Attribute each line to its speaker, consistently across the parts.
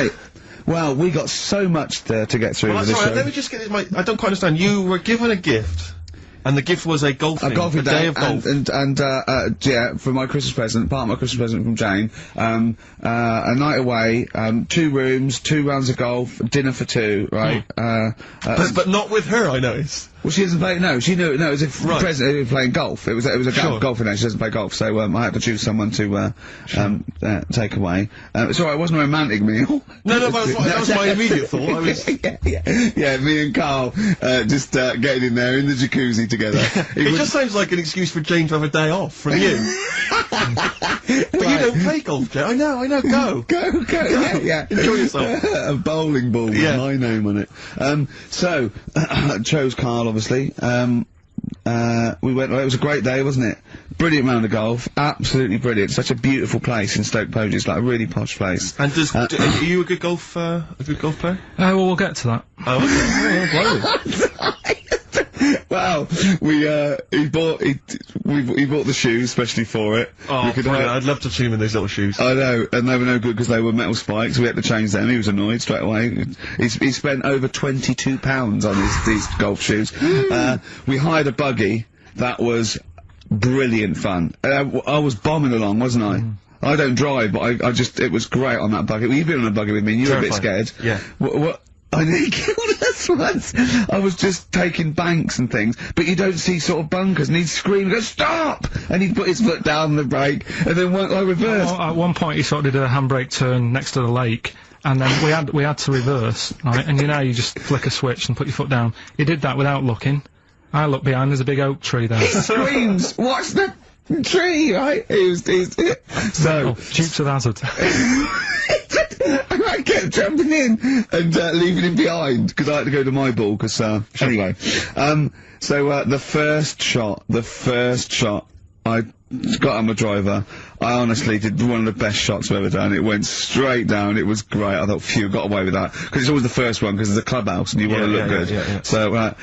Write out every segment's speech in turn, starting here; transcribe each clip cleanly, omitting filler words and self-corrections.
Speaker 1: Right. Well, we got so much to get through with this show.
Speaker 2: Let me just get this. I don't quite understand. You were given a gift. And the gift was a golfing day of golf.
Speaker 1: And yeah, for my Christmas present, part of my Christmas present from Jane, a night away, 2 rooms, 2 rounds of golf, dinner for 2, right?
Speaker 2: But not with her, I noticed.
Speaker 1: Well, she doesn't play, no, she knew, no, it was a present, playing golf. It was a golfing day, she doesn't play golf, so, I had to choose someone to, take away. It's alright, it wasn't a romantic meal.
Speaker 2: No, but that was my immediate thought. I was...
Speaker 1: yeah, me and Carl, just, getting in there in the jacuzzi together.
Speaker 2: It just sounds like an excuse for Jane to have a day off from you. But you don't play golf, Jane. I know, go.
Speaker 1: Go, yeah.
Speaker 2: Enjoy yourself.
Speaker 1: A bowling ball with my name on it. So, chose Carl, obviously. We went, it was a great day, wasn't it? Brilliant round of golf, absolutely brilliant. Such a beautiful place in Stoke Poges, it's like a really posh place.
Speaker 2: And are you a good golf player?
Speaker 3: Well, we'll get to that.
Speaker 2: Oh, okay.
Speaker 1: Well, he bought the shoes especially for it.
Speaker 2: Oh, I'd love to see him in those little shoes.
Speaker 1: I know, and they were no good because they were metal spikes. We had to change them. He was annoyed straight away. He spent over £22 on these golf shoes. We hired a buggy that was brilliant fun. I was bombing along, wasn't I? I don't drive, but it was great on that buggy. Well, you've been on a buggy with me, and you were a bit scared.
Speaker 2: Yeah.
Speaker 1: What? I nearly killed us once. I was just taking banks and things, but you don't see sort of bunkers, and he'd scream and go, "Stop!" And he'd put his foot down the brake, and then I reversed.
Speaker 3: At one point he sort of did a handbrake turn next to the lake, and then we had to reverse, right? And you know, you just flick a switch and put your foot down. He did that without looking. I looked behind, there's a big oak tree there.
Speaker 1: He screams, "Watch the tree!" Right? So,
Speaker 3: Dukes of Hazzard.
Speaker 1: I kept jumping in and leaving him behind because I had to go to my ball. Because anyway, so the first shot, I got on the driver. I honestly did one of the best shots I've ever done. It went straight down. It was great. I thought, phew, got away with that because it's always the first one because it's a clubhouse and you want to look good. Yeah. So.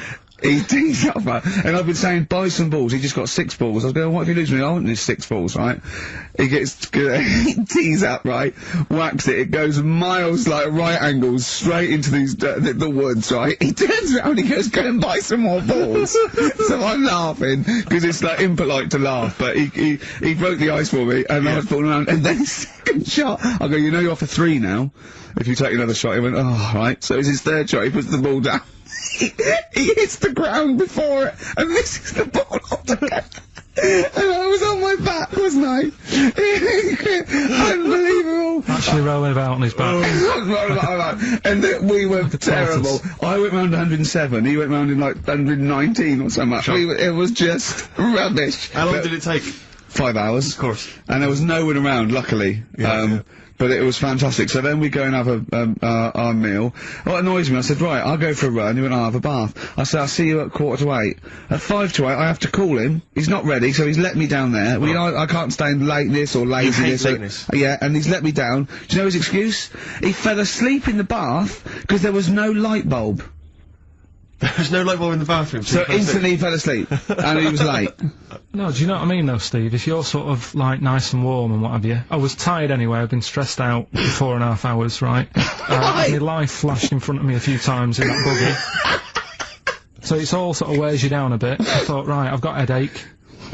Speaker 1: He tees up, right? And I've been saying, buy some balls. He just got 6 balls. I was going, what if you lose me? I want these 6 balls, right? He tees up, right? Whacks it. It goes miles, like, right angles, straight into these, the woods, right? He turns around, he goes, go and buy some more balls. So I'm laughing, because it's, like, impolite to laugh, but he broke the ice for me, and I was falling around, and then his second shot, I go, you know you're off a 3 now. If you take another shot, he went, oh, right. So it's his 3rd shot, he puts the ball down. He hits the ground before it and misses the ball altogether. And I was on my back, wasn't I? Unbelievable.
Speaker 3: Actually rolling about on his back.
Speaker 1: And we were terrible. I went round 107, he went round in like 119 or something. Sure. It was just rubbish.
Speaker 2: How long did it take?
Speaker 1: 5 hours.
Speaker 2: Of course.
Speaker 1: And there was no one around, luckily. But it was fantastic. So then we go and have our meal. What annoys me, I said, right, I'll go for a run. He went, I'll have a bath. I said, I'll see you at 7:45. At 7:55, I have to call him. He's not ready, so he's let me down there. Well, you know, I can't stand lateness or laziness.
Speaker 2: Lateness.
Speaker 1: Yeah, and he's let me down. Do you know his excuse? He fell asleep in the bath because there was no light bulb.
Speaker 2: There's no light bulb in the bathroom.
Speaker 1: So instantly he fell asleep. And he was late.
Speaker 3: No, do you know what I mean though, Steve? If you're sort of, like, nice and warm and what have you. I was tired anyway, I've been stressed out for 4.5 hours, right? My life flashed in front of me a few times in that buggy. So it's all sort of wears you down a bit. I thought, right, I've got a headache.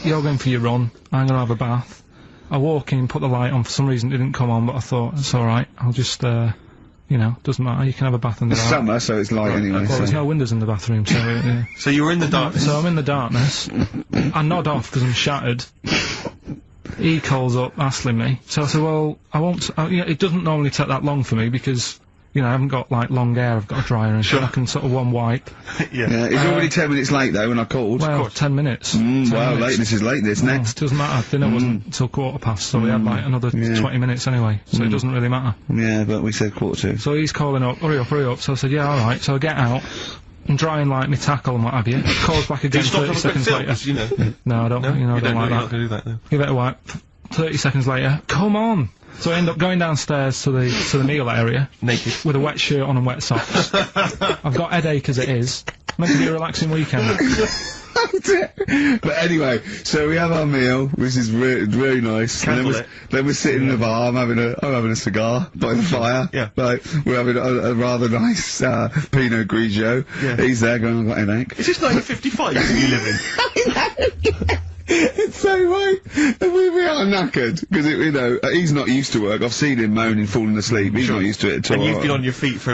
Speaker 3: You're going for your run. I'm gonna have a bath. I walk in, put the light on, for some reason it didn't come on, but I thought, it's alright, I'll just, you know, doesn't matter, you can have a bath in the dark.
Speaker 1: It's summer, so it's light anyway.
Speaker 3: Well, there's no windows in the bathroom, so, yeah.
Speaker 2: So you were in the darkness?
Speaker 3: So I'm in the darkness. I nod off because I'm shattered. He calls up, asking me. So I said, well, I won't, you know, it doesn't normally take that long for me because, you know, I haven't got, like, long hair, I've got a dryer and
Speaker 2: sure.
Speaker 3: I can sort of one wipe.
Speaker 1: Yeah, it's already 10 minutes late, though, when I called.
Speaker 3: Well, 10 minutes.
Speaker 1: 10 wow, minutes. Lateness is lateness, next.
Speaker 3: Doesn't matter, dinner wasn't until 20:15, so we had, like, another 20 minutes anyway, so it doesn't really matter.
Speaker 1: Yeah, but we said 1:45.
Speaker 3: So he's calling up, hurry up, so I said, yeah, alright, so I get out, and dry and like my tackle and what have you, calls back again 30 seconds later.
Speaker 2: You know?
Speaker 3: No, I don't, you know, I don't like that.
Speaker 2: You're not gonna do that, no.
Speaker 3: Give it a wipe. 30 seconds later, come on! So I end up going downstairs to the meal area.
Speaker 2: Naked.
Speaker 3: With a wet shirt on and wet socks. I've got headache as it is. Meant to be a relaxing weekend.
Speaker 1: But anyway, so we have our meal, which is really nice. And then we're sitting in the bar. I'm having a cigar by the fire.
Speaker 2: Yeah.
Speaker 1: Like, we're having a rather nice Pinot Grigio.
Speaker 2: Yeah.
Speaker 1: He's there going, I've got an headache.
Speaker 2: Is this 1955 that you live in?
Speaker 1: It's so right. We are knackered because he's not used to work. I've seen him moaning, falling asleep. He's not used to it at all.
Speaker 2: And you've been on your feet for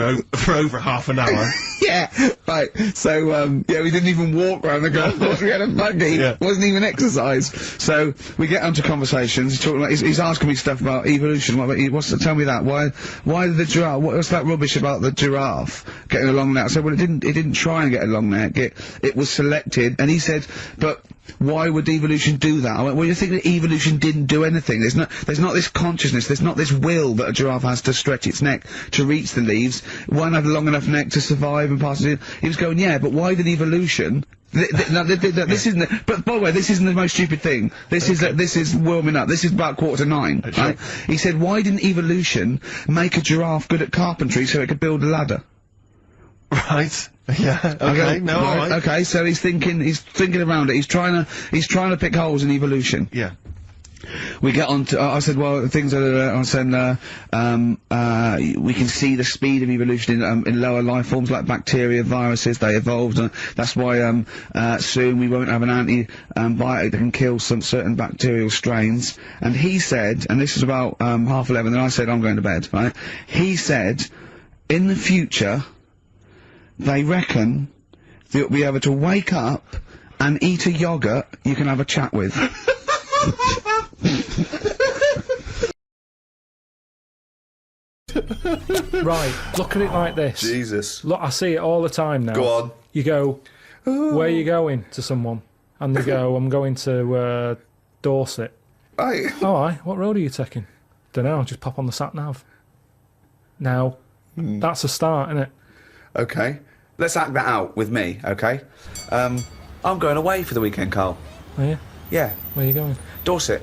Speaker 2: over half an hour.
Speaker 1: Yeah, right. So we didn't even walk round the golf course. We had a buggy.
Speaker 2: Yeah.
Speaker 1: Wasn't even exercise. So we get onto conversations. He's talking about. He's asking me stuff about evolution. Tell me that. Why did the giraffe? What's that rubbish about the giraffe getting a long neck? I said, well, it didn't try and get a long neck. It was selected. And he said, but why would evolution do that? I went, well, you think that evolution didn't do anything? There's not this consciousness, there's not this will that a giraffe has to stretch its neck to reach the leaves. It won't have a long enough neck to survive and pass it in. He was going, yeah, but why did evolution? This isn't. But by the way, this isn't the most stupid thing. This is warming up. This is about 8:45.
Speaker 2: Sure.
Speaker 1: Right? He said, why didn't evolution make a giraffe good at carpentry so it could build a ladder?
Speaker 2: Right. Yeah. Okay. No. All right.
Speaker 1: Okay. So he's thinking around it. He's trying to pick holes in evolution.
Speaker 2: Yeah.
Speaker 1: We get on to. I said, well, things are. I said, we can see the speed of evolution in lower life forms like bacteria, viruses. They evolved, and that's why soon we won't have an antibiotic that can kill some certain bacterial strains. And he said, and this is about 11:30. And I said, I'm going to bed. Right? He said, in the future, they reckon that you'll be able to wake up and eat a yogurt you can have a chat with.
Speaker 3: Right, look at it like this.
Speaker 1: Jesus.
Speaker 3: Look, I see it all the time now.
Speaker 1: Go on.
Speaker 3: You go, where are you going, to someone? And they go, I'm going to Dorset.
Speaker 1: Right.
Speaker 3: Oh, aye, what road are you taking? Dunno, just pop on the sat-nav. Now, that's a start, isn't it?
Speaker 1: Okay. Let's act that out with me, okay? I'm going away for the weekend, Carl.
Speaker 3: Are you?
Speaker 1: Yeah.
Speaker 3: Where are you going?
Speaker 1: Dorset.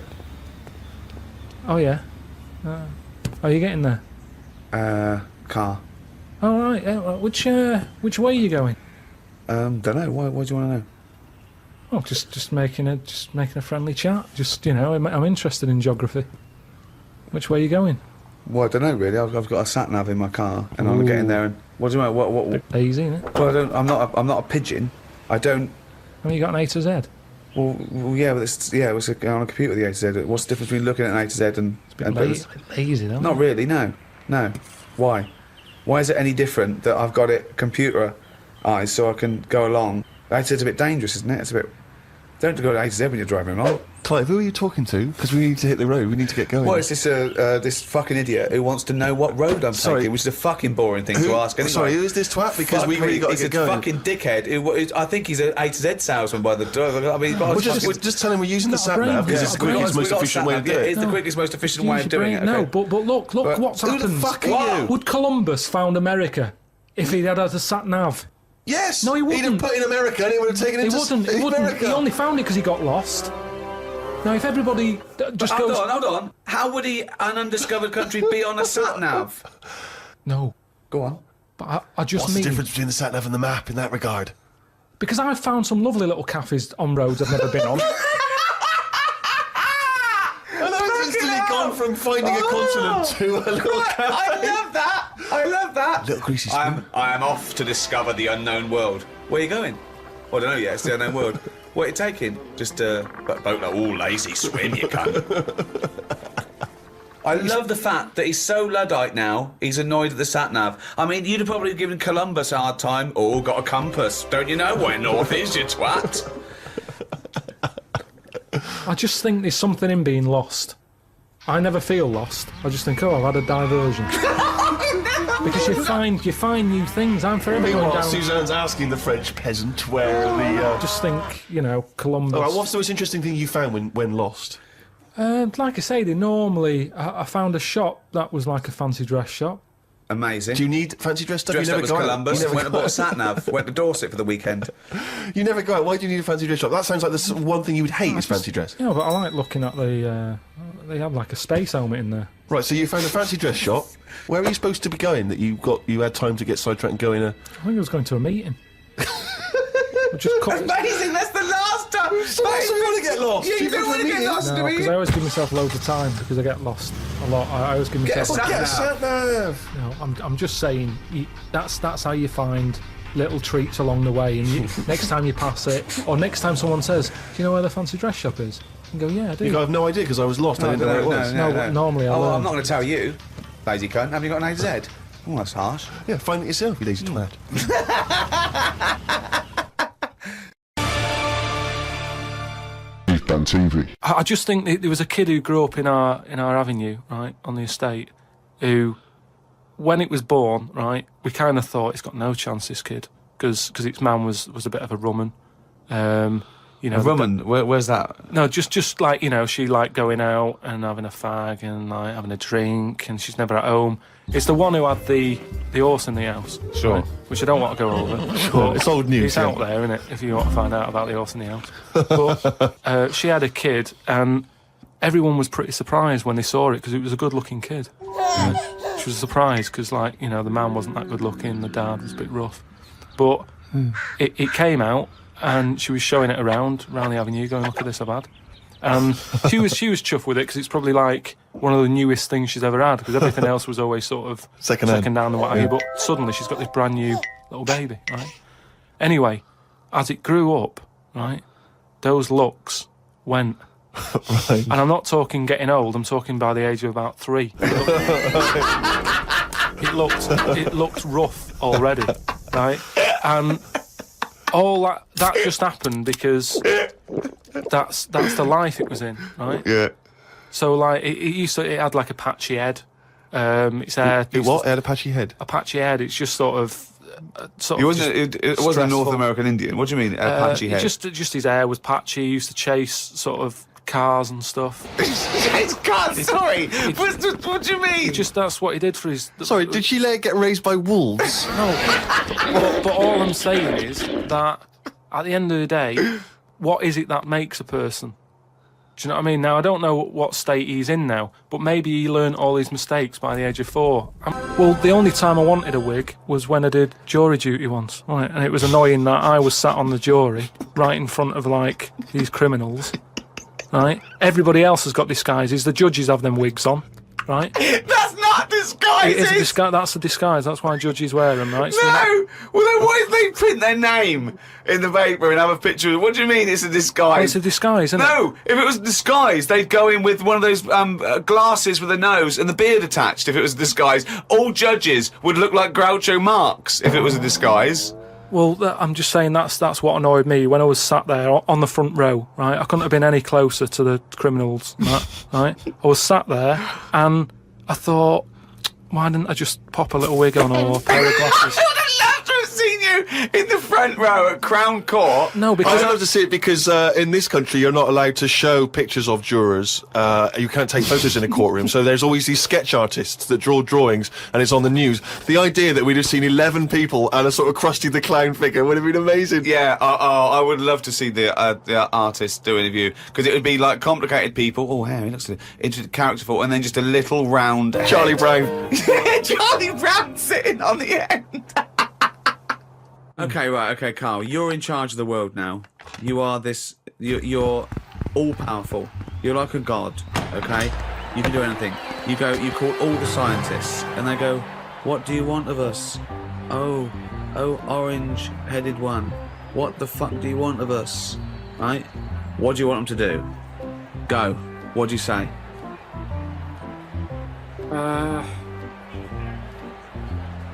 Speaker 3: Oh, yeah. Are you getting there?
Speaker 1: Car.
Speaker 3: Oh, right, yeah, well, which way are you going?
Speaker 1: Dunno, why do you want to know?
Speaker 3: Oh, just making a friendly chat. Just, I'm interested in geography. Which way are you going?
Speaker 1: Well, I don't know, really. I've got a sat-nav in my car, and I'm getting there, and what do you know, what?
Speaker 3: Easy, isn't it?
Speaker 1: Well, I'm not a pigeon. I don't...
Speaker 3: Oh, you got an A to Z?
Speaker 1: Well, yeah, but it's on a computer, the A to Z. What's the difference between looking at an A to Z and...
Speaker 3: It's a bit lazy, though.
Speaker 1: Not really, no. No. Why? Why is it any different that I've got it computerised so I can go along? A to Z's a bit dangerous, isn't it? It's a bit... Don't go to A to Z when you're driving along.
Speaker 2: Clive, who are you talking to? Because we need to hit the road. We need to get going.
Speaker 1: Well, it's this fucking idiot who wants to know what road I'm taking, which is a fucking boring thing to ask anyway.
Speaker 2: Sorry, who is this twat? Because we really got to get going.
Speaker 1: He's a fucking dickhead. I think he's an A to Z salesman by the... I mean,
Speaker 2: just tell him we're using the sat-nav because it's the quickest, most efficient way to do it.
Speaker 1: It's the quickest, most efficient way of doing it.
Speaker 3: No, but look what's happened.
Speaker 2: Who the fuck are you?
Speaker 3: Would Columbus found America if he'd had a sat-nav?
Speaker 2: Yes!
Speaker 3: No, he wouldn't.
Speaker 2: He'd have put in America and he would have taken it to
Speaker 3: He wouldn't.
Speaker 2: America.
Speaker 3: He only found it because he got lost. Now, if everybody just goes...
Speaker 1: Hold on. How would an undiscovered country be on a sat-nav?
Speaker 3: No.
Speaker 1: Go on.
Speaker 3: But I just
Speaker 2: What's
Speaker 3: mean...
Speaker 2: the difference between the sat-nav and the map in that regard?
Speaker 3: Because I've found some lovely little cafes on roads I've never been on.
Speaker 2: And I've instantly gone from finding a continent to a little cafe.
Speaker 1: I love that.
Speaker 2: Little greasy spoon.
Speaker 1: I am off to discover the unknown world. Where are you going? Well, I don't know yet. It's the unknown world. What are you taking? Just a boat like all lazy swim, you cunt. I love the fact that he's so Luddite now, he's annoyed at the sat-nav. I mean, you'd have probably given Columbus a hard time. Oh, got a compass. Don't you know where north is, you twat?
Speaker 3: I just think there's something in being lost. I never feel lost. I just think, oh, I've had a diversion. Because you find new things. I'm forever going down...
Speaker 2: Suzanne's asking the French peasant where the...
Speaker 3: Just think, Columbus...
Speaker 2: All right, what's the most interesting thing you found when lost?
Speaker 3: Like I say, they normally... I found a shop that was like a fancy dress shop.
Speaker 1: Amazing.
Speaker 2: Do you need fancy dress stuff?
Speaker 1: Dressed
Speaker 2: You
Speaker 1: up
Speaker 2: never
Speaker 1: as
Speaker 2: go
Speaker 1: Columbus,
Speaker 2: out.
Speaker 1: went and bought a sat-nav, went to Dorset for the weekend.
Speaker 2: You never go out. Why do you need a fancy dress shop? That sounds like the one thing you would hate is fancy dress.
Speaker 3: Yeah, but I like looking at the... they have like a space helmet in there.
Speaker 2: Right, so you found a fancy dress shop. Where are you supposed to be going that you had time to get sidetracked and go in a...
Speaker 3: I think I was going to a meeting. Just
Speaker 1: Amazing, that's the
Speaker 2: want to get lost.
Speaker 1: Yeah, you don't want to get lost, do
Speaker 3: No,
Speaker 1: we?
Speaker 3: because I always give myself loads of time because I get lost a lot. I always give myself.
Speaker 2: Get a sat-nav.
Speaker 3: No, I'm just saying that's how you find little treats along the way. And next time you pass it, or next time someone says, "Do you know where the fancy dress shop is?" You go, "Yeah, I do."
Speaker 2: You have no idea because I was lost. I didn't know where it was.
Speaker 3: No, normally I
Speaker 1: Oh,
Speaker 3: learn.
Speaker 1: I'm not going to tell you, lazy cunt. Haven't you got an AZ? Oh, that's harsh.
Speaker 2: Yeah, find it yourself, you lazy twat.
Speaker 4: Done TV.
Speaker 3: I just think there was a kid who grew up in our avenue, right, on the estate, who, when it was born, right, we kind of thought it's got no chance, this kid, because its man was a bit of a rumman. You know,
Speaker 1: A rumman? Where's that?
Speaker 3: No, just like, you know, she liked going out and having a fag and like having a drink, and she's never at home. It's the one who had the horse in the house.
Speaker 1: Sure.
Speaker 3: Right, which I don't want to go over.
Speaker 2: Sure, it's old news.
Speaker 3: It's out there, isn't it, if you want to find out about the horse in the house. But she had a kid, and everyone was pretty surprised when they saw it, because it was a good-looking kid. Right? She was surprised, because, like, you know, the man wasn't that good-looking, the dad was a bit rough. But it came out, and she was showing it around the avenue, going, "Look at this I've had." And she was chuffed with it, because it's probably like one of the newest things she's ever had, because everything else was always sort of
Speaker 2: Second
Speaker 3: down and what have you. But suddenly she's got this brand new little baby, right? Anyway, as it grew up, right, those looks went.
Speaker 2: Right.
Speaker 3: And I'm not talking getting old, I'm talking by the age of about 3. It looked rough already, right? And all that just happened because that's the life it was in, right?
Speaker 2: Yeah.
Speaker 3: So like it had like a patchy head. Its hair.
Speaker 2: It what? It had a patchy head.
Speaker 3: A patchy head. It's just sort of.
Speaker 1: It wasn't a North
Speaker 3: stressful.
Speaker 1: American Indian. What do you mean, a patchy head?
Speaker 3: Just his hair was patchy. He used to chase sort of cars and stuff.
Speaker 1: It's God, sorry. What do you mean?
Speaker 3: Just that's what he did for his.
Speaker 2: Sorry, did she let it get raised by wolves?
Speaker 3: No. But all I'm saying is that at the end of the day, what is it that makes a person? Do you know what I mean? Now, I don't know what state he's in now, but maybe he learned all his mistakes by the age of 4. Well, the only time I wanted a wig was when I did jury duty once, right? And it was annoying that I was sat on the jury right in front of, like, these criminals, right? Everybody else has got disguises. The judges have them wigs on, right?
Speaker 1: That's not disguises!
Speaker 3: It is a disguise. That's a disguise. That's why judges wear them, right? So
Speaker 1: No! Well, then why did they print their name in the paper and have a picture of it? What do you mean it's a disguise?
Speaker 3: it's a disguise, isn't it?
Speaker 1: No! If it was a disguise, they'd go in with one of those glasses with a nose and the beard attached if it was a disguise. All judges would look like Groucho Marx if it was a disguise.
Speaker 3: Well, I'm just saying that's what annoyed me when I was sat there on the front row, right? I couldn't have been any closer to the criminals, right? I was sat there and I thought, why didn't I just pop a little wig on or a pair of glasses?
Speaker 1: I would have loved to have seen you in the front row at Crown Court.
Speaker 3: No,
Speaker 2: I'd
Speaker 3: because
Speaker 2: love to see it because in this country you're not allowed to show pictures of jurors. You can't take photos in a courtroom, so there's always these sketch artists that draw drawings, and it's on the news. The idea that we'd have seen 11 people and a sort of Krusty the Clown figure would have been amazing.
Speaker 1: Yeah, I would love to see the artist do an interview, because it would be like complicated people. Oh, hey, he looks characterful, and then just a little round head.
Speaker 2: Charlie Brown.
Speaker 1: Charlie Brown sitting on the end. Okay, Carl, you're in charge of the world now. You are this. You're all powerful. You're like a god. Okay, you can do anything. You call all the scientists, and they go, "What do you want of us?" Oh, orange-headed one. What the fuck do you want of us? Right? What do you want them to do? Go. What do you say?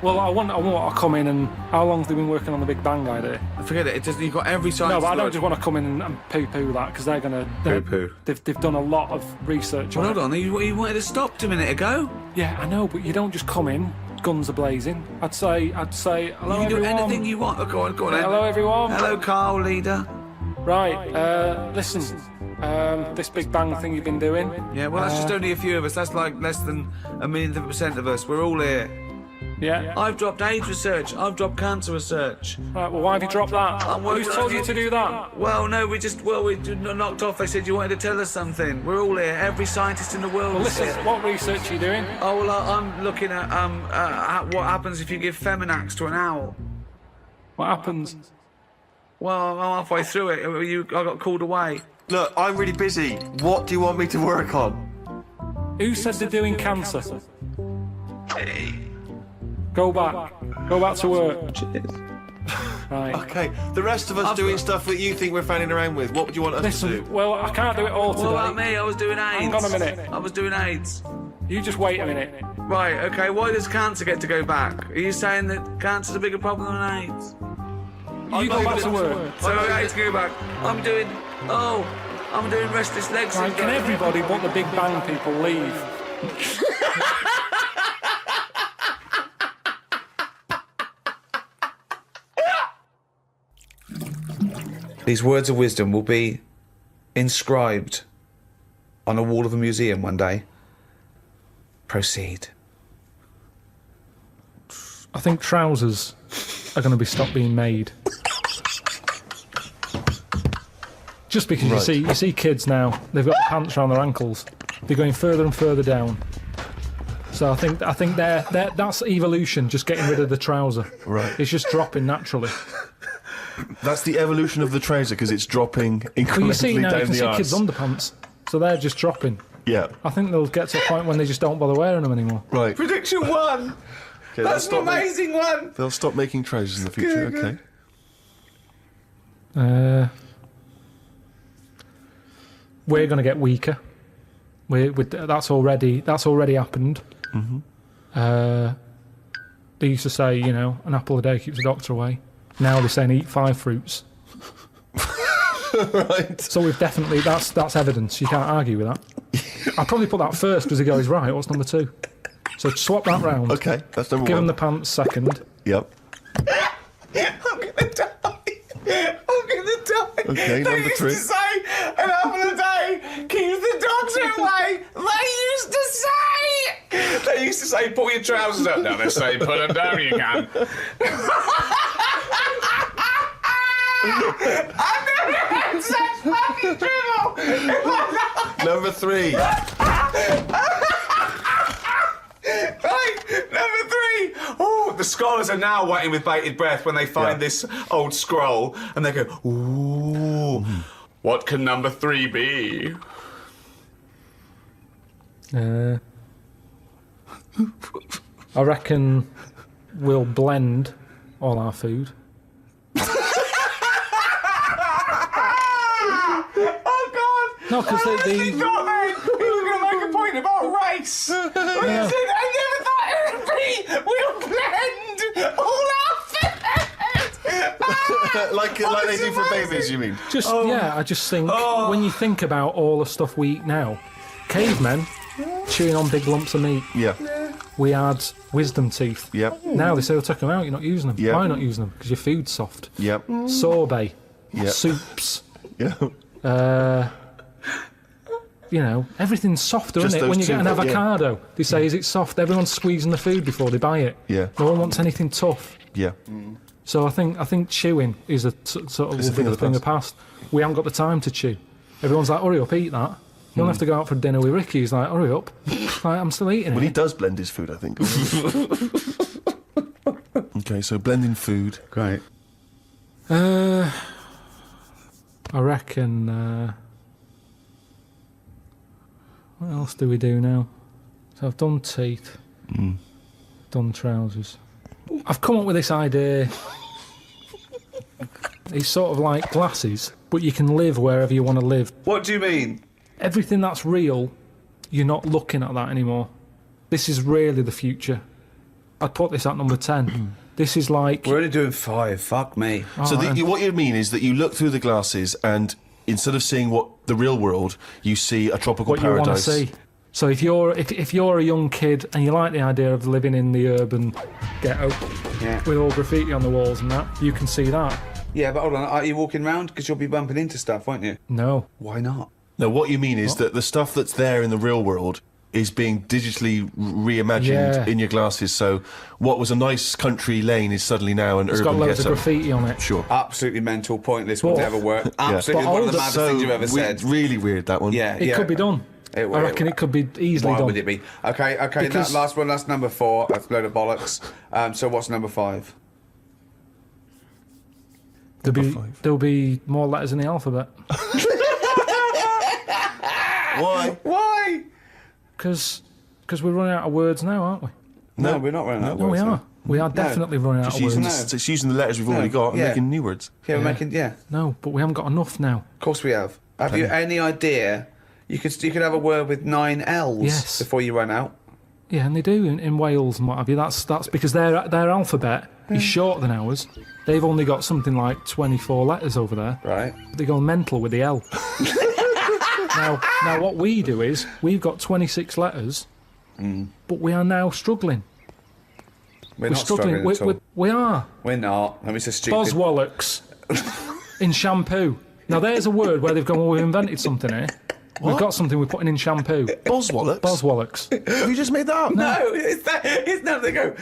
Speaker 3: well, I want to come in and how long have they been working on the Big Bang idea?
Speaker 1: Forget it. You've got every science.
Speaker 3: No, but I don't just want to come in and poo-poo that because they're gonna
Speaker 1: Poo-poo.
Speaker 3: They've done a lot of research.
Speaker 1: Well,
Speaker 3: on
Speaker 1: hold
Speaker 3: it.
Speaker 1: on. You wanted to stop a minute ago.
Speaker 3: Yeah, I know, but you don't just come in, guns are blazing. I'd say, hello
Speaker 1: You can do
Speaker 3: everyone.
Speaker 1: anything you want. Oh, go on then.
Speaker 3: Hello everyone.
Speaker 1: Hello, Carl, leader.
Speaker 3: Right, listen, this Big Bang thing you've been doing.
Speaker 1: Yeah, well, that's just only a few of us. That's like less than 1,000,000% of us. We're all here.
Speaker 3: Yeah.
Speaker 1: I've dropped AIDS research. I've dropped cancer research.
Speaker 3: Right, well, why have you dropped that?
Speaker 1: I'm
Speaker 3: Who's
Speaker 1: working
Speaker 3: told
Speaker 1: on
Speaker 3: you
Speaker 1: it.
Speaker 3: to do that?
Speaker 1: Well, no, we knocked off. They said you wanted to tell us something. We're all here. Every scientist in the world
Speaker 3: Well,
Speaker 1: is
Speaker 3: listen,
Speaker 1: here.
Speaker 3: what research are you doing?
Speaker 1: Oh, well, I'm looking at what happens if you give Feminax to an owl.
Speaker 3: What happens?
Speaker 4: Well, I'm halfway through it. I got called away.
Speaker 2: Look, I'm really busy. What do you want me to work on?
Speaker 3: Who said they're doing cancer?
Speaker 4: Hey.
Speaker 3: Go back to work.
Speaker 4: Cheers.
Speaker 3: Right.
Speaker 2: Okay, the rest of us doing stuff that you think we're fanning around with. What would you want us to do?
Speaker 3: Well, I can't do it all today.
Speaker 4: What about me? I was doing AIDS.
Speaker 3: Hang on a minute.
Speaker 4: I was doing AIDS.
Speaker 3: You just wait a minute.
Speaker 4: Right, okay, why does cancer get to go back? Are you saying that cancer's a bigger problem than AIDS?
Speaker 3: You go back to work.
Speaker 4: So AIDS go back. I'm doing restless legs.
Speaker 3: Right, can everybody but the Big Bang people leave?
Speaker 1: These words of wisdom will be inscribed on a wall of a museum one day. Proceed.
Speaker 3: I think trousers are going to be stopped being made. Just because you see kids now, they've got pants around their ankles. They're going further and further down. So I think that's evolution, just getting rid of the trouser.
Speaker 2: Right.
Speaker 3: It's just dropping naturally.
Speaker 2: That's the evolution of the trouser, because it's dropping incrementally
Speaker 3: Well, you see now,
Speaker 2: down
Speaker 3: you can
Speaker 2: the
Speaker 3: see
Speaker 2: arse.
Speaker 3: kids' underpants, so they're just dropping.
Speaker 2: Yeah.
Speaker 3: I think they'll get to a point when they just don't bother wearing them anymore.
Speaker 2: Right.
Speaker 1: Prediction 1!
Speaker 2: Okay,
Speaker 1: That's an amazing one!
Speaker 2: They'll stop making trousers in the future,
Speaker 1: Good,
Speaker 2: okay.
Speaker 3: We're going to get weaker. That's already happened.
Speaker 2: Mm-hmm.
Speaker 3: They used to say, an apple a day keeps the doctor away. Now they're saying eat 5 fruits.
Speaker 2: Right.
Speaker 3: So we've definitely, that's evidence. You can't argue with that. I'll probably put that first because he goes, right, what's number 2? So swap that round.
Speaker 2: Okay, that's number
Speaker 3: Give
Speaker 2: 1.
Speaker 3: him the pants second.
Speaker 2: Yep.
Speaker 1: I'm gonna die.
Speaker 2: Okay,
Speaker 1: They
Speaker 2: number
Speaker 1: used
Speaker 2: 3.
Speaker 1: to say, an apple a day keeps the doctor away. They used to say, pull your trousers up. Now they say, put them down, you can. I've never had such fucking dribble.
Speaker 2: Number 3.
Speaker 1: Right, number 3. Oh, the scholars are now waiting with bated breath when they find this old scroll, and they go, ooh, what can number 3 be?
Speaker 3: I reckon we'll blend all our food.
Speaker 1: Oh, God.
Speaker 3: No, because
Speaker 1: I actually thought then he was going to make a point about race. When he said, I never thought it would be, we'll blend all our food.
Speaker 2: like they do for babies, you mean?
Speaker 3: I just think when you think about all the stuff we eat now, cavemen chewing on big lumps of meat.
Speaker 2: Yeah.
Speaker 3: We had wisdom teeth.
Speaker 2: Yep.
Speaker 3: Now they say they'll take them out. You're not using them.
Speaker 2: Yep.
Speaker 3: Why not using them? Because your food's soft.
Speaker 2: Yep.
Speaker 3: Sorbet.
Speaker 2: Yep.
Speaker 3: Soups.
Speaker 2: Yeah.
Speaker 3: Everything's softer,
Speaker 2: Just
Speaker 3: isn't it? When you
Speaker 2: those
Speaker 3: get an
Speaker 2: two, yeah.
Speaker 3: avocado, they say, is it soft? Everyone's squeezing the food before they buy it.
Speaker 2: Yeah.
Speaker 3: No one wants anything tough.
Speaker 2: Yeah.
Speaker 3: So I think chewing is a sort of
Speaker 2: It's a thing of the
Speaker 3: thing of the past. We haven't got the time to chew. Everyone's like, hurry up, eat that. You don't have to go out for dinner with Ricky. He's like, hurry up. Like, I'm still eating
Speaker 2: Well,
Speaker 3: it.
Speaker 2: he does blend his food, I think. Okay, so blending food.
Speaker 1: Great.
Speaker 3: I reckon... what else do we do now? So I've done teeth. Done trousers. I've come up with this idea. It's sort of like glasses, but you can live wherever you want to live.
Speaker 1: What do you mean?
Speaker 3: Everything that's real, you're not looking at that anymore. This is really the future. I'd put this at number 10. This is like...
Speaker 1: We're only doing 5. Fuck me.
Speaker 2: So what you mean is that you look through the glasses and instead of seeing the real world, you see a tropical
Speaker 3: what you want to
Speaker 2: paradise.
Speaker 3: see. So if you're a young kid and you like the idea of living in the urban ghetto with all graffiti on the walls and that, you can see that.
Speaker 1: Yeah, but hold on. Are you walking around? Because you'll be bumping into stuff, won't you?
Speaker 3: No.
Speaker 1: Why not?
Speaker 2: No, what you mean is that the stuff that's there in the real world is being digitally reimagined in your glasses. So what was a nice country lane is suddenly now an
Speaker 3: It's
Speaker 2: urban
Speaker 3: got loads
Speaker 2: ghetto.
Speaker 3: of graffiti on it.
Speaker 2: Sure.
Speaker 1: Absolutely mental, pointless, would
Speaker 3: But-
Speaker 1: never work. Absolutely
Speaker 3: But
Speaker 1: one of the
Speaker 3: older-
Speaker 1: maddest things you've ever said.
Speaker 2: Really weird, that one.
Speaker 1: Yeah,
Speaker 3: It could be done. I reckon it could be easily
Speaker 1: Why
Speaker 3: done.
Speaker 1: would it be? Okay,
Speaker 3: Because-
Speaker 1: that last one, that's number 4. That's a load of bollocks. So what's number 5?
Speaker 3: There'll be more letters in the alphabet.
Speaker 2: Why?
Speaker 1: Why?
Speaker 3: Because we're running out of words now, aren't we?
Speaker 1: No, we're not running out of
Speaker 3: No, we
Speaker 1: words.
Speaker 3: are. We are definitely running out of words.
Speaker 2: It's using the letters we've already got and
Speaker 1: yeah.
Speaker 2: making new words.
Speaker 1: Yeah, we're making, yeah.
Speaker 3: No, but we haven't got enough now.
Speaker 1: Of course we have. Have you any idea? You could have a word with 9 L's
Speaker 3: Yes.
Speaker 1: before you run out.
Speaker 3: Yeah, and they do in Wales and what have you. That's because their alphabet is shorter than ours. They've only got something like 24 letters over there.
Speaker 1: Right.
Speaker 3: They go mental with the L. now, what we do is we've got 26 letters, but we are now struggling.
Speaker 1: We're not struggling at all.
Speaker 3: We are.
Speaker 1: We're not. I mean, it's a stupid...
Speaker 3: Boswallocks in shampoo. Now, there's a word where they've gone, well, we've invented something here. We've got something we're putting in shampoo.
Speaker 2: Boswallocks?
Speaker 3: Boswallocks.
Speaker 2: Have you just made that up?
Speaker 1: No, it's not. They go,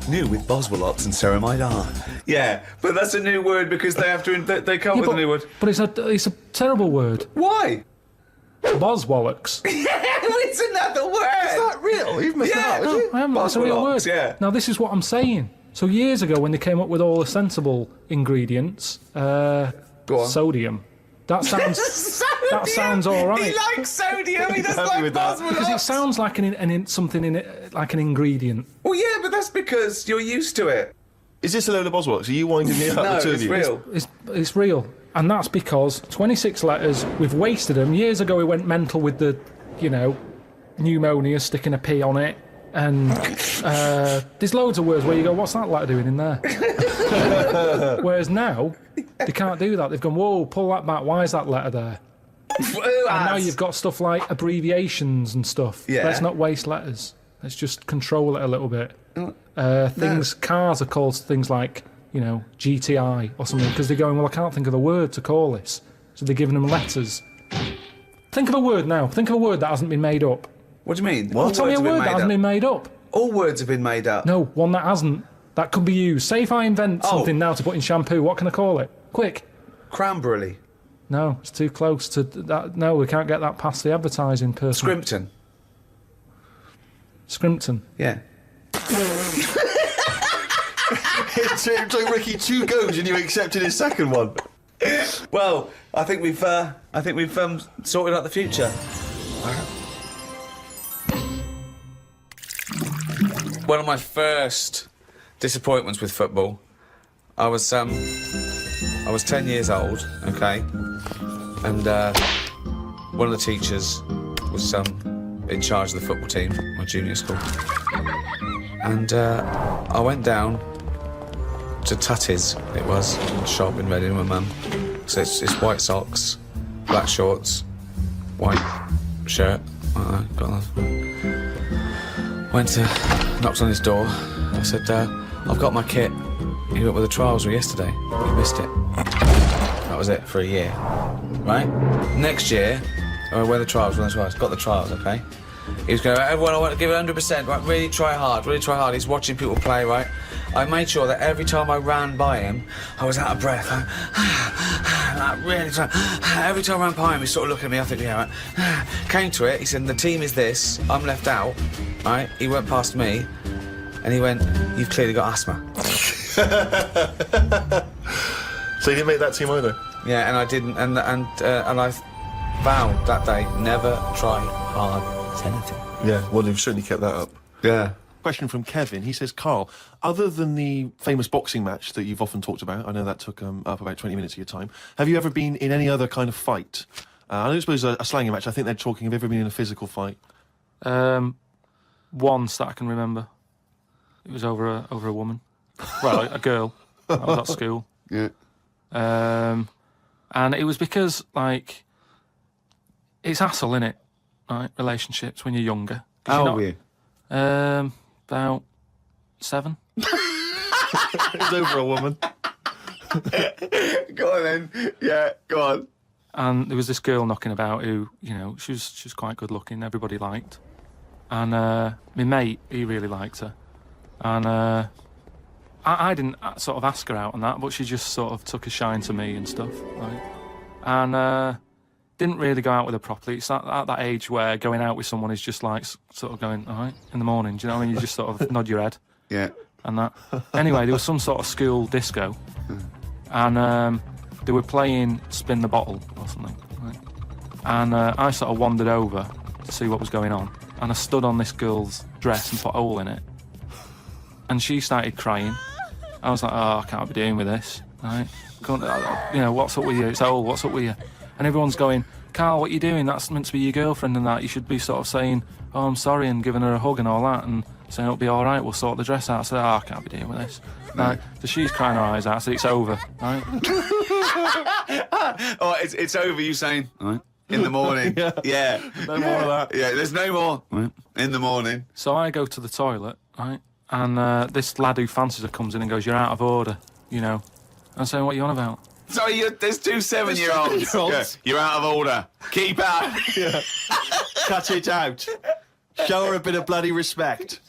Speaker 1: new with Boswallocks and ceramide R. Yeah, but that's a new word because they have to. They come up with a new word.
Speaker 3: But it's a terrible word.
Speaker 1: Why?
Speaker 3: Boswallocks.
Speaker 1: It's another word. Is
Speaker 2: that real? You've made that up, have you?
Speaker 3: I haven't. That's a real word.
Speaker 1: Yeah.
Speaker 3: Now, this is what I'm saying. So years ago, when they came up with all the sensible ingredients,
Speaker 1: Go on.
Speaker 3: sodium. That sounds. That sounds all right.
Speaker 1: He likes sodium. He doesn't
Speaker 2: Happy
Speaker 1: like
Speaker 2: with that.
Speaker 3: Because it
Speaker 1: Boswallocks.
Speaker 3: sounds like something in it, like an ingredient.
Speaker 1: Well, yeah, but that's because you're used to it.
Speaker 2: Is this a load of Boswallocks? Are you winding me up?
Speaker 1: No,
Speaker 2: the two of
Speaker 1: it's
Speaker 2: you?
Speaker 1: real.
Speaker 3: It's real, and that's because 26 letters. We've wasted them. Years ago, we went mental with the, pneumonia, sticking a P on it, and there's loads of words where you go, what's that letter doing in there? Whereas now, they can't do that. They've gone, whoa, pull that back. Why is that letter there? And now you've got stuff like abbreviations and stuff.
Speaker 1: Yeah.
Speaker 3: Let's not waste letters. Let's just control it a little bit. Cars are called things like, GTI or something, because they're going, well, I can't think of a word to call this. So they're giving them letters. Think of a word now. Think of a word that hasn't been made up.
Speaker 1: What do you mean?
Speaker 3: Well, tell me a word that hasn't been made up.
Speaker 1: All words have been made up.
Speaker 3: No, one that hasn't. That could be used. Say if I invent something now to put in shampoo, what can I call it? Quick.
Speaker 1: Cranberry.
Speaker 3: No, it's too close to that. No, we can't get that past the advertising person.
Speaker 1: Scrimpton.
Speaker 3: Scrimpton.
Speaker 1: Yeah.
Speaker 2: It took Ricky 2 goes and you accepted his second one.
Speaker 1: Well, I think we've sorted out the future. One of my first disappointments with football, I was 10 years old, okay, and one of the teachers was in charge of the football team, my junior school, and I went down to Tutty's, it was, shop in Reading with Mum. So it's white socks, black shorts, white shirt. Got that. Knocked on his door. I said, I've got my kit. You went with the trials yesterday. You missed it. That was it for a year. Right? Next year, I wear the trials, got the trials, okay? He was going, everyone, I want to give it 100%, right? Really try hard. He's watching people play, right? I made sure that every time I ran by him, I was out of breath. Every time I ran by him, he sort of looked at me, I think, yeah, right. Came to it, he said, the team is this, I'm left out, right? He went past me, and he went, you've clearly got asthma.
Speaker 2: So you didn't make that team either?
Speaker 1: Yeah, and I didn't, and I vowed that day, never try hard at anything.
Speaker 2: Yeah, well, you've certainly kept that up.
Speaker 1: Yeah.
Speaker 2: Question from Kevin. He says, Carl, other than the famous boxing match that you've often talked about, I know that took up about 20 minutes of your time, have you ever been in any other kind of fight? I don't suppose a slanging match. I think they're talking, have you ever been in a physical fight?
Speaker 3: Once that I can remember. It was over a woman. Well, a girl. I was at school.
Speaker 1: Yeah.
Speaker 3: And it was because, like, it's hassle, innit? Right, relationships when you're younger.
Speaker 1: How old were you?
Speaker 3: About 7.
Speaker 2: It was over a woman.
Speaker 1: Go on then. Yeah, go on.
Speaker 3: And there was this girl knocking about who, she was quite good looking, everybody liked. And my mate, he really liked her. And I didn't sort of ask her out on that, but she just sort of took a shine to me and stuff. Right? And didn't really go out with her properly. It's at that age where going out with someone is just like sort of going, all right, in the morning. Do you know what I mean? You just sort of nod your head.
Speaker 1: Yeah.
Speaker 3: And that. Anyway, there was some sort of school disco. and they were playing Spin the Bottle or something, right? And I sort of wandered over to see what was going on, and I stood on this girl's dress and put a hole in it, and she started crying. I was like, oh, I can't be doing with this, right? What's up with you? It's old, what's up with you? And everyone's going, Karl, what are you doing? That's meant to be your girlfriend and that. You should be sort of saying, oh, I'm sorry, and giving her a hug and all that, and saying it'll be all right, we'll sort the dress out. I said, I can't be dealing with this. Right. So she's crying her eyes out, so it's over, right?
Speaker 1: Oh, it's over, you saying, right, in the morning. Yeah.
Speaker 2: No more of that.
Speaker 1: Yeah, there's no more. Right. In the morning.
Speaker 3: So I go to the toilet, right, and this lad who fancies her comes in and goes, you're out of order, you know. I'm saying, what are you on about?
Speaker 1: Sorry, there's two 7-year-olds. Yeah, you're out of order. Keep out.
Speaker 2: Yeah. Cut it out. Show her a bit of bloody respect.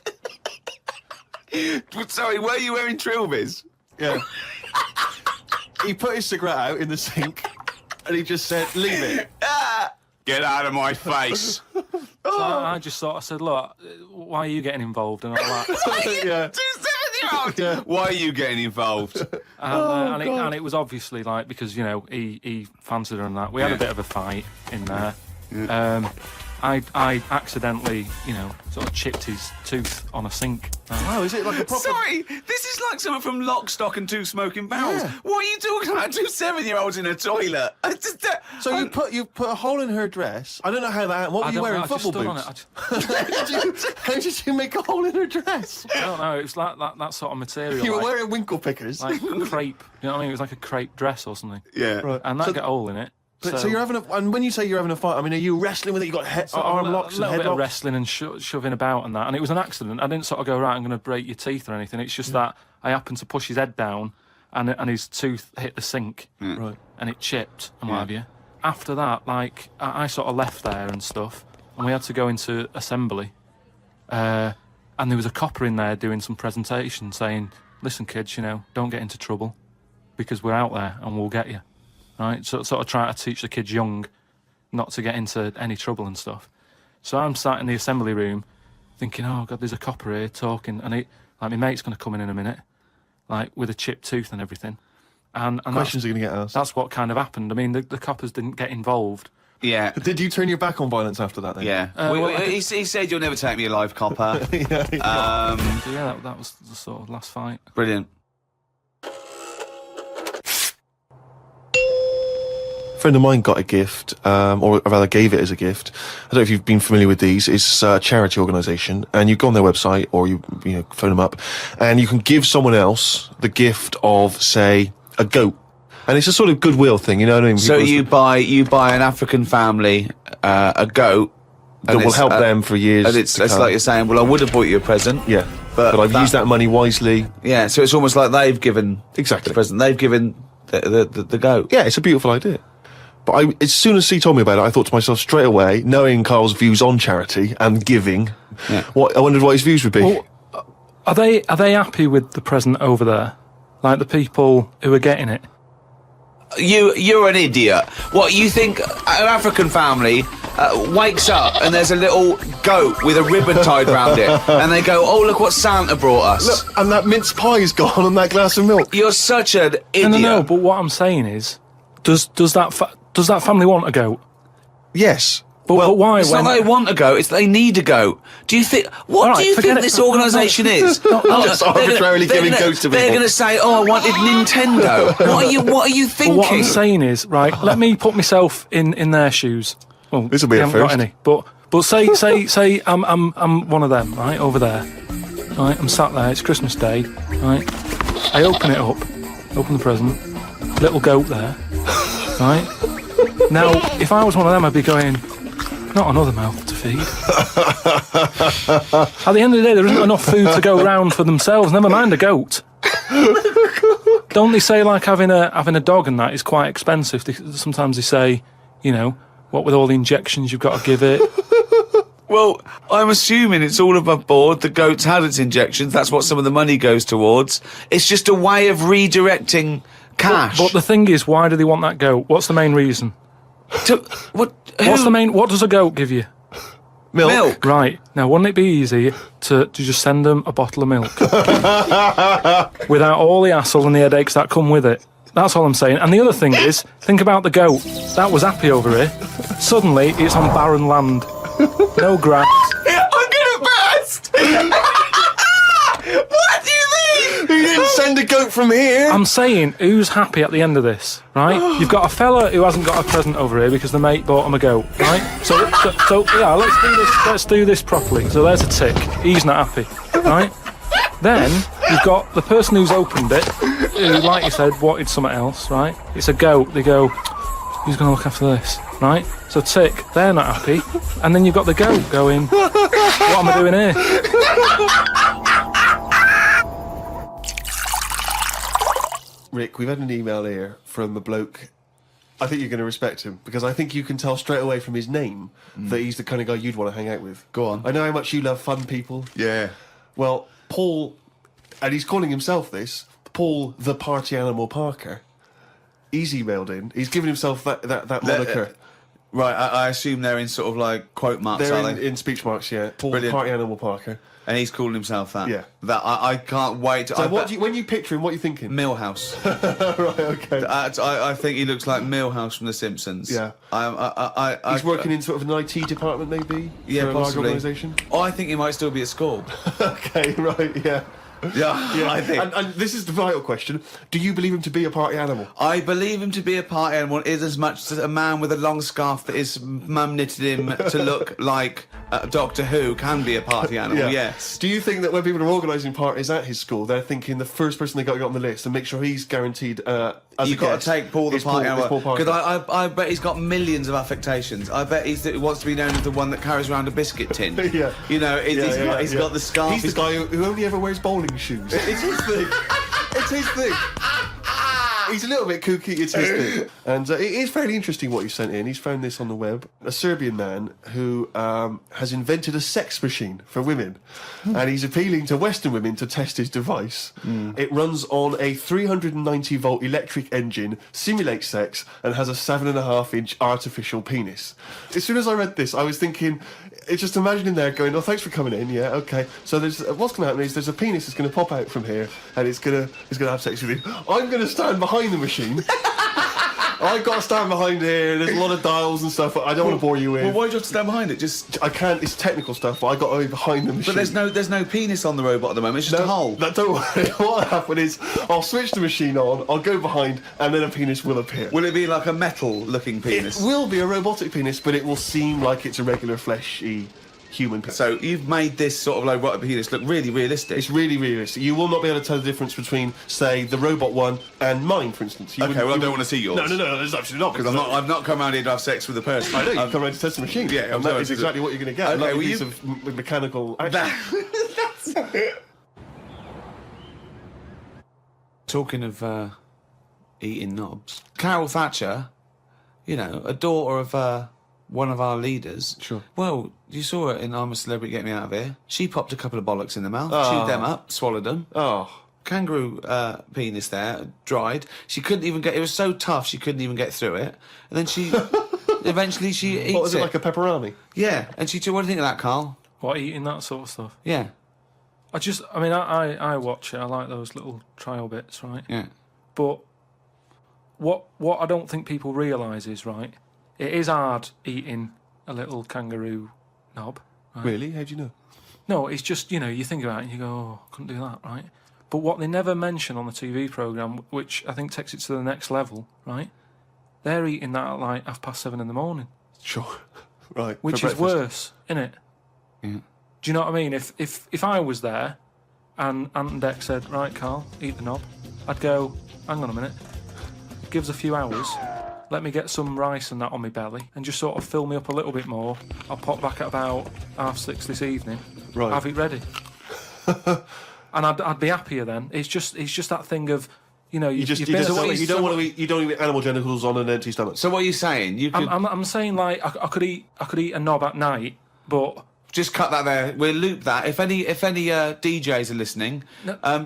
Speaker 1: Sorry, were you wearing trilbies?
Speaker 2: Yeah. He put his cigarette out in the sink, and he just said, leave it.
Speaker 1: Get out of my face.
Speaker 3: So I just sort of said, look, why are you getting involved and all that?
Speaker 2: Yeah.
Speaker 1: Two 7-year-olds. Yeah. Why are you getting involved?
Speaker 3: And it was obviously like, because, you know, he fancied her and that. We had a bit of a fight in there. Yeah. I accidentally, you know, sort of chipped his tooth on a sink.
Speaker 2: Oh, is it like a proper...
Speaker 1: Sorry, this is like someone from Lock, Stock and Two Smoking Barrels.
Speaker 2: Yeah.
Speaker 1: What are you talking about? Two 7-year-olds in a toilet.
Speaker 2: So you put a hole in her dress. I don't know how that... What were you wearing? Football boots? How did you make a hole in her dress?
Speaker 3: I don't know. It was like that sort of material.
Speaker 2: You were wearing winkle pickers.
Speaker 3: Like crepe. You know what I mean? It was like a crepe dress or something.
Speaker 1: Yeah.
Speaker 2: Right.
Speaker 3: And that got a hole in it.
Speaker 2: So you're having and when you say you're having a fight, I mean, are you wrestling with it? You got arm locks and head
Speaker 3: a little bit
Speaker 2: locks?
Speaker 3: of wrestling and shoving about and that, and it was an accident. I didn't sort of go, right, I'm going to break your teeth or anything. It's just that I happened to push his head down, and his tooth hit the sink,
Speaker 2: right,
Speaker 3: and it chipped and what have you. After that, like I sort of left there and stuff, and we had to go into assembly, and there was a copper in there doing some presentation saying, "Listen, kids, you know, don't get into trouble, because we're out there and we'll get you." Right, so sort of trying to teach the kids young not to get into any trouble and stuff. So I'm sat in the assembly room thinking, oh God, there's a copper here talking, and my mate's going to come in a minute, like with a chipped tooth and everything. And
Speaker 2: questions are going to get asked.
Speaker 3: That's what kind of happened. I mean, the coppers didn't get involved.
Speaker 1: Yeah.
Speaker 2: Did you turn your back on violence after that then?
Speaker 1: Yeah. He said, you'll never take me alive, copper.
Speaker 3: So yeah, that was the sort of last fight.
Speaker 1: Brilliant.
Speaker 2: A friend of mine got a gift, or rather gave it as a gift. I don't know if you've been familiar with these. It's a charity organisation, and you go on their website or you phone them up, and you can give someone else the gift of, say, a goat. And it's a sort of goodwill thing, you know what I mean?
Speaker 1: So you buy an African family a goat
Speaker 2: that will help them for years.
Speaker 1: And it's like you're saying, well, I would have bought you a present.
Speaker 2: Yeah, but I've used that money wisely.
Speaker 1: Yeah, so it's almost like they've given
Speaker 2: exactly
Speaker 1: the present. They've given the goat.
Speaker 2: Yeah, it's a beautiful idea. But as soon as he told me about it, I thought to myself straight away, knowing Karl's views on charity and giving, I wondered what his views would be.
Speaker 3: Well, are they happy with the present over there? Like the people who are getting it?
Speaker 1: You're an idiot. What, you think an African family wakes up and there's a little goat with a ribbon tied round it, and they go, oh, look what Santa brought us.
Speaker 2: Look, and that mince pie's gone on that glass of milk.
Speaker 1: You're such an idiot.
Speaker 3: No, but what I'm saying is, does that family want a goat?
Speaker 2: Yes.
Speaker 3: But why?
Speaker 1: It's not they want a goat, it's they need a goat. Do you think... What do you think this organisation is?
Speaker 2: Just arbitrarily giving goats to people.
Speaker 1: They're going to say, oh, I wanted Nintendo. What are you thinking?
Speaker 3: Well, what I'm saying is, right, let me put myself in their shoes. Well,
Speaker 2: this will be a first.
Speaker 3: Got any, but say I'm one of them, right, over there. Right, I'm sat there, it's Christmas Day, right? I open it up, open the present, little goat there, right? Now, if I was one of them, I'd be going, not another mouth to feed. At the end of the day, there isn't enough food to go round for themselves, never mind a goat. Don't they say, like, having a dog and that is quite expensive? Sometimes they say, you know, what with all the injections you've got to give it.
Speaker 1: Well, I'm assuming it's all above board. The goat's had its injections. That's what some of the money goes towards. It's just a way of redirecting cash.
Speaker 3: But the thing is, why do they want that goat? What's the main reason? What does a goat give you?
Speaker 2: Milk.
Speaker 3: Right. Now, wouldn't it be easy to just send them a bottle of milk? Without all the hassle and the headaches that come with it? That's all I'm saying. And the other thing is, think about the goat. That was happy over here. Suddenly, it's on barren land. No grass.
Speaker 2: I'm gonna burst! What do you mean? You didn't send a goat from here.
Speaker 3: I'm saying, who's happy at the end of this, right? You've got a fella who hasn't got a present over here because the mate bought him a goat, right? So yeah, let's do this properly. So there's a tick. He's not happy, right? Then you've got the person who's opened it, who, like you said, wanted something else, right? It's a goat. They go, who's going to look after this, right? So tick, they're not happy. And then you've got the goat going, what am I doing here?
Speaker 2: Rick, we've had an email here from a bloke. I think you're going to respect him, because I think you can tell straight away from his name that he's the kind of guy you'd want to hang out with.
Speaker 1: Go on.
Speaker 2: I know how much you love fun people.
Speaker 1: Yeah.
Speaker 2: Well, Paul, and he's calling himself this, Paul the Party Animal Parker. He's emailed in. He's given himself that moniker.
Speaker 1: Right, I assume they're in sort of like quote marks,
Speaker 2: They're
Speaker 1: are they?
Speaker 2: in speech marks, yeah. Paul
Speaker 1: Brilliant.
Speaker 2: the Party Animal Parker.
Speaker 1: And he's calling himself that.
Speaker 2: Yeah.
Speaker 1: That I can't wait.
Speaker 2: So when you picture him, what are you thinking?
Speaker 1: Millhouse.
Speaker 2: Right, okay.
Speaker 1: I think he looks like Millhouse from The Simpsons.
Speaker 2: Yeah.
Speaker 1: He's
Speaker 2: He's working in sort of an IT department, maybe?
Speaker 1: Yeah,
Speaker 2: for a large
Speaker 1: possibly.
Speaker 2: organisation?
Speaker 1: Oh, I think he might still be at school.
Speaker 2: Okay, right, yeah.
Speaker 1: Yeah, I think.
Speaker 2: And this is the vital question. Do you believe him to be a party animal?
Speaker 1: I believe him to be a party animal is as much as a man with a long scarf that his mum knitted him to look like Doctor Who can be a party animal, yes.
Speaker 2: Do you think that when people are organising parties at his school, they're thinking the first person they got to get on the list and make sure he's guaranteed as
Speaker 1: You've
Speaker 2: a
Speaker 1: got
Speaker 2: guest
Speaker 1: to take Paul the
Speaker 2: is
Speaker 1: party
Speaker 2: Paul
Speaker 1: animal.
Speaker 2: Parker.
Speaker 1: Because I bet he's got millions of affectations. I bet he wants to be known as the one that carries around a biscuit tin.
Speaker 2: Yeah.
Speaker 1: You know, he's got the scarf.
Speaker 2: He's the guy who only ever wears bowling shoes. It's his thing. It's his thing. He's a little bit kooky, it's his thing. And it is fairly interesting what he sent in. He's found this on the web. A Serbian man who has invented a sex machine for women. And he's appealing to Western women to test his device. It runs on a 390-volt electric engine, simulates sex, and has a 7.5-inch artificial penis. As soon as I read this, I was thinking, it's just imagining there going, oh, thanks for coming in, yeah, okay. So there's what's going to happen is there's a penis that's going to pop out from here, and it's going to have sex with you. I'm going to stand behind the machine. I've got to stand behind here. There's a lot of dials and stuff. I don't want to bore you in.
Speaker 1: Well, why do you have to stand behind it? Just
Speaker 2: I can't. It's technical stuff, but I got to be behind the machine.
Speaker 1: But there's no penis on the robot at the moment. It's just a hole.
Speaker 2: Don't worry. What'll happen is I'll switch the machine on. I'll go behind, and then a penis will appear.
Speaker 1: Will it be like a metal-looking penis?
Speaker 2: It will be a robotic penis, but it will seem like it's a regular fleshy human penis.
Speaker 1: So you've made this sort of like robotic penis look really realistic.
Speaker 2: It's really realistic. You will not be able to tell the difference between, say, the robot one and mine, for instance.
Speaker 1: Okay, well, I don't want to see yours.
Speaker 2: No, there's absolutely not.
Speaker 1: Because I've not come around here to have sex with a person.
Speaker 2: I know, you've come around to test the machine.
Speaker 1: Yeah,
Speaker 2: and that is exactly what you're going to get.
Speaker 1: Okay,
Speaker 2: a piece of mechanical action.
Speaker 1: That's it. Talking of eating knobs, Carol Thatcher, you know, a daughter of one of our leaders.
Speaker 2: Sure.
Speaker 1: Well, you saw her in I'm a Celebrity, Get Me Out of Here. She popped a couple of bollocks in the mouth, chewed them up, swallowed them.
Speaker 2: Oh.
Speaker 1: Kangaroo penis there, dried. She couldn't even get. It was so tough she couldn't even get through it. And then she, eventually she eats
Speaker 2: What was it, like a pepperoni?
Speaker 1: Yeah. And she. What do you think of that, Carl?
Speaker 3: What, eating that sort of stuff?
Speaker 1: Yeah.
Speaker 3: I watch it. I like those little trial bits, right?
Speaker 1: Yeah.
Speaker 3: But what I don't think people realise is, right, it is hard eating a little kangaroo knob. Right?
Speaker 2: Really? How do you know?
Speaker 3: No, it's just, you know, you think about it and you go, oh, I couldn't do that, right? But what they never mention on the TV programme, which I think takes it to the next level, right, they're eating that at like 7:30 in the morning.
Speaker 2: Sure. Right.
Speaker 3: Which is worse, innit?
Speaker 1: Yeah.
Speaker 3: Do you know what I mean? If I was there and Ant and Dec said, right, Carl, eat the knob, I'd go, hang on a minute, give us a few hours, let me get some rice and that on my belly and just sort of fill me up a little bit more. I'll pop back at about 6:30 this evening,
Speaker 2: Right.
Speaker 3: have it ready. And I'd be happier then. It's just that thing of, you know,
Speaker 2: You don't want to eat animal genitals on an empty stomach.
Speaker 1: So what are you saying? You could.
Speaker 3: I'm saying like I could eat a knob at night, but
Speaker 4: Just cut that there. We'll loop that. If any DJs are listening,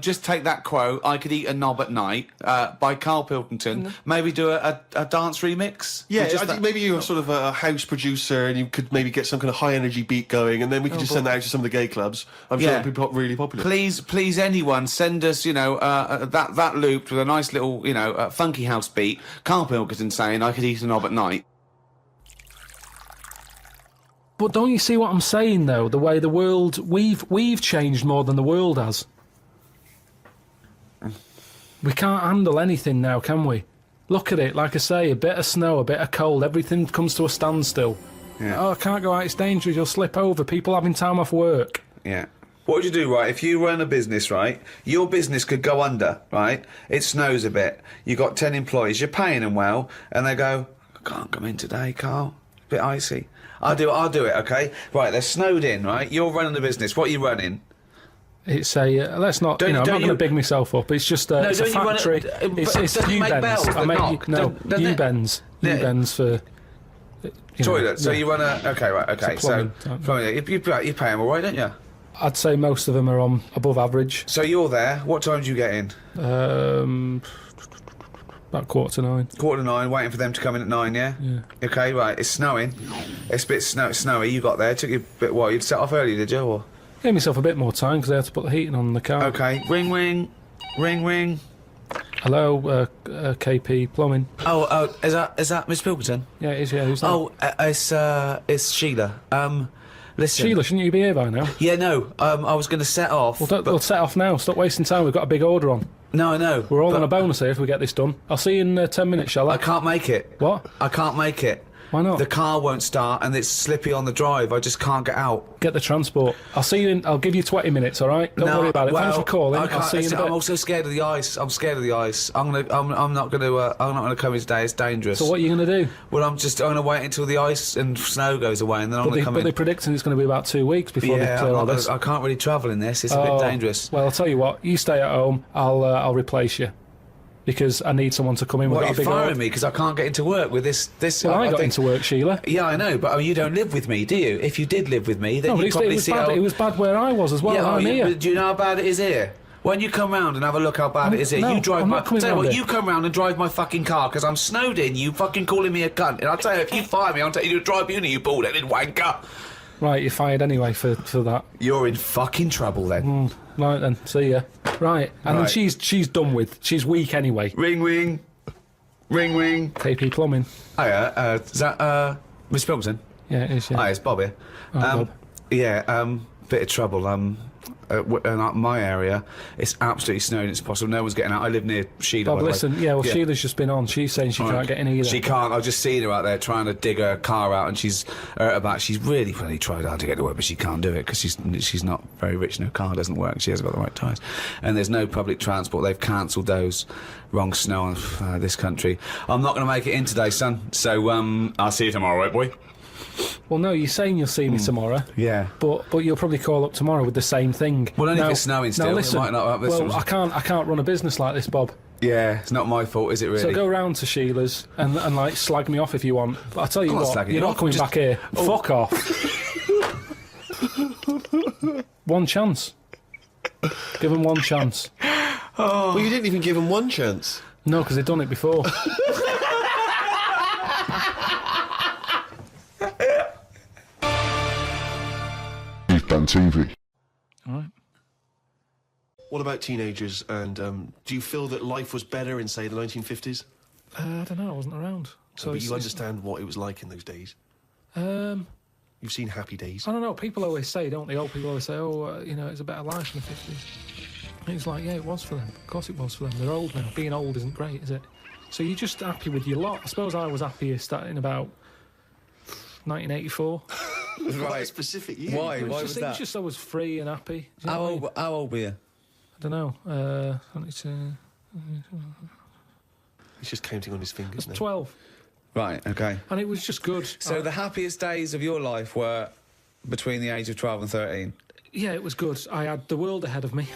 Speaker 4: just take that quote, I could eat a knob at night, by Karl Pilkington. Maybe do a dance remix.
Speaker 2: Yeah, I think maybe you're sort of a house producer and you could maybe get some kind of high energy beat going, and then we could just send that out to some of the gay clubs. I'm sure it'd be really popular.
Speaker 4: Please, anyone, send us, that looped with a nice little, funky house beat. Karl Pilkington saying, I could eat a knob at night.
Speaker 3: But don't you see what I'm saying, though? The way the world... We've changed more than the world has. We can't handle anything now, can we? Look at it, like I say, a bit of snow, a bit of cold, everything comes to a standstill.
Speaker 1: Yeah.
Speaker 3: Oh, I can't go out, it's dangerous, you'll slip over, people having time off work.
Speaker 1: Yeah. What would you do, right? If you run a business, right, your business could go under, right? It snows a bit. You've got 10 employees, you're paying them well, and they go, I can't come in today, Carl. It's a bit icy. I'll do it, okay? Right, they're snowed in, right? You're running the business. What are you running?
Speaker 3: It's a... let's not... I'm not going to big myself up. It's just it's a factory. It's U-bends. U-bends. U-bends for...
Speaker 1: Toilet. So you run a... Okay, right, okay. So plumbing, you pay them all right, don't you?
Speaker 3: I'd say most of them are on above average.
Speaker 1: So you're there. What time do you get in?
Speaker 3: About 9:15.
Speaker 1: 9:15, waiting for them to come in at 9, yeah?
Speaker 3: Yeah.
Speaker 1: Okay, right, it's snowing. It's a bit snowy, you got there. It took you a bit while. You'd set off early, did you? Or?
Speaker 3: Gave myself a bit more time because I had to put the heating on the car.
Speaker 1: Okay, ring.
Speaker 3: Hello, KP Plumbing.
Speaker 1: Oh, is that Miss Pilkington?
Speaker 3: Yeah, it is, yeah, who's that?
Speaker 1: Oh, it's Sheila. Listen.
Speaker 3: Sheila, shouldn't you be here by now?
Speaker 1: Yeah, no, I was going to set off.
Speaker 3: We'll set off now, stop wasting time, we've got a big order on.
Speaker 1: No, I know.
Speaker 3: We're all on a bonus here if we get this done. I'll see you in 10 minutes, shall I?
Speaker 1: I can't make it.
Speaker 3: What?
Speaker 1: I can't make it.
Speaker 3: Why not?
Speaker 1: The car won't start and it's slippy on the drive. I just can't get out.
Speaker 3: Get the transport. I'll see you in... I'll give you 20 minutes, all right? Don't worry about it. Thanks for calling. I'll see you in a bit.
Speaker 1: I'm also scared of the ice. I'm scared of the ice. I'm not gonna come in today. It's dangerous.
Speaker 3: So what are you going to do?
Speaker 1: Well, I'm gonna wait until the ice and snow goes away and then I'm gonna come in.
Speaker 3: But they're predicting it's going to be about 2 weeks before they clear all this.
Speaker 1: I can't really travel in this. It's a bit dangerous.
Speaker 3: Well, I'll tell you what. You stay at home. I'll replace you. Because I need someone to come in.
Speaker 1: What, are you firing me because I can't get into work with this?
Speaker 3: Well, I got into work, Sheila.
Speaker 1: Yeah, I know, but you don't live with me, do you? If you did live with me, then you'd probably see
Speaker 3: it was bad where I was as well.
Speaker 1: Yeah,
Speaker 3: I'm here.
Speaker 1: Do you know how bad it is here? When you come round and have a look how bad it is here, you drive my... Tell you what, you come round and drive my fucking car because I'm snowed in, you fucking calling me a cunt. And I'll tell you, if you fire me, I'll take you to drive uni, you bald-headed wanker.
Speaker 3: Right, you're fired anyway for that.
Speaker 1: You're in fucking trouble then.
Speaker 3: Right then, see ya. Right, and then she's done with. She's weak anyway.
Speaker 1: Ring.
Speaker 3: KP Plumbing.
Speaker 1: Hiya, is that Miss Pilkington?
Speaker 3: Yeah, it is, yeah.
Speaker 1: Hi, it's Bob here.
Speaker 3: Bob.
Speaker 1: Yeah, bit of trouble. In my area, it's absolutely snowing. It's impossible. No one's getting out. I live near Sheila.
Speaker 3: Bob, listen. Sheila's just been on. She's saying she can't get in either.
Speaker 1: She can't. I've just seen her out there trying to dig her car out, and she's hurt her back. She's really tried hard to get to work, but she can't do it because she's not very rich. And her car doesn't work. She hasn't got the right tyres, and there's no public transport. They've cancelled those. Wrong snow on this country. I'm not going to make it in today, son. So I'll see you tomorrow, right, boy?
Speaker 3: Well, no, you're saying you'll see me tomorrow.
Speaker 1: Yeah.
Speaker 3: But you'll probably call up tomorrow with the same thing.
Speaker 1: Well, only if it's snowing still.
Speaker 3: Now, listen,
Speaker 1: it might not
Speaker 3: I can't run a business like this, Bob.
Speaker 1: Yeah, it's not my fault, is it, really?
Speaker 3: So go round to Sheila's and like slag me off if you want. But I'll tell you what, you're not coming back here. Oh. Fuck off. One chance. Give them one chance.
Speaker 2: Well, you didn't even give them one chance.
Speaker 3: No, because they've done it before.
Speaker 5: TV.
Speaker 3: All right.
Speaker 2: What about teenagers? And do you feel that life was better in, say, the 1950s?
Speaker 3: I don't know. I wasn't around. So
Speaker 2: but you understand what it was like in those days. You've seen Happy Days.
Speaker 3: I don't know. People always say, don't they? Old people always say, it's a better life in the 50s. And it's like, yeah, it was for them. Of course it was for them. They're old now. Being old isn't great, is it? So you're just happy with your lot. I suppose I was happiest in about 1984.
Speaker 2: Right. Specific year.
Speaker 1: Why? Why was that?
Speaker 3: It was just I was free and happy.
Speaker 1: How old were you?
Speaker 3: I don't know.
Speaker 2: He's just counting on his fingers now.
Speaker 3: 12.
Speaker 1: Right, okay.
Speaker 3: And it was just good.
Speaker 1: So the happiest days of your life were between the age of 12 and 13?
Speaker 3: Yeah, it was good. I had the world ahead of me.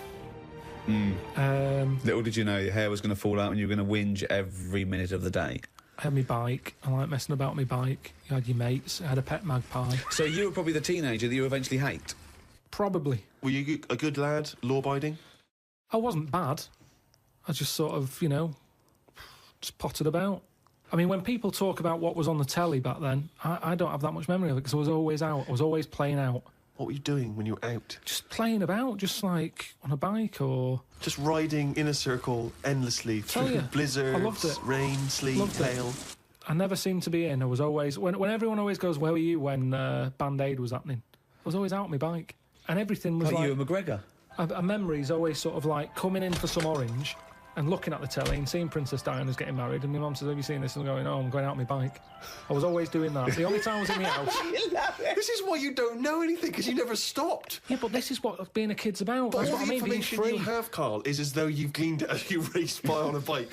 Speaker 1: Little did you know your hair was going to fall out and you were going to whinge every minute of the day.
Speaker 3: I had my bike. I like messing about my bike. You had your mates. I had a pet magpie.
Speaker 4: So you were probably the teenager that you eventually hate?
Speaker 3: Probably.
Speaker 2: Were you a good lad, law-abiding?
Speaker 3: I wasn't bad. I just sort of, just potted about. I mean, when people talk about what was on the telly back then, I don't have that much memory of it because I was always out. I was always playing out.
Speaker 2: What were you doing when you were out?
Speaker 3: Just playing about, just like on a bike or...
Speaker 2: Just riding in a circle endlessly through blizzards,
Speaker 3: I loved it.
Speaker 2: rain, sleet,
Speaker 3: Loved it.
Speaker 2: hail.
Speaker 3: I never seemed to be in. I was always... When everyone always goes, where were you when Band-Aid was happening? I was always out on my bike. And everything was
Speaker 4: Like
Speaker 3: like...
Speaker 4: you and McGregor?
Speaker 3: A memory's always sort of like coming in for some orange and looking at the telly and seeing Princess Diana's getting married, and my mum says, have you seen this? And I'm going, oh, I'm going out on my bike. I was always doing that. The only time I was in the house...
Speaker 2: This is why you don't know anything, because you never stopped.
Speaker 3: Yeah, but this is what being a kid's about.
Speaker 2: But
Speaker 3: That's
Speaker 2: all
Speaker 3: what I
Speaker 2: the
Speaker 3: mean, being
Speaker 2: information
Speaker 3: free.
Speaker 2: you have, Carl, is as though you've gleaned it as you raced by on a bike.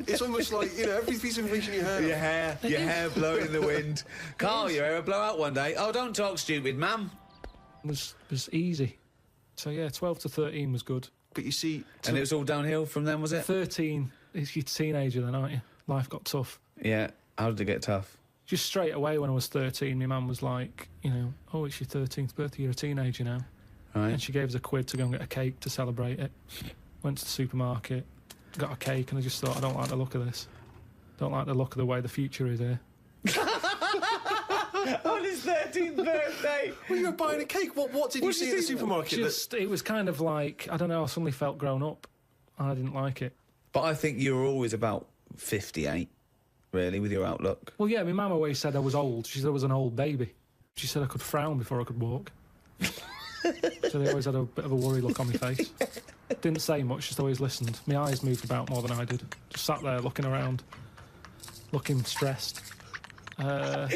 Speaker 2: It's almost like, every piece of information you have.
Speaker 4: Your hair blowing in the wind. Carl, your hair will blow out one day. Oh, don't talk stupid, ma'am.
Speaker 3: was easy. So yeah, 12 to 13 was good.
Speaker 2: But you see...
Speaker 4: And it was all downhill from then, was it?
Speaker 3: 13, if you're a teenager then, aren't you? Life got tough.
Speaker 4: Yeah. How did it get tough?
Speaker 3: Just straight away when I was 13, my mum was like, oh, it's your 13th birthday, you're a teenager now.
Speaker 4: Right.
Speaker 3: And she gave us a quid to go and get a cake to celebrate it. Went to the supermarket, got a cake, and I just thought, I don't like the look of this. Don't like the look of the way the future is here.
Speaker 4: On his 13th birthday.
Speaker 2: Well, you were buying a cake. What did you see at the supermarket?
Speaker 3: It was kind of like, I don't know, I suddenly felt grown up. And I didn't like it.
Speaker 4: But I think you were always about 58, really, with your outlook.
Speaker 3: Well, yeah, my mum always said I was old. She said I was an old baby. She said I could frown before I could walk. So they always had a bit of a worried look on my face. Didn't say much, just always listened. My eyes moved about more than I did. Just sat there looking around, looking stressed.
Speaker 4: My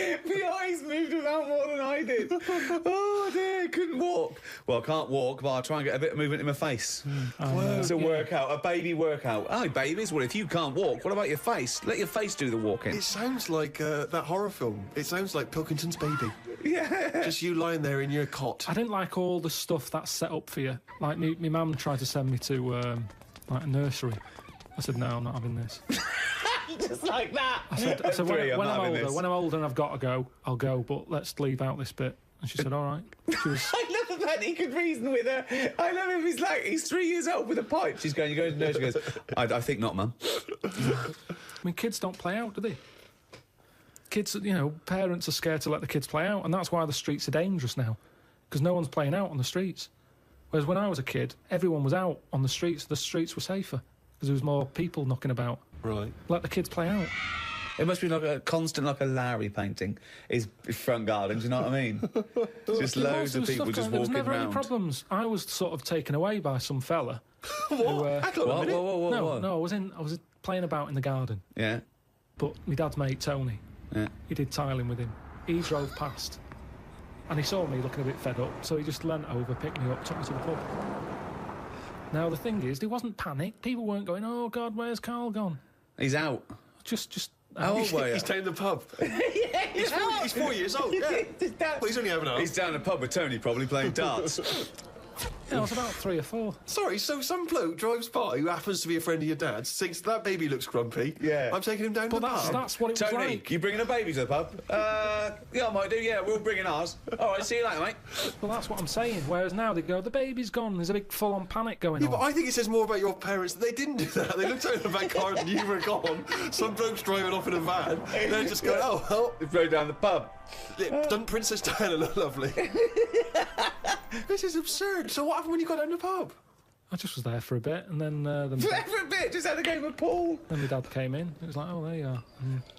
Speaker 4: eyes moved about more than I did. Oh dear, couldn't walk. Well, I can't walk, but I'll try and get a bit of movement in my face. It's a workout, a baby workout. Oh, babies, well, if you can't walk, what about your face? Let your face do the walking.
Speaker 2: It sounds like that horror film. It sounds like Pilkington's Baby.
Speaker 4: Yeah.
Speaker 2: Just you lying there in your cot.
Speaker 3: I didn't like all the stuff that's set up for you. Like, my mum tried to send me to, like, a nursery. I said, no, I'm not having this.
Speaker 4: Just like that.
Speaker 3: I said when I'm older and I've got to go, I'll go, but let's leave out this bit. And she said, all right. She was...
Speaker 4: I love the fact he could reason with her. I love him. He's 3 years old with a pipe. She's going, you're going to nursery. She goes, I think not, Mum.
Speaker 3: I mean, kids don't play out, do they? Kids, parents are scared to let the kids play out, and that's why the streets are dangerous now, because no one's playing out on the streets. Whereas when I was a kid, everyone was out on the streets. The streets were safer, because there was more people knocking about.
Speaker 2: Right.
Speaker 3: Let the kids play out.
Speaker 4: It must be like a constant, like a Larry painting, his front garden, do you know what I mean? Just loads of people just
Speaker 3: There was
Speaker 4: walking
Speaker 3: never
Speaker 4: around.
Speaker 3: any problems. I was sort of taken away by some fella.
Speaker 2: What?
Speaker 4: Whoa.
Speaker 3: No, I was playing about in the garden.
Speaker 4: Yeah,
Speaker 3: But my dad's mate, Tony,
Speaker 4: yeah.
Speaker 3: he did tiling with him. He drove past, and he saw me looking a bit fed up, so he just leant over, picked me up, took me to the pub. Now, the thing is, there wasn't panic. People weren't going, oh, God, where's Carl gone?
Speaker 4: He's out.
Speaker 3: Just
Speaker 4: How old were you?
Speaker 2: He's down the pub.
Speaker 4: Yeah,
Speaker 2: He's 4 years old, yeah. Well, he's only having a...
Speaker 4: He's down the pub with Tony, probably playing darts.
Speaker 3: Yeah, I was about 3 or 4.
Speaker 2: Sorry, so some bloke drives by who happens to be a friend of your dad's, thinks that baby looks grumpy.
Speaker 4: Yeah.
Speaker 2: I'm taking him down to
Speaker 3: But
Speaker 2: the pub.
Speaker 3: that's what it was
Speaker 4: Tony,
Speaker 3: like.
Speaker 4: you bringing a baby to the pub? Yeah, I might do, yeah, we're all bringing ours. All right, see you later, mate.
Speaker 3: Well, that's what I'm saying. Whereas now they go, the baby's gone. There's a big full-on panic going
Speaker 2: Yeah,
Speaker 3: on.
Speaker 2: but I think it says more about your parents that they didn't do that. They looked out in the back car and you were gone. Some bloke's driving off in a van. They're just going, oh, well,
Speaker 4: They rode down the pub.
Speaker 2: doesn't Princess Diana look lovely? This is absurd. So what happened when you got down the pub?
Speaker 3: I just was there for a bit, and then
Speaker 4: For a bit, just had a game of pool.
Speaker 3: then my dad came in. It was like, oh, there you are.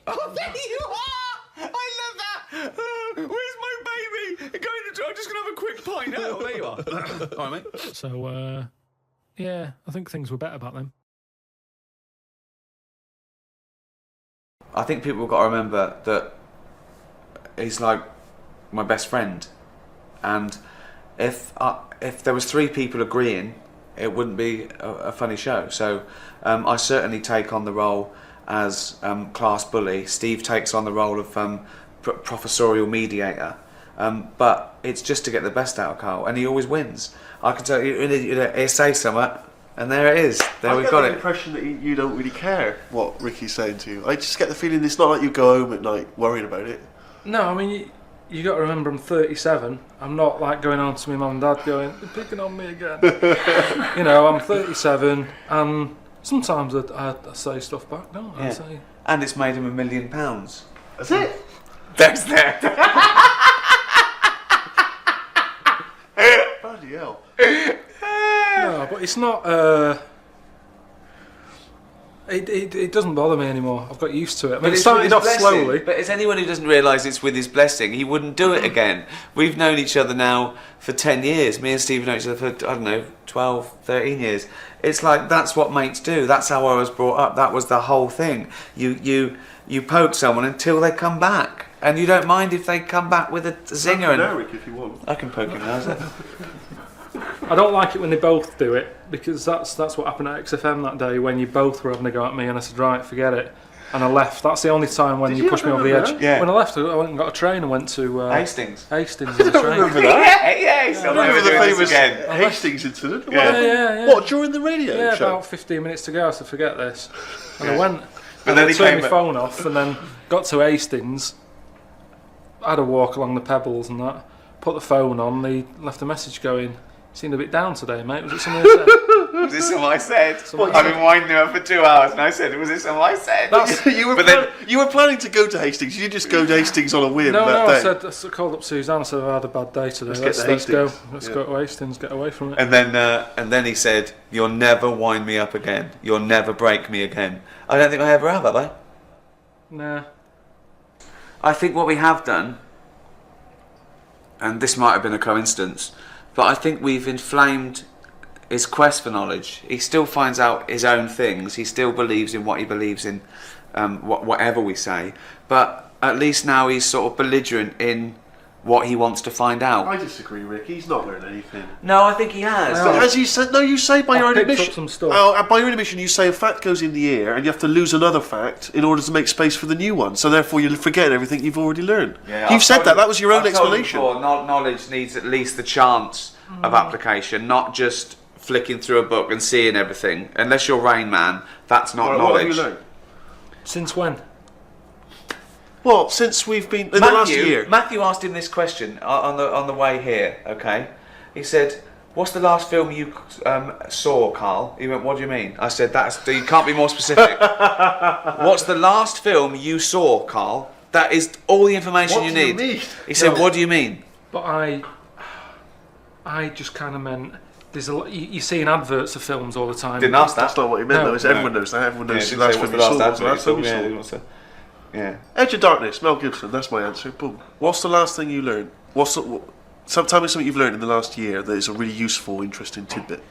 Speaker 4: Oh, there you are! I love that! Where's my baby? I'm just going to have a quick pint. Oh, there you are. All right, mate.
Speaker 3: So, yeah, I think things were better back then.
Speaker 6: I think people have got to remember that he's like my best friend, and if there was 3 people agreeing, it wouldn't be a funny show. So I certainly take on the role as class bully. Steve takes on the role of professorial mediator. But it's just to get the best out of Carl, and he always wins. I can tell you, he'll say something, And there it is. There we
Speaker 7: I get
Speaker 6: got
Speaker 7: the
Speaker 6: it.
Speaker 7: impression that you don't really care what Ricky's saying to you. I just get the feeling it's not like you go home at night worrying about it.
Speaker 3: No, I mean, you got to remember I'm 37. I'm not like going on to my mum and dad going, they're picking on me again. You know, I'm 37 and sometimes I say stuff back, don't I?
Speaker 6: Yeah.
Speaker 3: I say,
Speaker 6: And it's made him £1 million.
Speaker 7: That's it.
Speaker 6: There's there.
Speaker 7: Bloody hell.
Speaker 3: no, but it's not. It doesn't bother me anymore. I've got used to it. I mean, it
Speaker 6: it's
Speaker 3: started
Speaker 6: with
Speaker 3: off
Speaker 6: his blessing.
Speaker 3: slowly.
Speaker 6: But it's anyone who doesn't realise it's with his blessing, he wouldn't do it again. We've known each other now for 10 years. Me and Steve have known each other for, I don't know, 12, 13 years. It's like, that's what mates do. That's how I was brought up. That was the whole thing. You poke someone until they come back. And you don't mind if they come back with a zinger.
Speaker 7: Now, Rick, if you want.
Speaker 6: I can poke him now, is it?
Speaker 3: I don't like it when they both do it because that's what happened at XFM that day when you both were having a go at me and I said right, forget it, and I left. That's the only time when you pushed me over the edge.
Speaker 6: Yeah.
Speaker 3: When I left, I went and got a train and went to
Speaker 6: Hastings.
Speaker 3: Hastings on the train.
Speaker 6: Yeah, he's not
Speaker 7: Remember
Speaker 6: never
Speaker 7: the
Speaker 6: doing this
Speaker 7: famous
Speaker 6: again.
Speaker 7: Hastings incident?
Speaker 3: Yeah.
Speaker 7: What, during the radio
Speaker 3: Yeah,
Speaker 7: show?
Speaker 3: about 15 minutes to go. I said forget this, and I went.
Speaker 6: But
Speaker 3: And
Speaker 6: then
Speaker 3: I
Speaker 6: he
Speaker 3: turned
Speaker 6: came
Speaker 3: my phone off and then got to Hastings. Had a walk along the pebbles and that. Put the phone on. They left a message going. Seemed a bit down today, mate. Was it something I said?
Speaker 6: Was this something I said?
Speaker 3: Something
Speaker 6: I've been winding him up for 2 hours and I said, was this something I said?
Speaker 7: you were planning to go to Hastings. You didn't just go to Hastings on a whim
Speaker 3: No,
Speaker 7: that day.
Speaker 3: I called up Suzanne. I said, I've had a bad day today.
Speaker 7: Let's get to
Speaker 3: Let's go.
Speaker 7: Hastings.
Speaker 3: Let's
Speaker 7: Yeah.
Speaker 3: go to Hastings. Get away from it.
Speaker 6: And then he said, you'll never wind me up again. You'll never break me again. I don't think I ever have I?
Speaker 3: Nah.
Speaker 6: I think what we have done, and this might have been a coincidence, but I think we've inflamed his quest for knowledge. He still finds out his own things. He still believes in what he believes in, whatever we say. But at least now he's sort of belligerent in what he wants to find out.
Speaker 7: I disagree, Rick. He's not learned anything.
Speaker 6: No, I think he has.
Speaker 3: No.
Speaker 7: As you said, no, you say by your own
Speaker 3: picked up
Speaker 7: admission.
Speaker 3: some stuff.
Speaker 7: By your own admission, you say a fact goes in the air, and you have to lose another fact in order to make space for the new one. So therefore, you'll forget everything you've already learned.
Speaker 6: Yeah,
Speaker 7: You've said that. That was your own
Speaker 6: I've told you
Speaker 7: explanation.
Speaker 6: before, knowledge needs at least the chance of application, not just flicking through a book and seeing everything. Unless you're Rain Man, that's not
Speaker 7: What
Speaker 6: knowledge.
Speaker 7: have you learned?
Speaker 3: Since when?
Speaker 7: Well, since we've been in the last year.
Speaker 6: Matthew asked him this question on the way here. Okay, he said, "What's the last film you saw, Carl?" He went, "What do you mean?" I said, you can't be more specific." What's the last film you saw, Carl? That is all the information
Speaker 7: What
Speaker 6: you
Speaker 7: do you
Speaker 6: need.
Speaker 7: mean?
Speaker 6: He said,
Speaker 3: No.
Speaker 6: "What do you mean?"
Speaker 3: But I just kind of meant there's a lot. You see in adverts of films all the time.
Speaker 6: Didn't ask that.
Speaker 7: That's not what he meant,
Speaker 3: No.
Speaker 7: though. Is everyone knows that. Everyone knows
Speaker 6: Yeah,
Speaker 7: the last
Speaker 6: didn't
Speaker 7: film
Speaker 6: say
Speaker 7: you
Speaker 6: what's
Speaker 7: saw.
Speaker 6: the
Speaker 7: What's the last film you
Speaker 6: yeah,
Speaker 7: saw?
Speaker 6: he wants to- yeah.
Speaker 7: Edge of Darkness, Mel Gibson. That's my answer. Boom. What's the last thing you learned? Tell me something you've learned in the last year that is a really useful, interesting tidbit.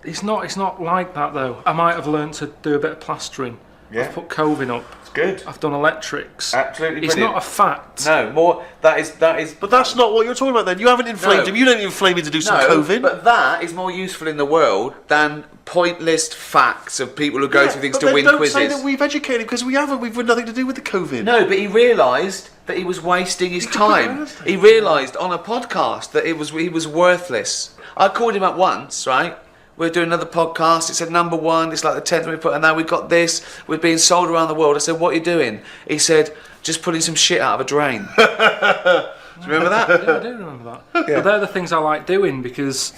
Speaker 3: It's not like that though. I might have learned to do a bit of plastering.
Speaker 6: Yeah.
Speaker 3: I've put coving up.
Speaker 6: It's good.
Speaker 3: I've done electrics.
Speaker 6: Absolutely
Speaker 3: It's
Speaker 6: brilliant.
Speaker 3: not a fact.
Speaker 6: No, more. That is.
Speaker 7: But that's not what you're talking about then. You haven't inflamed
Speaker 6: No.
Speaker 7: him. You don't inflame him to do some
Speaker 6: No,
Speaker 7: coving.
Speaker 6: but that is more useful in the world than pointless facts of people who go through things
Speaker 7: but
Speaker 6: to
Speaker 7: then
Speaker 6: win
Speaker 7: don't
Speaker 6: quizzes.
Speaker 7: say that we've educated him because we haven't. We've got nothing to do with the COVID.
Speaker 6: No, but he realised that he was wasting his
Speaker 7: could put your
Speaker 6: time.
Speaker 7: hands down.
Speaker 6: He realised on a podcast that he was worthless. I called him up once, right? We're doing another podcast. It said number 1. It's like the 10th we put, and now we've got this. We're being sold around the world. I said, "What are you doing?" He said, "Just putting some shit out of a drain." Do you remember that?
Speaker 3: Yeah, I do remember that.
Speaker 6: Yeah.
Speaker 3: But they're the things I like doing because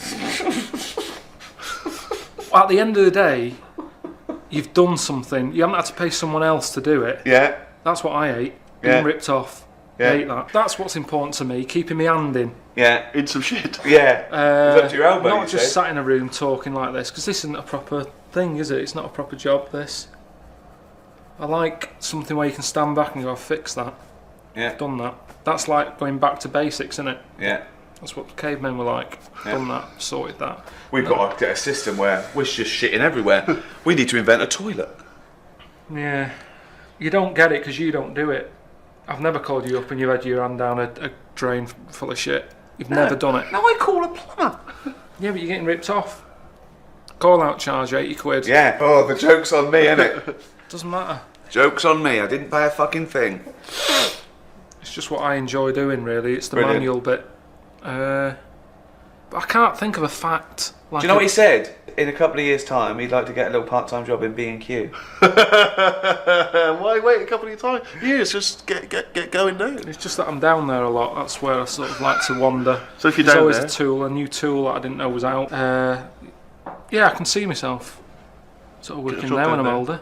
Speaker 3: at the end of the day, you've done something. You haven't had to pay someone else to do it.
Speaker 6: Yeah.
Speaker 3: That's what I hate.
Speaker 6: Yeah.
Speaker 3: Being ripped off.
Speaker 6: Yeah.
Speaker 3: I hate that. That's what's important to me. Keeping my hand in.
Speaker 6: Yeah.
Speaker 7: In some shit.
Speaker 6: Yeah. It's up to your elbow,
Speaker 3: Not
Speaker 6: you
Speaker 3: just
Speaker 6: said.
Speaker 3: sat in a room talking like this, because this isn't a proper thing, is it? It's not a proper job, this. I like something where you can stand back and go, I've fixed that.
Speaker 6: Yeah.
Speaker 3: I've done that. That's like going back to basics, isn't it?
Speaker 6: Yeah.
Speaker 3: That's what cavemen were like. Done that, sorted that.
Speaker 6: We've got to get a system where we're just shitting everywhere. We need to invent a toilet.
Speaker 3: Yeah. You don't get it because you don't do it. I've never called you up and you've had your hand down a drain full of shit. You've never done it.
Speaker 6: No, I call a plumber.
Speaker 3: Yeah, but you're getting ripped off. Call out charge, 80 quid.
Speaker 6: Yeah. Oh, the joke's on me, innit?
Speaker 3: Doesn't matter.
Speaker 6: Joke's on me. I didn't pay a fucking thing.
Speaker 3: It's just what I enjoy doing, really. It's the
Speaker 6: Brilliant.
Speaker 3: manual bit. I can't think of a fact. Like
Speaker 6: Do you know what he said? In a couple of years' time, he'd like to get a little part-time job in B&Q.
Speaker 7: Why wait a couple of times? Years, just get going now.
Speaker 3: It's just that I'm down there a lot. That's where I sort of like to wander.
Speaker 7: So if you're
Speaker 3: There's
Speaker 7: down
Speaker 3: always
Speaker 7: there,
Speaker 3: a new tool that I didn't know was out. Yeah, I can see myself sort of working
Speaker 7: job
Speaker 3: there when
Speaker 7: down
Speaker 3: I'm
Speaker 7: there.
Speaker 3: older.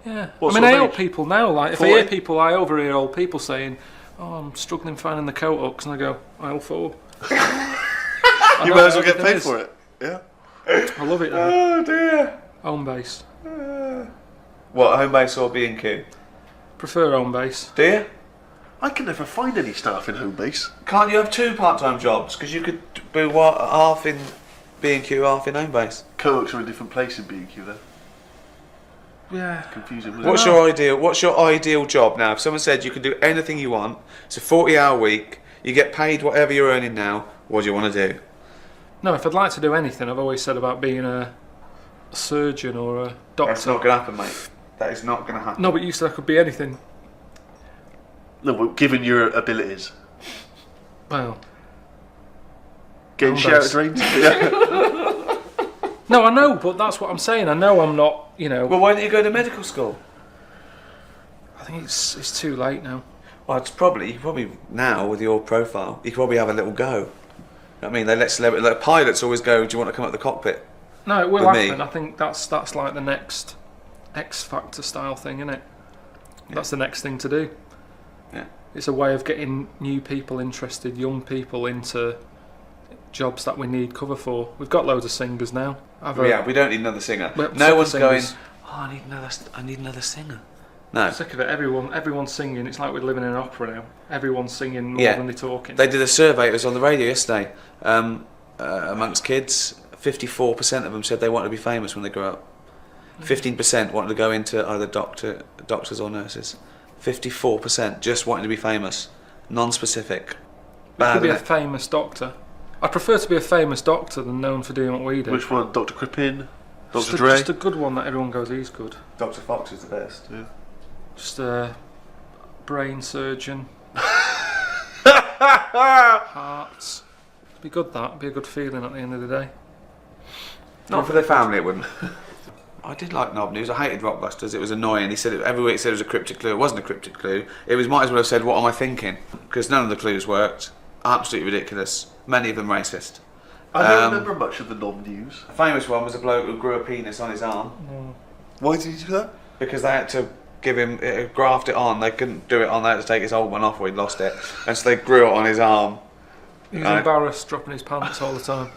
Speaker 3: Yeah.
Speaker 7: What
Speaker 3: I mean,
Speaker 7: sort
Speaker 3: I
Speaker 7: of
Speaker 3: help
Speaker 7: age?
Speaker 3: people now. Like, if I
Speaker 7: 40?
Speaker 3: hear people, I overhear old people saying, "Oh, I'm struggling finding the coat hooks," and I go, "Aisle 4."
Speaker 7: you might as well get paid for it. Yeah.
Speaker 3: I love it. Though.
Speaker 6: Oh dear.
Speaker 3: Home base.
Speaker 6: What, home base or B&Q?
Speaker 3: Prefer home base.
Speaker 6: Do you?
Speaker 7: I can never find any staff in home base.
Speaker 6: Can't you have 2 part-time jobs? Because you could do what, half in B&Q, half in home base.
Speaker 7: Co-ops are in a different place in B&Q then.
Speaker 3: Yeah.
Speaker 7: Confusing. Wasn't
Speaker 6: What's
Speaker 7: it?
Speaker 6: your ideal job now? If someone said you can do anything you want, it's a 40-hour week, you get paid whatever you're earning now, what do you want to do?
Speaker 3: No, if I'd like to do anything, I've always said about being a surgeon or a doctor.
Speaker 6: That's not going to happen, mate. That is not going to happen.
Speaker 3: No, but you said I could be anything.
Speaker 7: No, but given your abilities,
Speaker 3: Well,
Speaker 7: getting
Speaker 3: Home
Speaker 7: shouted
Speaker 3: base.
Speaker 7: range. Yeah.
Speaker 3: no, I know, but that's what I'm saying. I know I'm not, you know.
Speaker 6: Well, why don't you go to medical school?
Speaker 3: I think it's too late now.
Speaker 6: Well, you could probably now with your profile, you could probably have a little go. You know what I mean, they let celebrities, like pilots always go, "Do you want to come up the cockpit?"
Speaker 3: No, it will
Speaker 6: With me.
Speaker 3: happen. I think that's like the next X Factor style thing, isn't it? That's the next thing to do.
Speaker 6: Yeah.
Speaker 3: It's a way of getting new people interested, young people into jobs that we need cover for. We've got loads of singers now.
Speaker 6: Yeah, we don't need another singer.
Speaker 3: Well,
Speaker 6: No one's going,
Speaker 3: singers.
Speaker 6: "Oh, I need another singer." No.
Speaker 3: Sick of it. Everyone's singing. It's like we're living in an opera now. Everyone's singing more
Speaker 6: Yeah.
Speaker 3: than they're talking.
Speaker 6: They did a survey, it was on the radio yesterday, amongst kids, 54% of them said they wanted to be famous when they grow up. 15% wanted to go into either doctors or nurses. 54% just wanted to be famous. Non-specific.
Speaker 3: We could be a
Speaker 6: Bad, innit?
Speaker 3: famous doctor. I prefer to be a famous doctor than known for doing what we do.
Speaker 7: Which one? Dr. Crippin?
Speaker 3: Just
Speaker 7: Dr.
Speaker 3: a,
Speaker 7: Dre?
Speaker 3: just a good one that everyone goes, he's good.
Speaker 6: Dr. Fox is the best.
Speaker 7: Yeah.
Speaker 3: Just a brain surgeon. Hearts. It'd be good, that. It'd be a good feeling at the end of the day.
Speaker 6: Not for their family, it wouldn't. I did like Knob News. I hated Rockbusters. It was annoying. He said every week. He said it was a cryptic clue. It wasn't a cryptic clue. It was might as well have said, "What am I thinking?" Because none of the clues worked. Absolutely ridiculous. Many of them racist.
Speaker 7: I don't remember much of the Knob News.
Speaker 6: A famous one was a bloke who grew a penis on his arm
Speaker 7: Why did he do that?
Speaker 6: because they had to give him graft it on. They couldn't do it on. They had to take his old one off, or he'd lost it, and so they grew it on his arm.
Speaker 3: He was
Speaker 6: Right.
Speaker 3: embarrassed dropping his pants all the time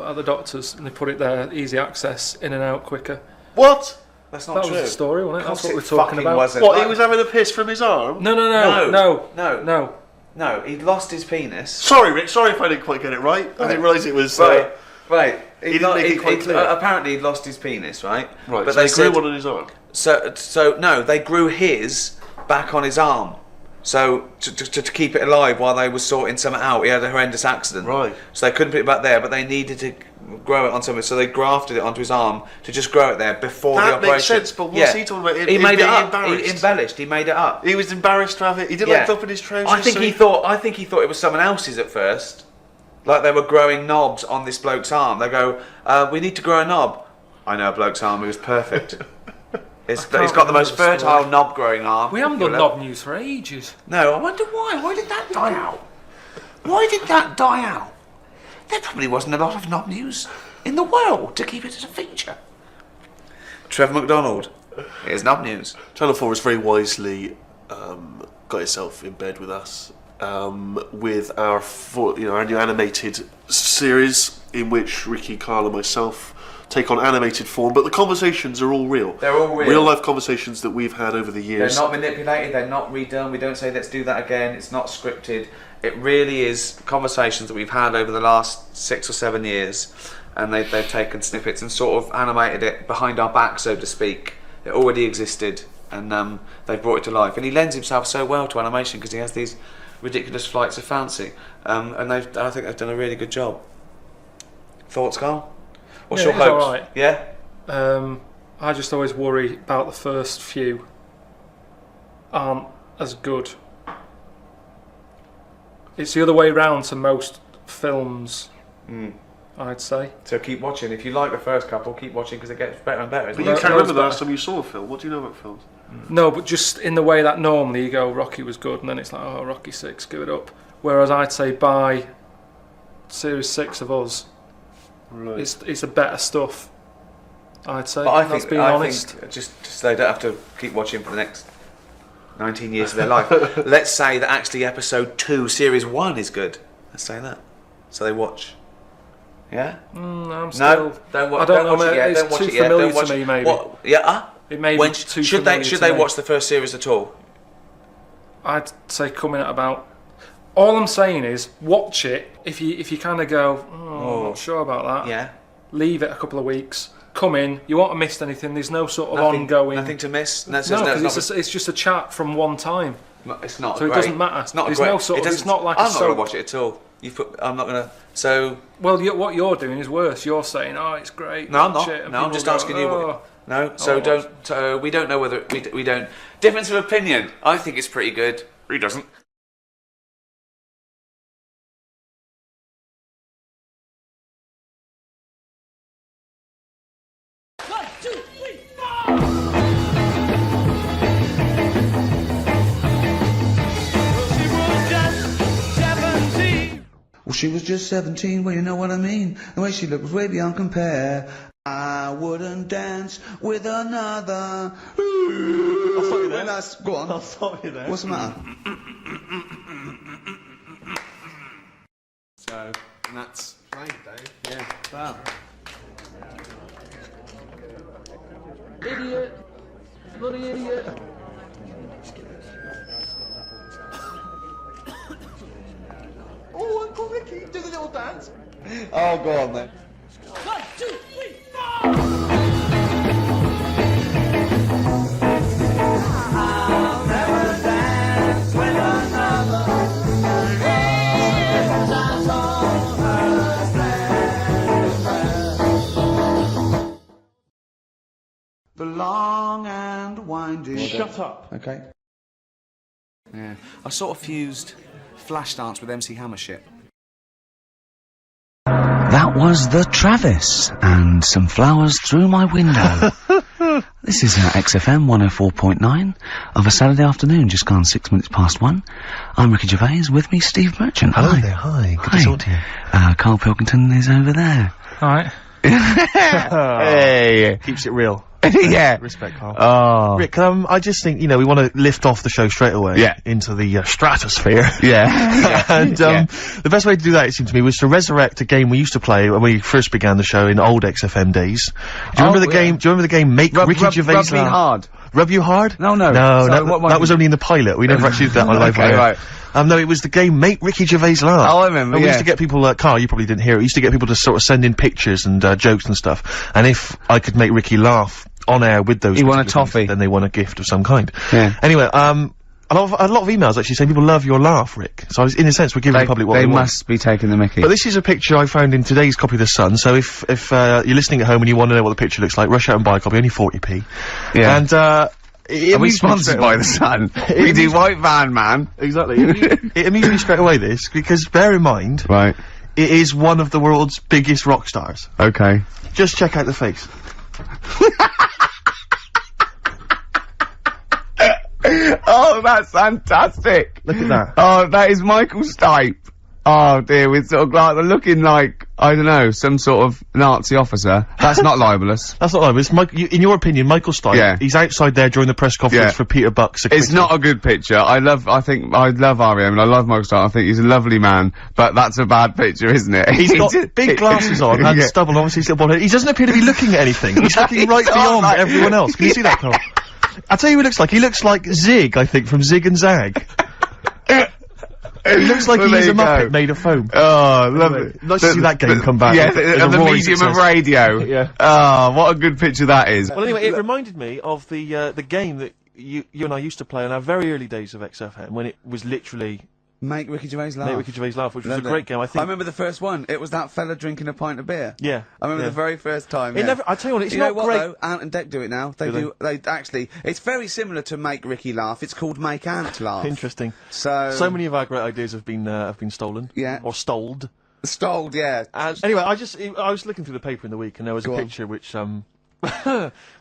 Speaker 3: at the doctors, and they put it there, easy access, in and out quicker.
Speaker 7: What?
Speaker 6: That's not
Speaker 3: That
Speaker 6: true.
Speaker 3: was the story, wasn't it?
Speaker 6: Of
Speaker 3: That's
Speaker 6: course
Speaker 3: what
Speaker 6: it
Speaker 3: we're talking
Speaker 6: fucking
Speaker 3: about.
Speaker 6: wasn't.
Speaker 7: What,
Speaker 6: Like-
Speaker 7: he was having a piss from his arm?
Speaker 3: No,
Speaker 6: No, he'd lost his penis.
Speaker 7: Sorry, Rick, sorry if I didn't quite get it right. I didn't realise it was...
Speaker 6: Right.
Speaker 7: He didn't make it quite clear.
Speaker 6: Apparently he'd lost his penis, right?
Speaker 7: Right,
Speaker 6: But
Speaker 7: so
Speaker 6: they
Speaker 7: he grew
Speaker 6: said,
Speaker 7: one on his arm.
Speaker 6: So no, they grew his back on his arm. So to keep it alive while they were sorting something out, he had a horrendous accident.
Speaker 7: Right.
Speaker 6: So they couldn't put it back there, but they needed to grow it on something. So they grafted it onto his arm to just grow it there before the
Speaker 7: That
Speaker 6: operation.
Speaker 7: makes sense, but what's he talking about?
Speaker 6: He
Speaker 7: Him
Speaker 6: made it
Speaker 7: being
Speaker 6: up.
Speaker 7: embarrassed?
Speaker 6: He embellished. He made it up.
Speaker 7: He was embarrassed to have it. He did like up in his trousers.
Speaker 6: I think he thought it was someone else's at first. Like they were growing knobs on this bloke's arm. They go, "We need to grow a knob." I know a bloke's arm. It was perfect. He's got the most fertile knob growing arm.
Speaker 3: We haven't done Knob News for ages.
Speaker 6: No, I wonder why. Why did that die out? Why did that die out? There probably wasn't a lot of Knob News in the world to keep it as a feature. Trevor McDonald. Here's Knob News.
Speaker 7: Channel 4 has very wisely got itself in bed with us with our our new animated series in which Ricky, Karl and myself take on animated form, but the conversations are all real.
Speaker 6: They're all real.
Speaker 7: Real life conversations that we've had over the
Speaker 6: They're
Speaker 7: years.
Speaker 6: not manipulated, they're not redone, we don't say let's do that again, it's not scripted. It really is conversations that we've had over the last 6 or 7 years, and they've taken snippets and sort of animated it behind our back, so to speak. It already existed, and they've brought it to life. And he lends himself so well to animation because he has these ridiculous flights of fancy, and I think they've done a really good job. Thoughts, Carl? What's
Speaker 3: Yeah,
Speaker 6: your
Speaker 3: it was
Speaker 6: hopes?
Speaker 3: alright.
Speaker 6: Yeah?
Speaker 3: I just always worry about the first few aren't as good. It's the other way round to most films
Speaker 8: I'd say.
Speaker 6: So keep watching. If you like the first couple, keep watching because it gets better and better.
Speaker 7: But you can't remember the last time you saw a film. What do you know about films?
Speaker 8: No, but just in the way that normally you go, Rocky was good, and then it's like, oh, Rocky 6, give it up. Whereas I'd say by Series 6 of Us,
Speaker 7: Right.
Speaker 8: it's a better stuff. I'd say.
Speaker 6: But I
Speaker 8: That's
Speaker 6: think,
Speaker 8: being honest.
Speaker 6: just they don't have to keep watching for the next 19 years of their life. Let's say that actually episode 2, series 1 is good. Let's say that. So they watch. Yeah?
Speaker 8: I'm still...
Speaker 6: No, don't
Speaker 8: I don't know,
Speaker 6: watch it yet.
Speaker 8: it's
Speaker 6: Don't watch
Speaker 8: too
Speaker 6: it yet.
Speaker 8: familiar
Speaker 6: Don't watch
Speaker 8: to me, maybe.
Speaker 6: What? Yeah?
Speaker 8: It may be too
Speaker 6: should
Speaker 8: familiar
Speaker 6: they
Speaker 8: to me.
Speaker 6: watch the first series at all?
Speaker 8: I'd say coming at about... All I'm saying is, watch it. If you kind of go, I'm not sure about that.
Speaker 6: Yeah.
Speaker 8: Leave it a couple of weeks. Come in. You won't have missed anything. There's no sort of
Speaker 6: Nothing,
Speaker 8: ongoing...
Speaker 6: Nothing to miss?
Speaker 8: No, because it's just a chat from one time.
Speaker 6: It's not
Speaker 8: So it
Speaker 6: great.
Speaker 8: doesn't matter.
Speaker 6: It's not
Speaker 8: There's
Speaker 6: great.
Speaker 8: no sort of...
Speaker 6: It
Speaker 8: It's not like
Speaker 6: I'm
Speaker 8: a
Speaker 6: not going to
Speaker 8: soap.
Speaker 6: watch it at all. I'm not going to... So...
Speaker 8: Well, what you're doing is worse. You're saying, "Oh, it's great."
Speaker 6: No, I'm
Speaker 8: watch
Speaker 6: not.
Speaker 8: it," and
Speaker 6: No, I'm
Speaker 8: people
Speaker 6: just
Speaker 8: go,
Speaker 6: asking you.
Speaker 8: "Oh."
Speaker 6: No, so don't. We don't know whether we don't. Difference of opinion. I think it's pretty good. He doesn't.
Speaker 4: Well, she was just 17, well, you know what I mean. The way she looked was way beyond compare. I wouldn't dance with another. I'll stop you there. Go on.
Speaker 7: I'll stop you there.
Speaker 4: What's the matter?
Speaker 6: So, and that's played, Dave. Yeah. Wow.
Speaker 8: Idiot! Bloody idiot!
Speaker 7: Oh, Uncle Ricky, do the little dance.
Speaker 4: Oh, go on then.
Speaker 9: 1, 2, 3, 4!
Speaker 4: The long and winding.
Speaker 7: Shut up.
Speaker 4: Okay. Yeah. I sort of fused Flashdance with MC Hammer shit.
Speaker 10: That was the Travis, and some flowers through my window. This is XFM 104.9 of a Saturday afternoon, just gone 6 minutes past 1. I'm Ricky Gervais, with me Steve Merchant.
Speaker 11: Hello
Speaker 10: Hi.
Speaker 11: there, hi, good
Speaker 10: Hi.
Speaker 11: to talk to you.
Speaker 10: Carl Pilkington is over there.
Speaker 3: Alright.
Speaker 10: Hey!
Speaker 11: Keeps it real.
Speaker 10: Yeah.
Speaker 11: Respect, Carl.
Speaker 10: Oh.
Speaker 11: Rick, I just think, we want to lift off the show straight away.
Speaker 10: Yeah.
Speaker 11: Into the stratosphere.
Speaker 10: Yeah.
Speaker 11: And the best way to do that, it seemed to me, was to resurrect a game we used to play when we first began the show in old XFM days. Do you remember the game? Do you remember the game Make Ricky Gervais
Speaker 10: Rub me
Speaker 11: Laugh?
Speaker 10: hard.
Speaker 11: Rub you hard?
Speaker 10: No.
Speaker 11: No,
Speaker 10: Sorry, what
Speaker 11: that was only in the pilot. We never actually did that on live.
Speaker 10: Okay, right.
Speaker 11: No, it was the game Make Ricky Gervais Laugh.
Speaker 10: Oh, I remember,
Speaker 11: And we used
Speaker 10: yeah.
Speaker 11: to get people, Carl, you probably didn't hear it, we used to get people to sort of send in pictures and jokes and stuff. And if I could make Ricky laugh on air with those
Speaker 10: He won a
Speaker 11: particular
Speaker 10: toffee.
Speaker 11: things, then they won a gift of some kind.
Speaker 10: Yeah.
Speaker 11: Anyway, a lot of emails actually saying people love your laugh, Rick. So in a sense, we're giving the public what they want.
Speaker 10: must be taking the mickey.
Speaker 11: But this is a picture I found in today's copy of The Sun, so if you're listening at home and you want to know what the picture looks like, rush out and buy a copy, only 40p.
Speaker 10: Yeah.
Speaker 11: And,
Speaker 10: Are we
Speaker 11: amused me
Speaker 10: sponsored
Speaker 11: straight
Speaker 10: by
Speaker 11: away.
Speaker 10: the Sun? We do White Van Man.
Speaker 11: Exactly. It amused me straight away, this, because bear in mind,
Speaker 10: Right.
Speaker 11: it is one of the world's biggest rock stars.
Speaker 10: Okay.
Speaker 11: Just check out the face.
Speaker 10: Oh, that's fantastic.
Speaker 11: Look at that.
Speaker 10: Oh, that is Michael Stipe. Oh dear, with sort of like looking like, I don't know, some sort of Nazi officer. That's not libelous.
Speaker 11: That's not like, it's in your opinion, Michael Stipe,
Speaker 10: Yeah.
Speaker 11: he's outside there during the press conference
Speaker 10: Yeah.
Speaker 11: for Peter Buck's
Speaker 10: It's not a good picture. I love R.E.M. and I love Michael Stipe. I think he's a lovely man, but that's a bad picture, isn't it?
Speaker 11: He's got big glasses on and
Speaker 10: Yeah.
Speaker 11: stubble, obviously he's got bald head. He doesn't appear to be looking at anything. He's looking right
Speaker 10: He's not
Speaker 11: beyond
Speaker 10: like-
Speaker 11: everyone else. Can you see that, Carl? I'll tell you what he looks like. He looks like Zig, I think, from Zig and Zag. He looks like
Speaker 10: Well,
Speaker 11: he's
Speaker 10: there
Speaker 11: a
Speaker 10: you
Speaker 11: Muppet
Speaker 10: go.
Speaker 11: made of foam.
Speaker 10: Oh, lovely.
Speaker 11: Nice to see that game come back.
Speaker 10: Yeah,
Speaker 11: With a
Speaker 10: the
Speaker 11: roaring
Speaker 10: medium of
Speaker 11: success.
Speaker 10: radio.
Speaker 11: Yeah.
Speaker 10: Oh, what a good picture that is.
Speaker 11: Well, anyway, it reminded me of the game that you and I used to play in our very early days of XFM, when it was literally
Speaker 4: Make Ricky Gervais laugh.
Speaker 11: Make Ricky Gervais Laugh, which was
Speaker 4: Loved
Speaker 11: a
Speaker 4: it.
Speaker 11: great game. I think.
Speaker 4: I remember the first one. It was that fella drinking a pint of beer.
Speaker 11: Yeah.
Speaker 4: I remember
Speaker 11: yeah.
Speaker 4: the very first time.
Speaker 11: It
Speaker 4: yeah.
Speaker 11: never. I tell you what, it's
Speaker 4: you
Speaker 11: not
Speaker 4: know what,
Speaker 11: great.
Speaker 4: though? Ant and Dec do it now.
Speaker 11: Do
Speaker 4: They actually. It's very similar to Make Ricky Laugh. It's called Make Ant Laugh.
Speaker 11: Interesting.
Speaker 4: So
Speaker 11: So many of our great ideas have been stolen.
Speaker 4: Yeah.
Speaker 11: Or stoled.
Speaker 4: Stalled, yeah.
Speaker 11: And anyway, I was looking through the paper in the week, and there was a picture which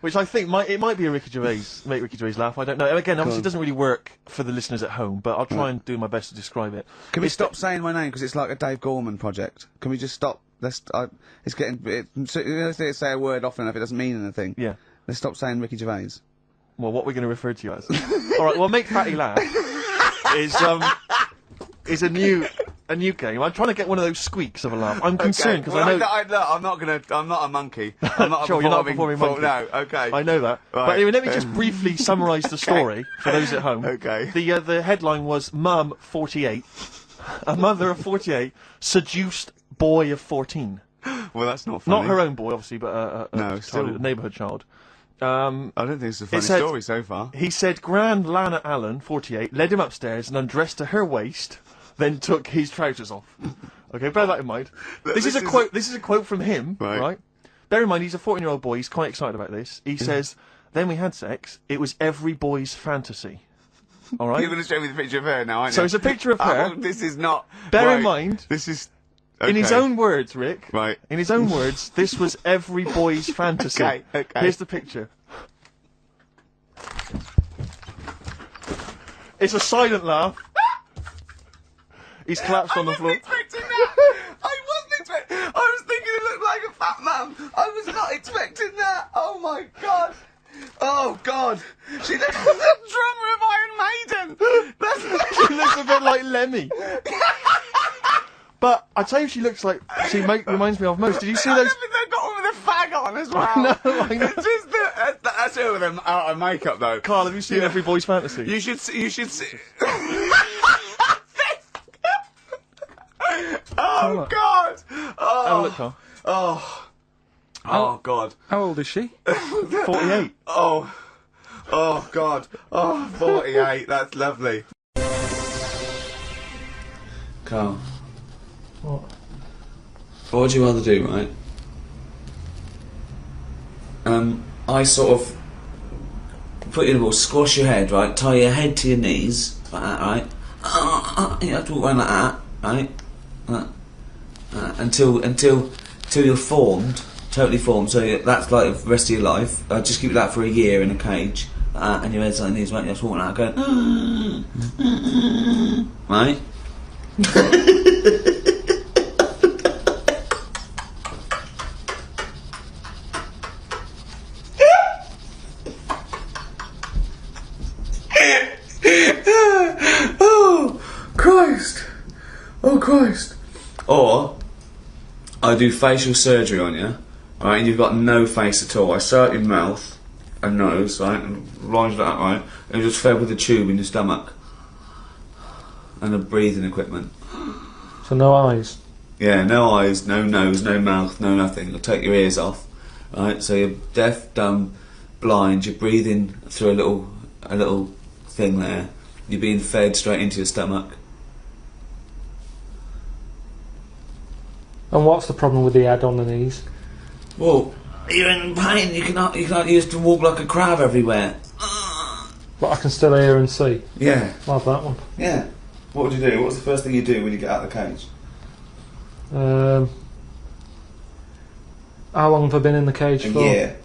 Speaker 11: which I think might be a Ricky Gervais, make Ricky Gervais laugh. I don't know. Again, obviously, it doesn't really work for the listeners at home, but I'll try and do my best to describe it.
Speaker 4: Can we stop saying my name because it's like a Dave Gorman project? Can we just stop? It's getting. Let's say a word often enough, it doesn't mean anything.
Speaker 11: Yeah.
Speaker 4: Let's stop saying Ricky Gervais.
Speaker 11: Well, what we're going to refer to you as. All right. Well, Make Fatty Laugh is a new game. I'm trying to get one of those squeaks of a laugh. I'm concerned because I know.
Speaker 4: I'm not a monkey. I'm not
Speaker 11: sure, you're not a performing monkey.
Speaker 4: No, okay.
Speaker 11: I know that.
Speaker 4: Right.
Speaker 11: But anyway, let me just briefly summarise the story for those at home.
Speaker 4: Okay.
Speaker 11: The headline was Mum 48, a mother of 48 seduced boy of 14.
Speaker 4: Well, that's not funny.
Speaker 11: Not her own boy, obviously, but a neighbourhood child.
Speaker 4: I don't think it's a funny story so far.
Speaker 11: He said Grand Lana Allen, 48, led him upstairs and undressed to her waist, then took his trousers off. Okay, bear that in mind. This is a quote. This is a quote from him, right? Bear in mind, he's a 14-year-old boy. He's quite excited about this. He says, "Then we had sex. It was every boy's fantasy." All right.
Speaker 4: You're going to show me the picture of her now, aren't you?
Speaker 11: So it's a picture of her.
Speaker 4: This is not.
Speaker 11: Bear in mind,
Speaker 4: this is.
Speaker 11: In his own words, Rick.
Speaker 4: Right.
Speaker 11: In his own words, this was every boy's fantasy.
Speaker 4: Okay.
Speaker 11: Here's the picture. It's a silent laugh. He's collapsed on the floor.
Speaker 4: I wasn't expecting. I was thinking it looked like a fat man. I was not expecting that. Oh my god. Oh god. She looks like the drummer of Iron Maiden.
Speaker 11: She looks a bit like Lemmy. But I tell you, she looks like reminds me of most. Did you see those?
Speaker 4: They've got one with a fag on as well.
Speaker 11: I know.
Speaker 4: It's just that's her with them out of makeup though.
Speaker 11: Carl, have you seen Every Boy's Fantasy?
Speaker 4: You should see. Oh god! Oh,
Speaker 11: have a look, Carl.
Speaker 4: Oh god!
Speaker 3: How old is she?
Speaker 11: 48.
Speaker 4: Oh god! Oh, 48. That's lovely. Carl.
Speaker 3: What?
Speaker 4: What would you rather do, right? I sort of put you in a ball, squash your head, right? Tie your head to your knees, like that, right? You have to walk around like that, right? Until you're formed, totally formed. So that's like the rest of your life. Just keep that for a year in a cage, and your head's like knees, right? You have to walk like that, going, right? Oh Christ! Or I do facial surgery on you, right? And you've got no face at all. I sew out your mouth and nose, right, and lines like that, right? And just fed with a tube in your stomach and a breathing equipment.
Speaker 3: So no eyes.
Speaker 4: Yeah, no eyes, no nose, no mouth, no nothing. I'll take your ears off, right? So you're deaf, dumb, blind. You're breathing through a little thing there. You're being fed straight into your stomach.
Speaker 3: And what's the problem with the head on the knees?
Speaker 4: Well, you're in pain. You can't use to walk like a crab everywhere.
Speaker 3: But I can still hear and see.
Speaker 4: Yeah.
Speaker 3: I'll have that one.
Speaker 4: Yeah. What would you do? What's the first thing you do when you get out of the cage?
Speaker 3: How long have I been in the cage for?
Speaker 4: A year.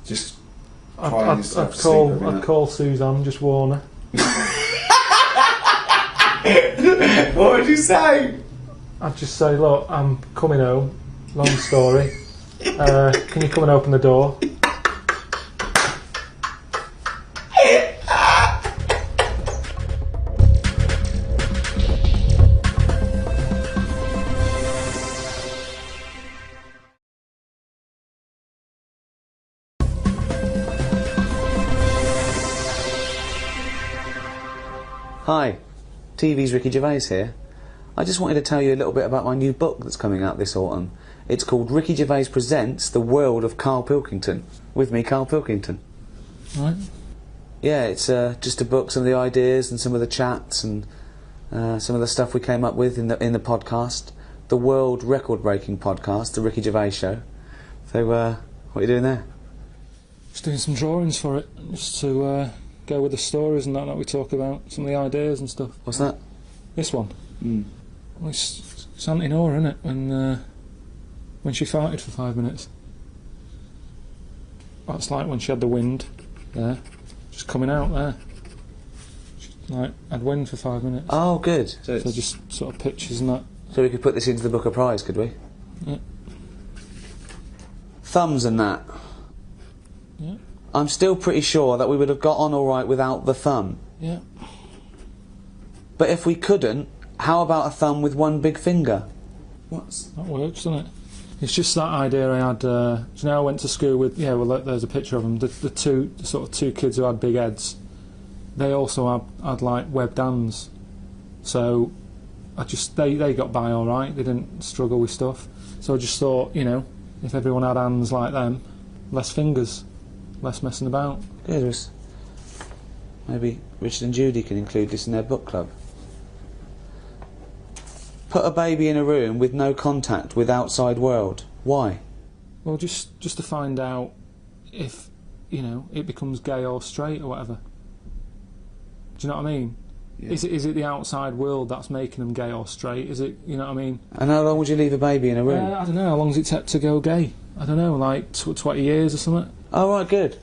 Speaker 4: Just crying yourself to sleep every night.
Speaker 3: I'd call Suzanne, just warn her.
Speaker 4: What would you say?
Speaker 3: I'd just say, look, I'm coming home. Long story. Can you come and open the door?
Speaker 6: Hi, TV's Ricky Gervais here. I just wanted to tell you a little bit about my new book that's coming out this autumn. It's called Ricky Gervais Presents The World of Karl Pilkington. With me, Karl Pilkington.
Speaker 3: Right.
Speaker 6: Yeah, it's just a book, some of the ideas and some of the chats and some of the stuff we came up with in the podcast. The world record-breaking podcast, The Ricky Gervais Show. So, what are you doing there?
Speaker 3: Just doing some drawings for it, just to go with the stories and that we talk about, some of the ideas and stuff.
Speaker 6: What's that?
Speaker 3: This one.
Speaker 6: Mm.
Speaker 3: Well, it's It's Auntie Nora, isn't it? When she farted for 5 minutes. That's like when she had the wind there, just coming out there. She, like, had wind for 5 minutes.
Speaker 6: Oh, good.
Speaker 3: So just sort of pictures and that.
Speaker 6: So we could put this into the book of prize, could we?
Speaker 3: Yeah.
Speaker 6: Thumbs and that.
Speaker 3: Yeah.
Speaker 6: I'm still pretty sure that we would have got on all right without the thumb.
Speaker 3: Yeah.
Speaker 6: But if we couldn't, how about a thumb with one big finger?
Speaker 3: That works, doesn't it? It's just that idea I had. Do you know I went to school with? Yeah, well, there's a picture of them. The sort of two kids who had big heads. They also had like webbed hands. So they got by all right. They didn't struggle with stuff. So I just thought, you know, if everyone had hands like them, less fingers, less messing about.
Speaker 6: Good. Maybe Richard and Judy can include this in their book club. Put a baby in a room with no contact with outside world. Why?
Speaker 3: Well, just to find out if, you know, it becomes gay or straight or whatever. Do you know what I mean? Yeah. Is it the outside world that's making them gay or straight? Is it, you know what I mean?
Speaker 6: And how long would you leave a baby in a room?
Speaker 3: I don't know. How long does it take to go gay? I don't know, like 20 years or something.
Speaker 6: Oh, right, good.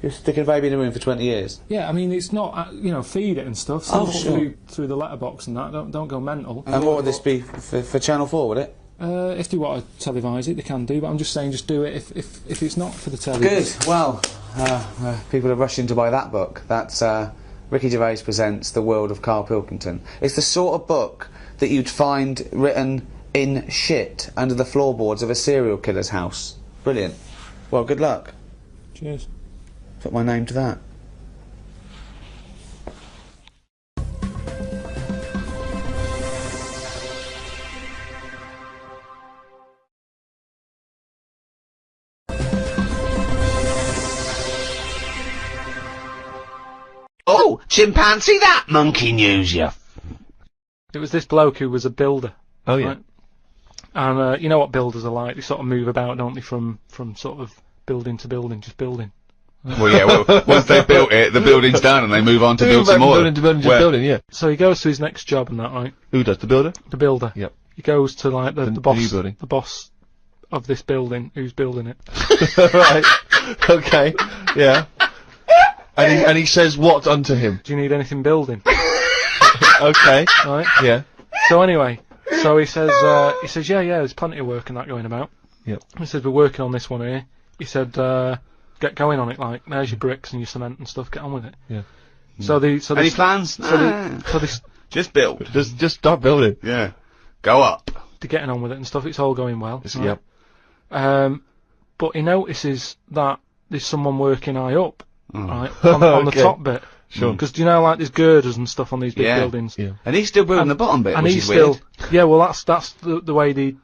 Speaker 6: You're sticking a baby in a room for 20 years?
Speaker 3: Yeah, I mean, it's not, you know, feed it and stuff. So through the letterbox and that. Don't go mental.
Speaker 6: And what would this be for Channel 4, would it?
Speaker 3: If they want to televise it, they can do. But I'm just saying, just do it if it's not for the telly.
Speaker 6: Good. Well, people are rushing to buy that book. That's Ricky Gervais Presents The World of Karl Pilkington. It's the sort of book that you'd find written in shit under the floorboards of a serial killer's house. Brilliant. Well, good luck.
Speaker 3: Cheers.
Speaker 6: Put my name to that.
Speaker 10: Oh, chimpanzee, that monkey news, you.
Speaker 3: It was this bloke who was a builder.
Speaker 11: Oh, yeah.
Speaker 3: Right? And you know what builders are like? They sort of move about, don't they, from sort of building to building, just building.
Speaker 1: Well, yeah, well, once they've built it, the building's done and they move on to build some more.
Speaker 11: Building to building, just building, yeah.
Speaker 3: So he goes to his next job and that, right?
Speaker 11: Who does, the builder?
Speaker 3: The builder.
Speaker 11: Yep.
Speaker 3: He goes to, like, the boss,
Speaker 11: new building.
Speaker 3: the boss of this building, who's building it.
Speaker 11: Right. Okay. Yeah. And he says what unto him?
Speaker 3: Do you need anything building?
Speaker 11: Okay.
Speaker 3: Right?
Speaker 11: Yeah.
Speaker 3: So anyway, so he says, yeah, there's plenty of work and that going about.
Speaker 11: Yep.
Speaker 3: He says, we're working on this one here. He said, get going on it, like, there's your bricks and your cement and stuff, get on with it.
Speaker 11: Yeah.
Speaker 1: Any plans? Just build.
Speaker 11: Just start building.
Speaker 1: Yeah. Go up.
Speaker 3: They're getting on with it and stuff, it's all going well.
Speaker 11: Right?
Speaker 3: Yep. But he notices that there's someone working high up, right, on the top bit.
Speaker 11: Sure.
Speaker 3: Because, do you know, like, there's girders and stuff on these big buildings.
Speaker 11: Yeah.
Speaker 1: And he's still building the bottom bit,
Speaker 3: and
Speaker 1: which
Speaker 3: he's
Speaker 1: is
Speaker 3: still,
Speaker 1: weird.
Speaker 3: Yeah, well, that's the way they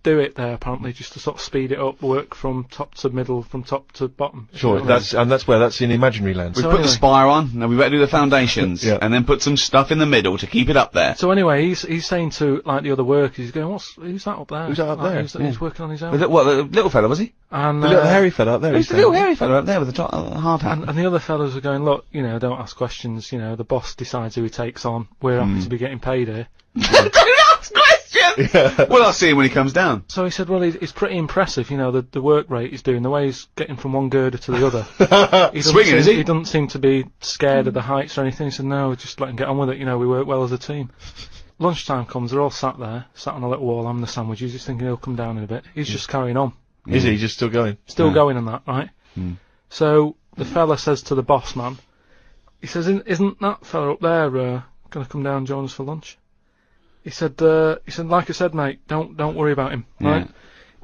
Speaker 3: do it there, apparently, just to sort of speed it up, work from top to middle, from top to bottom.
Speaker 11: Sure, that's in imaginary land.
Speaker 1: We put the spire on, now we better do the foundations, and then put some stuff in the middle to keep it up there.
Speaker 3: So anyway, he's saying to, like, the other workers, he's going, who's that up there?
Speaker 11: Who's that up there?
Speaker 3: He's working on his own.
Speaker 1: What, the little fella, was he?
Speaker 3: And,
Speaker 11: the little hairy fella up there.
Speaker 1: Who's the little hairy fella up there with the hard hat?
Speaker 3: And the other fellas are going, look, you know, don't ask questions, you know, the boss decides who he takes on, we're happy to be getting paid here.
Speaker 1: Don't ask questions! Yeah. Well, I'll see him when he comes down.
Speaker 3: So he said, well, it's pretty impressive, you know, the work rate he's doing, the way he's getting from one girder to the other.
Speaker 1: Swinging, is he?
Speaker 3: He doesn't seem to be scared of the heights or anything. He said, no, just let him get on with it, you know, we work well as a team. Lunchtime comes, they're all sat there, sat on a little wall having the sandwiches, he's thinking he'll come down in a bit. He's just carrying on.
Speaker 11: Is he just still going?
Speaker 3: Still going on that, right? So the fella says to the boss man, he says, isn't that fella up there going to come down and join us for lunch? He said, like I said, mate, don't worry about him, right?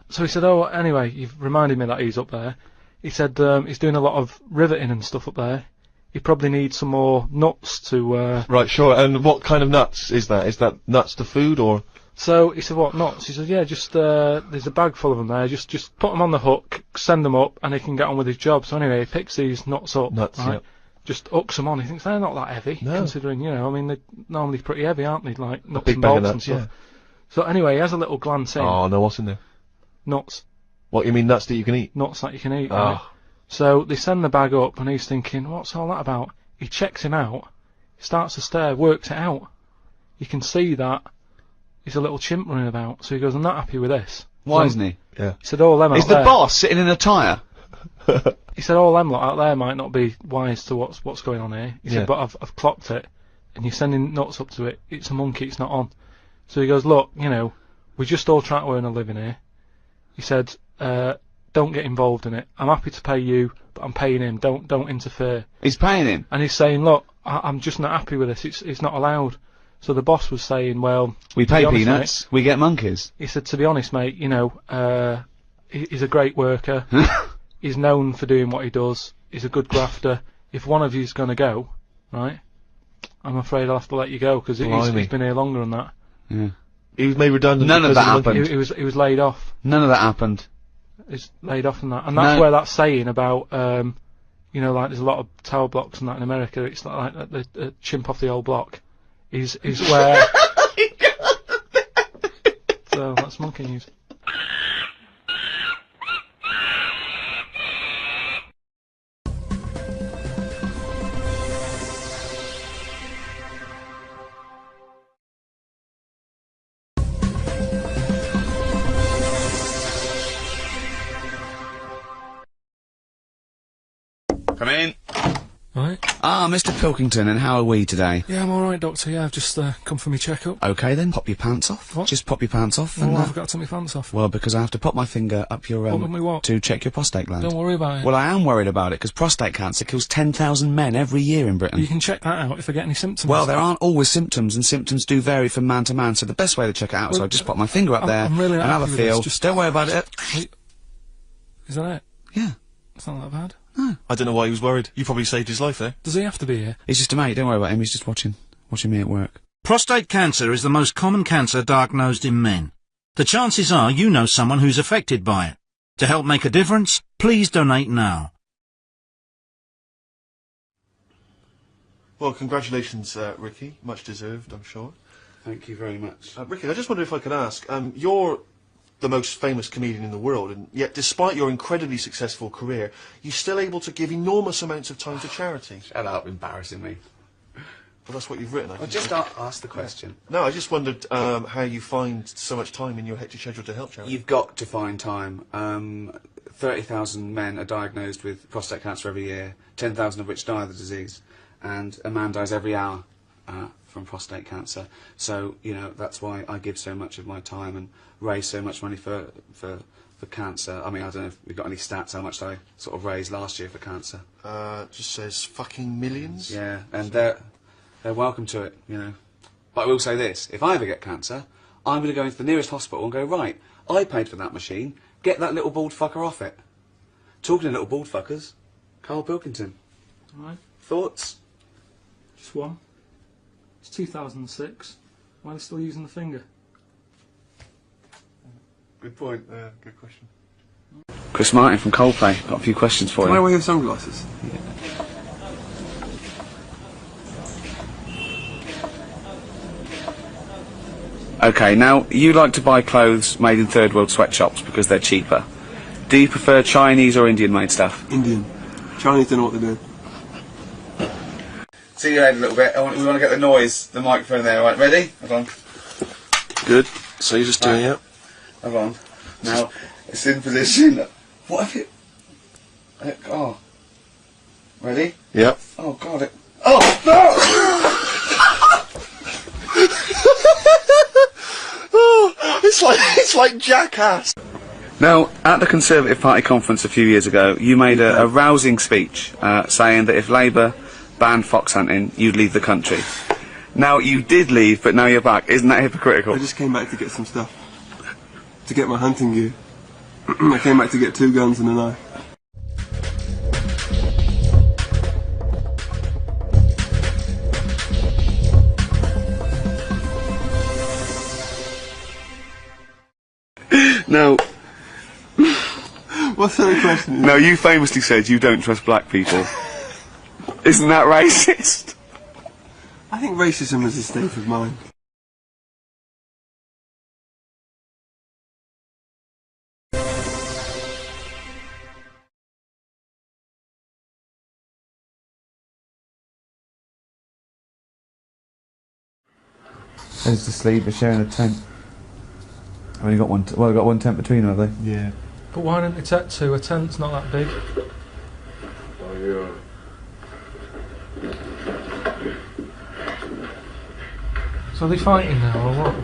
Speaker 3: So he said, oh, anyway, you've reminded me that he's up there. He said, he's doing a lot of riveting and stuff up there. He probably needs some more nuts to,
Speaker 11: Right, sure, and what kind of nuts is that? Is that nuts to food, or...?
Speaker 3: So he said, what, nuts? He said, yeah, just, there's a bag full of them there, just put them on the hook, send them up, and he can get on with his job. So anyway, he picks these nuts up, right? Yep. Just hooks them on. He thinks they're not that heavy, considering, you know, I mean, they're normally pretty heavy, aren't they? Like, nuts and bolts and stuff. Yeah. So anyway, he has a little glance in.
Speaker 11: Oh, no, what's in there?
Speaker 3: Nuts.
Speaker 11: What, you mean nuts that you can eat?
Speaker 3: Nuts that you can eat, right? So they send the bag up, and he's thinking, what's all that about? He checks him out, starts to stare, works it out. You can see that is a little chimp running about. So he goes, I'm not happy with this.
Speaker 1: Why isn't he?
Speaker 11: Yeah.
Speaker 3: He said, all them
Speaker 1: Is
Speaker 3: out
Speaker 1: the
Speaker 3: there.
Speaker 1: boss sitting in a tyre?
Speaker 3: He said, all them lot out there might not be wise to what's going on here. He said, but I've clocked it, and you're sending nuts up to it. It's a monkey, it's not on. So he goes, look, you know, we just all try to earn a living here. He said, don't get involved in it. I'm happy to pay you, but I'm paying him. Don't interfere.
Speaker 1: He's paying him.
Speaker 3: And he's saying, look, I'm just not happy with this. It's not allowed. So the boss was saying, well,
Speaker 1: we
Speaker 3: to
Speaker 1: pay
Speaker 3: be honest,
Speaker 1: peanuts,
Speaker 3: mate,
Speaker 1: we get monkeys.
Speaker 3: he said, to be honest, mate, you know, he's a great worker. He's known for doing what he does. He's a good grafter. If one of you's going to go, right, I'm afraid I'll have to let you go, because he's been here longer than that.
Speaker 1: Yeah.
Speaker 11: He was made redundant.
Speaker 1: None of that happened.
Speaker 3: He was laid off.
Speaker 1: None of that happened.
Speaker 3: He's laid off and that. And that's where that saying about, you know, like there's a lot of tower blocks and that in America, it's like the chimp off the old block, is where... So that's monkey news.
Speaker 1: Come in.
Speaker 3: Right.
Speaker 1: Ah, Mr. Pilkington, and how are we today?
Speaker 3: Yeah, I'm alright, Doctor. Yeah, I've just come for my checkup.
Speaker 1: Okay then, pop your pants off.
Speaker 3: What?
Speaker 1: Just pop your pants off.
Speaker 3: Well,
Speaker 1: and,
Speaker 3: I've got to take my pants off.
Speaker 1: well, because I have to pop my finger up your
Speaker 3: What with me what?
Speaker 1: to check your prostate gland.
Speaker 3: Don't worry about it.
Speaker 1: Well, I am worried about it, because prostate cancer kills 10,000 men every year in Britain.
Speaker 3: You can check that out if I get any symptoms.
Speaker 1: Well, there aren't always symptoms, and symptoms do vary from man to man, so the best way to check it out is I just pop my finger up there
Speaker 3: I'm really
Speaker 1: and have a
Speaker 3: happy with
Speaker 1: feel.
Speaker 3: this, just-
Speaker 1: Don't worry about it.
Speaker 3: Wait. Is that it?
Speaker 1: Yeah.
Speaker 3: It's not that bad.
Speaker 11: I don't know why he was worried. You probably saved his life there.
Speaker 3: Does he have to be here?
Speaker 1: He's just a mate, don't worry about him, he's just watching me at work.
Speaker 12: Prostate cancer is the most common cancer diagnosed in men. The chances are you know someone who's affected by it. To help make a difference, please donate now.
Speaker 7: Well, congratulations, Ricky. Much deserved, I'm sure.
Speaker 1: Thank you very much.
Speaker 7: Ricky, I just wondered if I could ask, you're the most famous comedian in the world, and yet despite your incredibly successful career, you're still able to give enormous amounts of time to charity.
Speaker 1: Shut up, embarrassing me.
Speaker 7: Well, that's what you've written, I
Speaker 1: Well,
Speaker 7: think.
Speaker 1: just ask the question.
Speaker 7: No, I just wondered how you find so much time in your hectic schedule to help charity.
Speaker 1: You've got to find time. 30,000 men are diagnosed with prostate cancer every year, 10,000 of which die of the disease, and a man dies every hour from prostate cancer. So, you know, that's why I give so much of my time and raise so much money for cancer. I mean, I don't know if we've got any stats how much I sort of raised last year for cancer.
Speaker 7: Just says fucking millions?
Speaker 1: Yeah, and they're welcome to it, you know. But I will say this, if I ever get cancer, I'm going to go into the nearest hospital and go, right, I paid for that machine, get that little bald fucker off it. Talking of little bald fuckers, Karl Pilkington.
Speaker 3: Alright.
Speaker 1: Thoughts?
Speaker 3: Just one. It's 2006. Why are they still using the finger?
Speaker 7: Good point, good question.
Speaker 1: Chris Martin from Coldplay, got a few questions for you.
Speaker 13: Can I wear your sunglasses?
Speaker 1: Okay, now, you like to buy clothes made in third world sweatshops because they're cheaper. Do you prefer Chinese or Indian made stuff?
Speaker 13: Indian. Chinese don't know what they're doing.
Speaker 1: See your head a little bit. We want to get the noise, the microphone there. Right, ready? Hold on.
Speaker 7: Good. So you're just doing it?
Speaker 1: Hold on. Now, it's in position. What have you... oh. Ready?
Speaker 7: Yep.
Speaker 1: Oh, God, it... Oh, no!
Speaker 7: Oh, it's like Jackass.
Speaker 1: Now, at the Conservative Party conference a few years ago, you made a rousing speech saying that if Labour banned fox hunting, you'd leave the country. Now, you did leave, but now you're back. Isn't that hypocritical?
Speaker 13: I just came back to get some stuff. To get my hunting gear. I came back to get 2 guns and a knife.
Speaker 1: No.
Speaker 13: What sort of question is
Speaker 1: No, you famously said you don't trust black people. Isn't that racist?
Speaker 13: I think racism is a state of mind.
Speaker 1: Goes to sleep, we're sharing a tent. I've only got one. Well, I've got one tent between them, have they?
Speaker 11: Yeah.
Speaker 8: But why don't they take two? A tent's not that big.
Speaker 7: Oh, yeah.
Speaker 8: So are they fighting now, or what?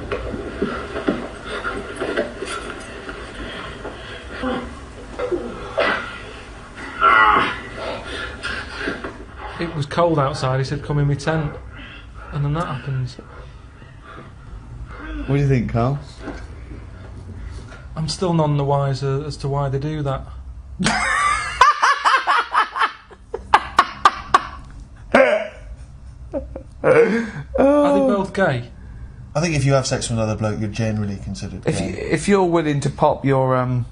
Speaker 8: It was cold outside, he said, come in my tent. And then that happens.
Speaker 1: What do you think, Carl?
Speaker 8: I'm still none the wiser as to why they do that. Are they both gay?
Speaker 11: I think if you have sex with another bloke, you're generally considered gay.
Speaker 1: If you're willing to pop your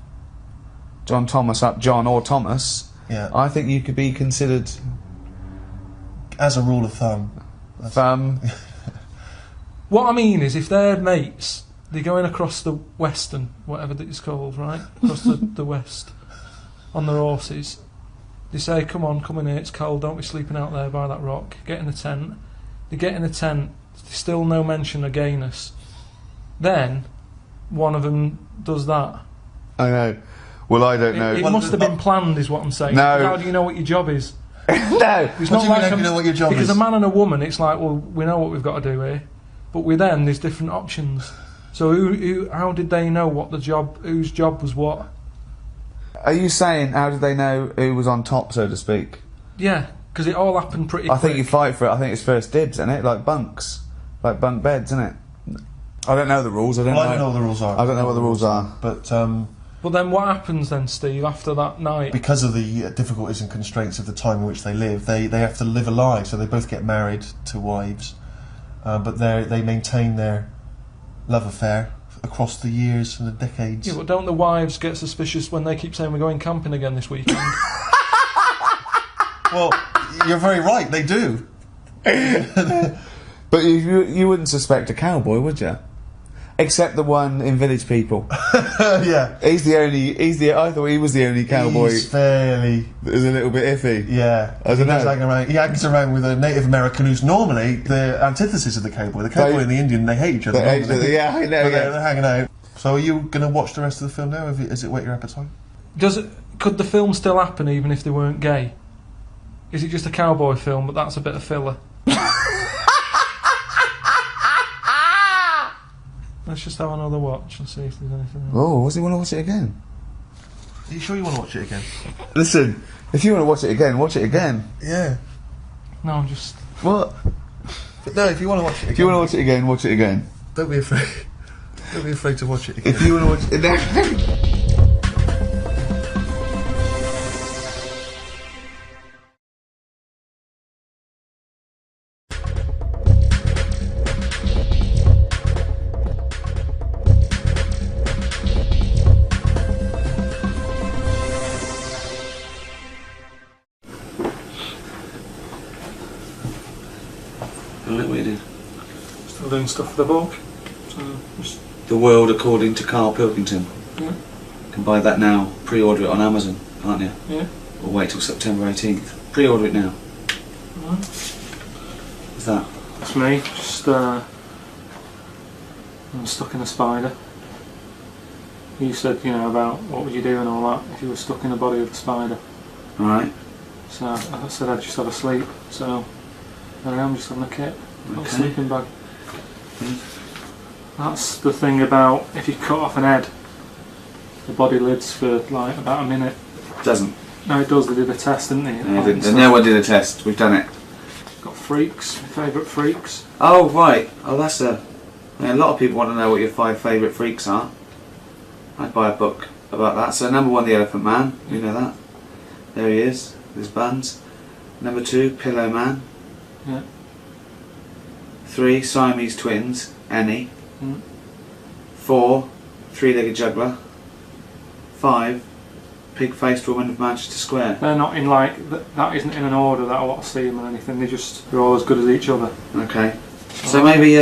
Speaker 1: John Thomas up, John or Thomas,
Speaker 11: Yeah.
Speaker 1: I think you could be considered.
Speaker 11: As a rule of thumb.
Speaker 8: What I mean is, if they're mates, they're going across the western, whatever that it's called, right? Across the west, on their horses. They say, come in here, it's cold, don't be sleeping out there by that rock. Get in the tent. They get in the tent, there's still no mention of gayness. Then, one of them does that.
Speaker 1: I know. Well, I don't know.
Speaker 8: It must have been planned, is what I'm saying.
Speaker 1: No.
Speaker 8: How do you know what your job is?
Speaker 1: No.
Speaker 8: It's
Speaker 11: What
Speaker 8: not
Speaker 11: do you mean,
Speaker 8: like
Speaker 11: how do you know what your job
Speaker 8: because
Speaker 11: is?
Speaker 8: a man and a woman, it's like, well, we know what we've got to do here, but with them, there's different options. So how did they know what the job, whose job was what?
Speaker 1: Are you saying how did they know who was on top, so to speak?
Speaker 8: Yeah, because it all happened pretty
Speaker 1: I
Speaker 8: quick.
Speaker 1: think you fight for it. I think it's first dibs, isn't it? Like bunks, like bunk beds, isn't it? I don't know the rules. I don't know
Speaker 11: what the rules are.
Speaker 1: I don't know what the rules are.
Speaker 8: But then what happens then, Steve, after that night?
Speaker 11: Because of the difficulties and constraints of the time in which they live, they have to live a life. So they both get married to wives, but they maintain their love affair across the years and the decades.
Speaker 8: Yeah, but don't the wives get suspicious when they keep saying we're going camping again this weekend?
Speaker 11: Well, you're very right. They do.
Speaker 1: But you wouldn't suspect a cowboy, would you? Except the one in Village People.
Speaker 11: Yeah.
Speaker 1: I thought he was the only cowboy.
Speaker 11: He's fairly.
Speaker 1: That was a little bit iffy.
Speaker 11: Yeah.
Speaker 1: I don't know.
Speaker 11: He hangs around with a Native American who's normally the antithesis of the cowboy. The cowboy and the Indian, they hate each other.
Speaker 1: They hate each other, yeah, I know.
Speaker 11: But
Speaker 1: Yeah.
Speaker 11: they're hanging out. So are you going to watch the rest of the film now? Is it whet your appetite?
Speaker 8: Could the film still happen even if they weren't gay? Is it just a cowboy film, but that's a bit of filler? Let's just have another watch and see if there's anything else.
Speaker 1: Oh, does he want to watch it again?
Speaker 11: Are you sure you want to watch it again?
Speaker 1: Listen, if you want to watch it again, watch it again.
Speaker 11: Yeah.
Speaker 8: No, I'm just...
Speaker 1: What?
Speaker 11: No, if you want to watch it again.
Speaker 1: If you want to watch it again, watch it again.
Speaker 11: Don't be afraid. Don't be afraid to watch it again.
Speaker 1: If you want to watch it...
Speaker 6: Look what you did.
Speaker 8: Still doing stuff for the book. So just...
Speaker 6: The World According to Karl Pilkington.
Speaker 8: Yeah.
Speaker 6: You can buy that now. Pre-order it on Amazon, can't you?
Speaker 8: Yeah.
Speaker 6: Or wait till September 18th. Pre-order it now.
Speaker 8: Right.
Speaker 6: What's that?
Speaker 8: That's me. Just I'm stuck in a spider. You said, about what would you do and all that if you were stuck in the body of the spider.
Speaker 6: Alright.
Speaker 8: So I said I'd just have a sleep. So there I am, just having a kit. Got a
Speaker 6: Okay.
Speaker 8: sleeping bag. That's the thing about if you cut off an head, the body lives for like about a minute.
Speaker 6: Doesn't.
Speaker 8: No, it does. They did a test, didn't they?
Speaker 6: No one did a test. We've done it.
Speaker 8: Got freaks. My favourite freaks.
Speaker 6: Oh, right. Oh, that's a lot of people want to know what your 5 favourite freaks are. I'd buy a book about that. So number 1, the Elephant Man. You know that. There he is. With his buns. Number 2, Pillow Man.
Speaker 8: Yeah.
Speaker 6: 3, Siamese twins. Annie.
Speaker 8: Mm.
Speaker 6: 4, Three-Legged Juggler. 5, Pig-Faced Woman of Manchester Square.
Speaker 8: They're not in that isn't in an order that I want to see them or anything. They're all as good as each other.
Speaker 6: Okay. So maybe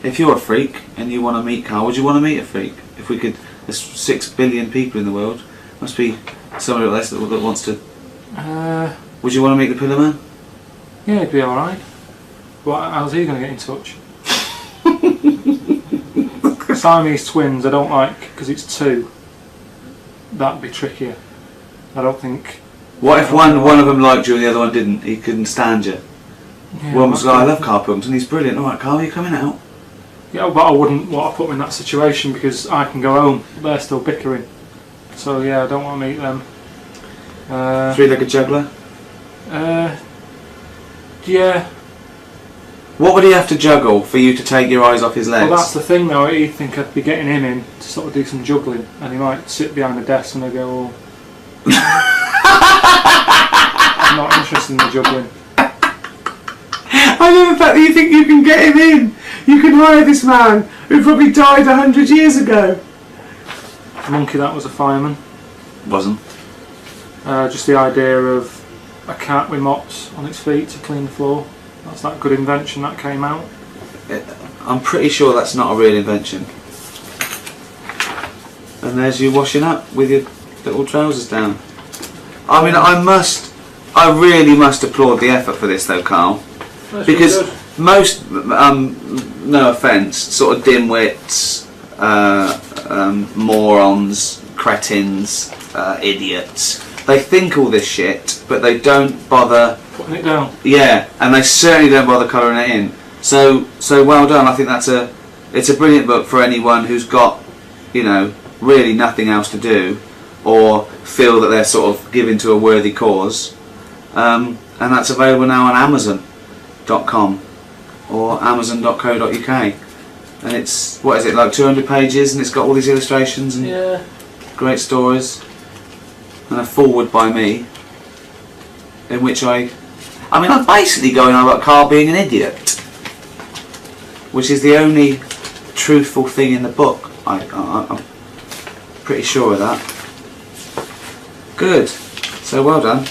Speaker 6: if you're a freak and you want to meet Carl, would you want to meet a freak? If we could, there's 6 billion people in the world. Must be somebody like this that wants to. Would you want to meet the Pillar Man?
Speaker 8: Yeah, it'd be alright. But how's he going to get in touch? Siamese twins I don't like because it's 2. That'd be trickier. I don't think.
Speaker 6: What if one of them liked you and the other one didn't? He couldn't stand you.
Speaker 8: Yeah,
Speaker 6: one was like, I love Karl Pilkington, he's brilliant. All right, Karl, you coming out?
Speaker 8: Yeah, but I wouldn't want to put them in that situation because I can go home. They're still bickering. So yeah, I don't want to meet them.
Speaker 6: 3-legged juggler?
Speaker 8: Yeah.
Speaker 6: What would he have to juggle for you to take your eyes off his legs?
Speaker 8: Well, that's the thing though. He'd think I'd be getting him in to sort of do some juggling, and he might sit behind the desk and I go, oh. I'm not interested in the juggling.
Speaker 6: I love the fact that you think you can get him in. You can hire this man who probably died 100 years ago.
Speaker 8: The monkey that was a fireman.
Speaker 6: Wasn't.
Speaker 8: Just the idea of a cat with mops on its feet to clean the floor. That's that good invention that came out.
Speaker 6: I'm pretty sure that's not a real invention. And there's you washing up with your little trousers down. I mean, I really must applaud the effort for this though, Karl.
Speaker 8: That's
Speaker 6: because
Speaker 8: really
Speaker 6: most, no offence, sort of dimwits, morons, cretins, idiots, they think all this shit, but they don't bother
Speaker 8: putting it down.
Speaker 6: Yeah, and they certainly don't bother colouring it in. So well done. I think it's a brilliant book for anyone who's got, you know, really nothing else to do, or feel that they're sort of giving to a worthy cause. And that's available now on Amazon.com or Amazon.co.uk. And it's, what is it, like 200 pages, and it's got all these illustrations and great stories, and a foreword by me, in which I'm basically going on about Karl being an idiot, which is the only truthful thing in the book. I'm pretty sure of that. Good. So well done.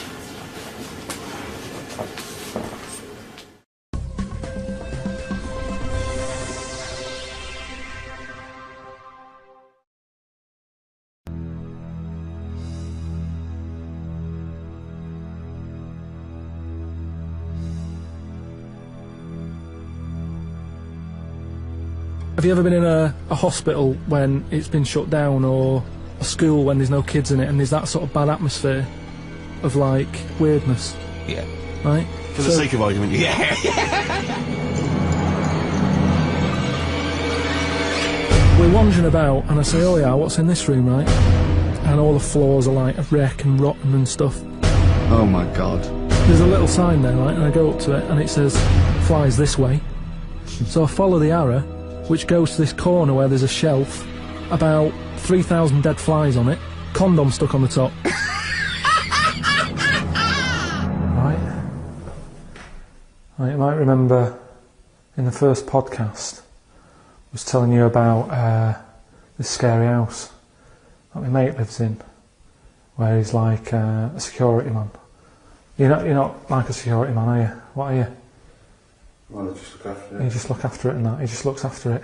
Speaker 8: Have you ever been in a hospital when it's been shut down, or a school when there's no kids in it, and there's that sort of bad atmosphere of like weirdness?
Speaker 14: Yeah.
Speaker 8: Right?
Speaker 14: For the sake of argument, yeah.
Speaker 8: We're wandering about and I say, oh yeah, what's in this room, right? And all the floors are like a wreck and rotten and stuff.
Speaker 1: Oh my god.
Speaker 8: There's a little sign there, right? And I go up to it and it says, flies this way. So I follow the arrow, which goes to this corner where there's a shelf, about 3,000 dead flies on it, condom stuck on the top. Right, you might remember in the first podcast, I was telling you about this scary house that my mate lives in, where he's like a security man. You're not like a security man, are you? What are you?
Speaker 7: Well, I just look after it.
Speaker 8: You just look after it and that, he just looks after it.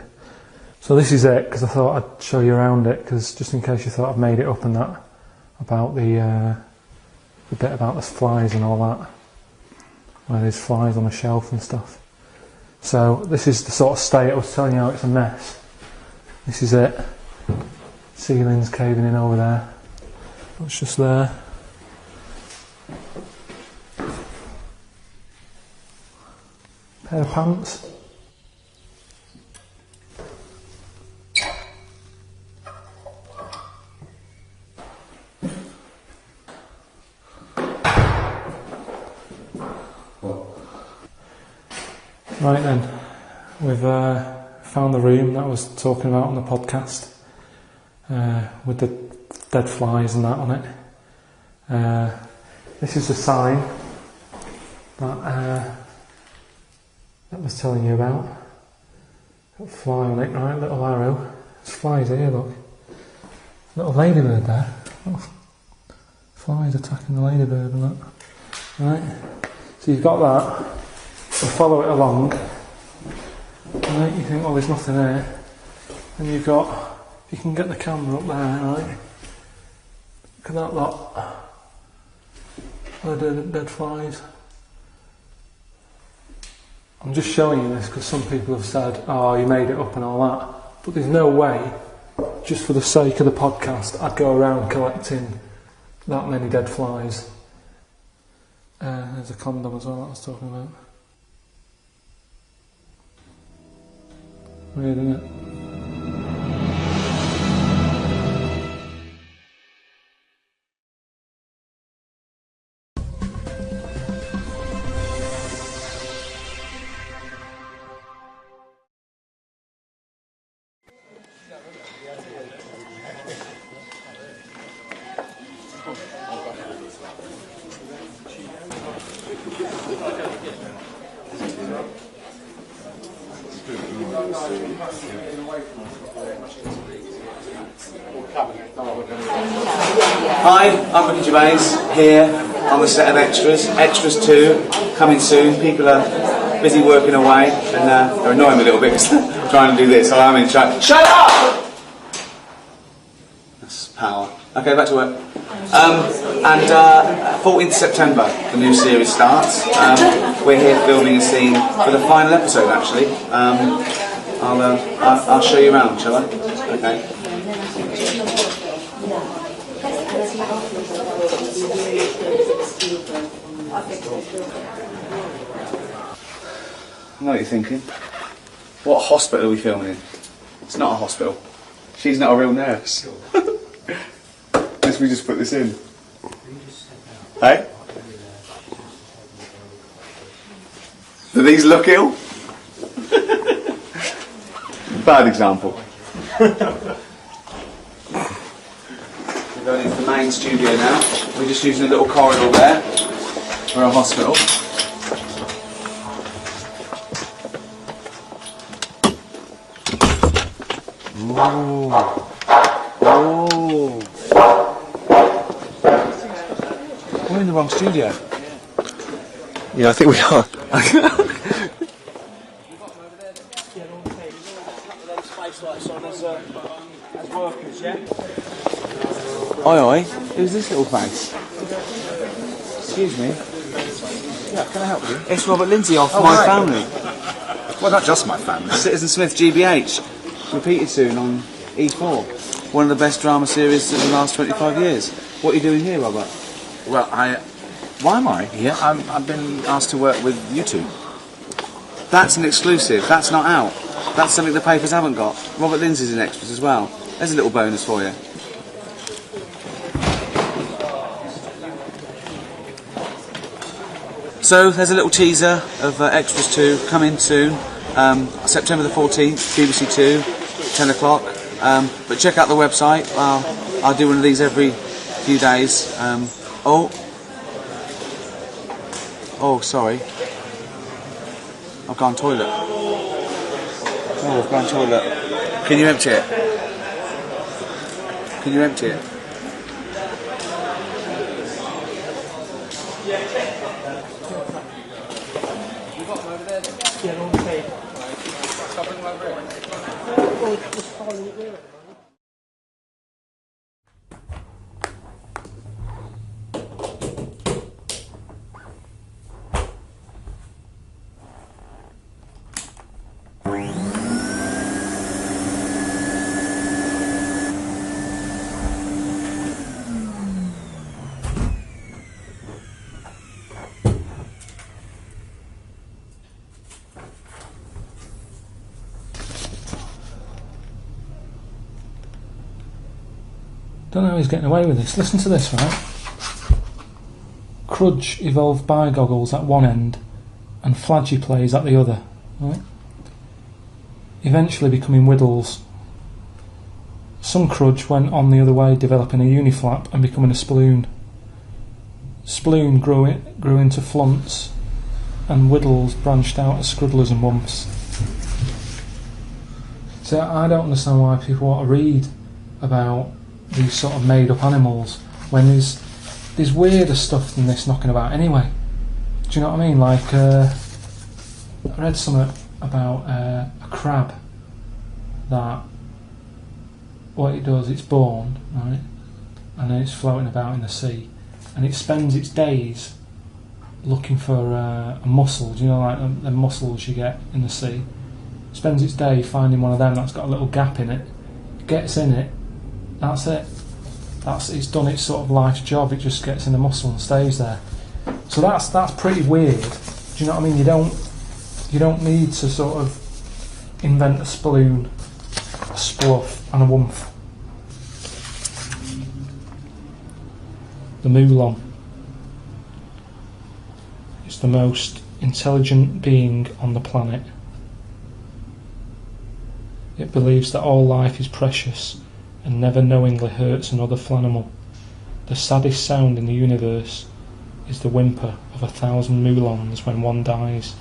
Speaker 8: So this is it, because I thought I'd show you around it, because just in case you thought I'd made it up and that, about the bit about the flies and all that, where there's flies on the shelf and stuff. So this is the sort of state I was telling you how it's a mess. This is it. Ceiling's caving in over there. It's just there. Pair of pants. Right then, we've found the room that I was talking about on the podcast, with the dead flies and that on it. This is the sign that I was telling you about. Got a fly on it, right? Little arrow. There's flies here, look. Little ladybird there. Oh, flies attacking the ladybird and that. Right? So you've got that. So follow it along. Right? You think, well, there's nothing there. And you've got, if you can get the camera up there, right? Look at that lot. Dead flies. I'm just showing you this because some people have said, oh, you made it up and all that. But there's no way, just for the sake of the podcast, I'd go around collecting that many dead flies. There's a condom as well that I was talking about. Weird, isn't it?
Speaker 6: Hi, I'm Ricky Gervais, here on the set of Extras. Extras 2, coming soon. People are busy working away, and they're annoying me a little bit because I'm trying to do this. So I'm in charge. Shut up! That's power. Okay, back to work. 14th September, the new series starts. We're here filming a scene for the final episode, actually. I'll show you around, shall I? Okay. I know what you're thinking. What hospital are we filming in? It's not a hospital. She's not a real nurse. Unless we just put this in. Hey? Do these look ill? Bad example. We're going into the main studio now. We're just using a little corridor there for a hospital. Ooh. Oh. We're in the wrong studio.
Speaker 11: Yeah, I think we are.
Speaker 6: Oi oi, who's this little face? Excuse me. Yeah, can I help you? It's Robert Lindsay off My Family. Well, not just My Family. Citizen Smith GBH. Repeated soon on E4. One of the best drama series of the last 25 years. What are you doing here, Robert?
Speaker 14: Well,
Speaker 6: Why am I?
Speaker 14: Yeah, I've been asked to work with you two.
Speaker 6: That's an exclusive. That's not out. That's something the papers haven't got. Robert Lindsay's in Extras as well. There's a little bonus for you. So there's a little teaser of Extras 2 coming soon. September the 14th, BBC 2, 10 o'clock. But check out the website. I'll do one of these every few days. Oh, sorry. I've gone toilet. Oh, I've gone toilet. Can you empty it? Can you empty it?
Speaker 8: Don't know how he's getting away with this. Listen to this, right? Crudge evolved bi-goggles at one end and flagy-plays at the other, right? Eventually becoming Whittles. Some Crudge went on the other way, developing a uniflap and becoming a Sploon. Sploon grew into Flunts, and Whittles branched out as Scruddlers and Wumps. So I don't understand why people want to read about these sort of made-up animals when there's weirder stuff than this knocking about anyway. Do you know what I mean? Like, I read something about a crab that what it does, it's born, right, and then it's floating about in the sea, and it spends its days looking for a mussel. Do you know, like the mussels you get in the sea? spends its day finding one of them that's got a little gap in it, gets in it, that's it. It's done its sort of life's job. It just gets in the muscle and stays there. So that's pretty weird. Do you know what I mean? You don't need to sort of invent a sploon, a spluff, and a woomph. The Moulon. It's the most intelligent being on the planet. It believes that all life is precious and never knowingly hurts another flanimal. The saddest sound in the universe is the whimper of 1,000 Moulons when one dies.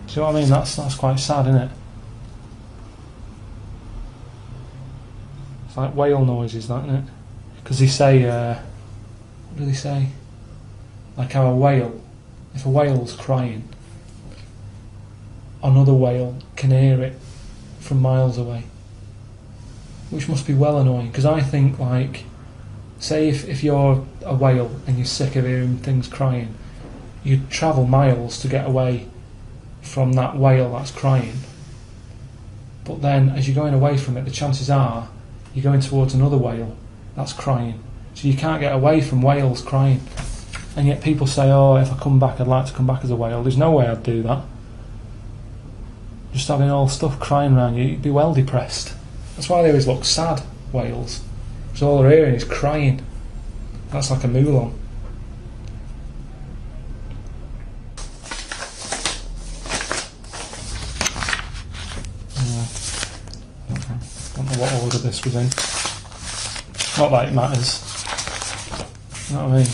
Speaker 8: See what I mean? That's quite sad, isn't it? It's like whale noises, that, isn't it? Because they say, what do they say? Like how a whale, if a whale's crying, another whale can hear it from miles away. Which must be well annoying, because I think, like, say if you're a whale and you're sick of hearing things crying, you'd travel miles to get away from that whale that's crying. But then, as you're going away from it, the chances are you're going towards another whale that's crying. So you can't get away from whales crying. And yet people say, oh, if I come back, I'd like to come back as a whale. There's no way I'd do that. Just having all stuff crying around you, you'd be well depressed. That's why they always look sad, whales. Because all they're hearing is crying. That's like a Moulon. Don't know what order this was in. Not that it matters. You know what I mean?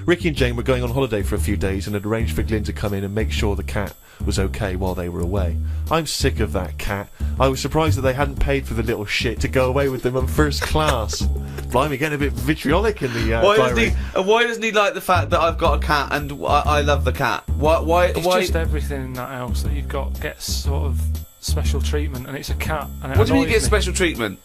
Speaker 2: Ricky and Jane were going on holiday for a few days and had arranged for Glyn to come in and make sure the cat was okay while they were away. I'm sick of that cat. I was surprised that they hadn't paid for the little shit to go away with them on first class. Blimey, getting a bit vitriolic in the diary.
Speaker 6: Why doesn't he like the fact that I've got a cat and I love the cat? Why?
Speaker 8: It's just everything in that house that you've got gets sort of special treatment, and it's a cat. And
Speaker 6: what do you mean you get special treatment?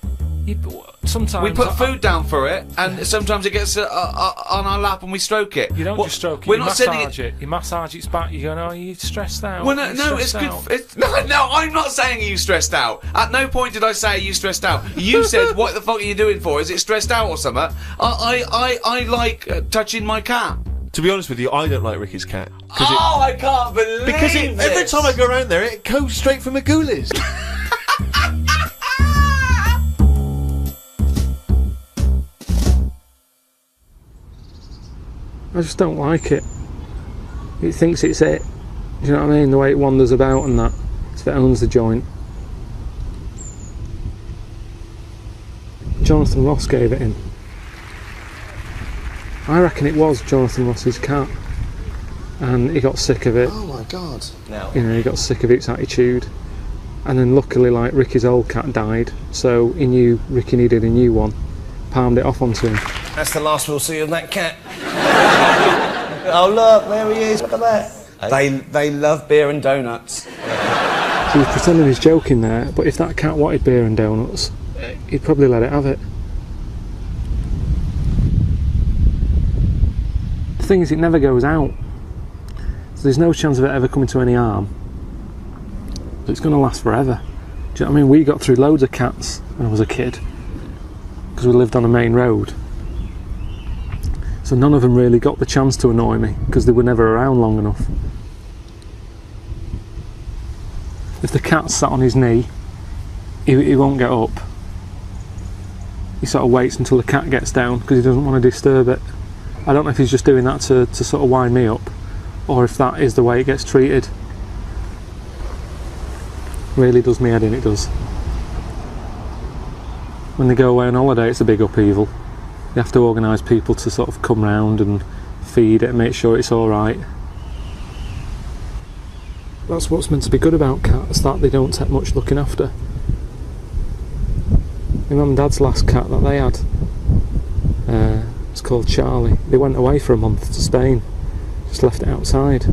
Speaker 8: Sometimes
Speaker 6: we put food down for it, and sometimes it gets on our lap and we stroke it.
Speaker 8: You don't just stroke it.
Speaker 6: We're
Speaker 8: you
Speaker 6: not
Speaker 8: massage it. You massage its back. You go, no, you're stressed out.
Speaker 6: Well, no, it's good. No, I'm not saying you stressed out. At no point did I say you stressed out. You said, "What the fuck are you doing for? Is it stressed out or something?" I like touching my cat.
Speaker 2: To be honest with you, I don't like Ricky's cat.
Speaker 6: I can't believe
Speaker 2: because every time I go around there, it goes straight for Magoolis.
Speaker 8: I just don't like it. It thinks it's it. Do you know what I mean? The way it wanders about and that. If it owns the joint. Jonathan Ross gave it in. I reckon it was Jonathan Ross's cat. And he got sick of it.
Speaker 7: Oh my god.
Speaker 6: No.
Speaker 8: You know, he got sick of its attitude. And then luckily, like, Ricky's old cat died. So he knew Ricky needed a new one. Palmed it off onto him.
Speaker 15: That's the last we'll see of that cat. Oh look, there he is, look at that.
Speaker 6: They love beer and donuts.
Speaker 8: So he's pretending he's joking there, but if that cat wanted beer and donuts, he'd probably let it have it. The thing is, it never goes out. So there's no chance of it ever coming to any harm. But it's going to last forever. Do you know what I mean? We got through loads of cats when I was a kid, because we lived on a main road. So none of them really got the chance to annoy me, because they were never around long enough. If the cat sat on his knee he won't get up. He sort of waits until the cat gets down because he doesn't want to disturb it. I don't know if he's just doing that to sort of wind me up, or if that is the way it gets treated. Really does me head in, it does. When they go away on holiday, it's a big upheaval. You have to organise people to sort of come round and feed it and make sure it's alright. That's what's meant to be good about cats, that they don't take much looking after. My mum and dad's last cat that they had, it's called Charlie. They went away for a month to Spain, just left it outside.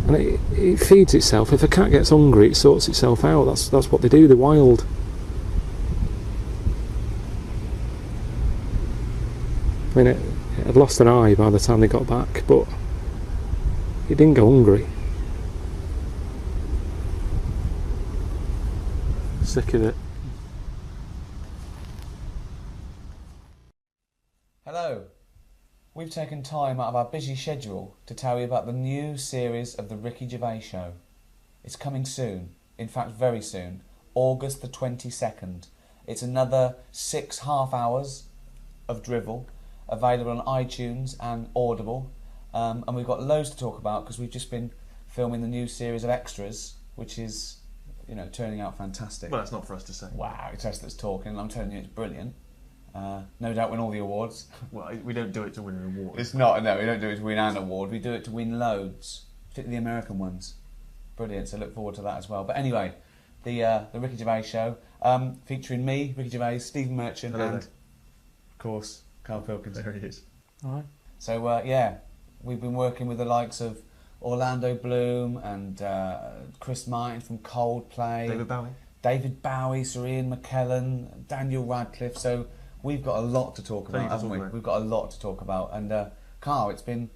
Speaker 8: And it feeds itself. If a cat gets hungry, it sorts itself out. That's what they do, they're wild. I mean, it had lost an eye by the time they got back, but it didn't go hungry. Sick of it.
Speaker 6: Hello. We've taken time out of our busy schedule to tell you about the new series of the Ricky Gervais Show. It's coming soon, in fact very soon, August the 22nd. It's another 6 half hours of drivel, available on iTunes and Audible, and we've got loads to talk about because we've just been filming the new series of extras, which is, you know, turning out fantastic.
Speaker 11: Well, that's not for us to say.
Speaker 6: Wow, it's us that's talking, and I'm telling you it's brilliant. No doubt win all the awards.
Speaker 11: Well, we don't do it to win an award.
Speaker 6: It's not, no, we don't do it to win an award, we do it to win loads, particularly the American ones. Brilliant, so look forward to that as well. But anyway, the Ricky Gervais Show, featuring me, Ricky Gervais, Stephen Merchant,
Speaker 11: Hello
Speaker 6: and,
Speaker 11: there.
Speaker 6: of course, Karl Pilkington.
Speaker 11: There he is.
Speaker 8: Alright.
Speaker 6: So, yeah, we've been working with the likes of Orlando Bloom and Chris Martin from Coldplay. David Bowie, Sir Ian McKellen, Daniel Radcliffe. So we've got a lot to talk about, haven't we? We've got a lot to talk about. And Karl, it's been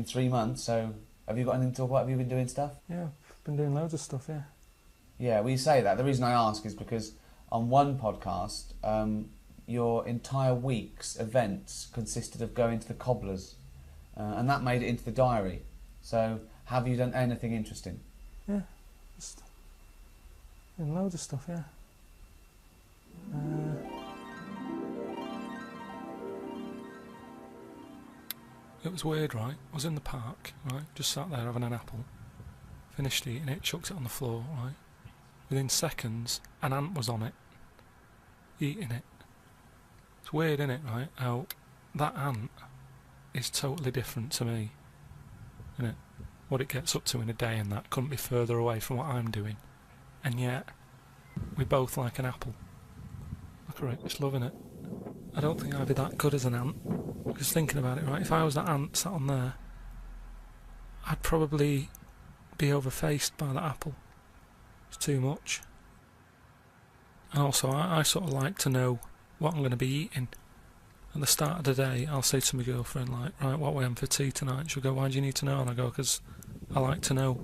Speaker 6: 3 months. So have you got anything to talk about? Have you been doing stuff?
Speaker 8: Yeah, I've been doing loads of stuff. Yeah.
Speaker 6: Yeah, well, you say that. The reason I ask is because on one podcast, your entire week's events consisted of going to the cobblers, and that made it into the diary. So, have you done anything interesting?
Speaker 8: Yeah, just doing loads of stuff, yeah. It was weird, right? I was in the park, right? Just sat there having an apple. Finished eating it, chucked it on the floor, right? Within seconds, an ant was on it, eating it. It's weird, isn't it, right? How that ant is totally different to me. Innit? What it gets up to in a day and that couldn't be further away from what I'm doing. And yet, we both like an apple. Look at it, just loving it. I don't think I'd be that good as an ant. Because thinking about it, right, if I was that ant sat on there, I'd probably be overfaced by that apple. It's too much. And also, I sort of like to know what I'm going to be eating. At the start of the day, I'll say to my girlfriend, like, right, what are we having for tea tonight? She'll go, why do you need to know? And I go, because I like to know.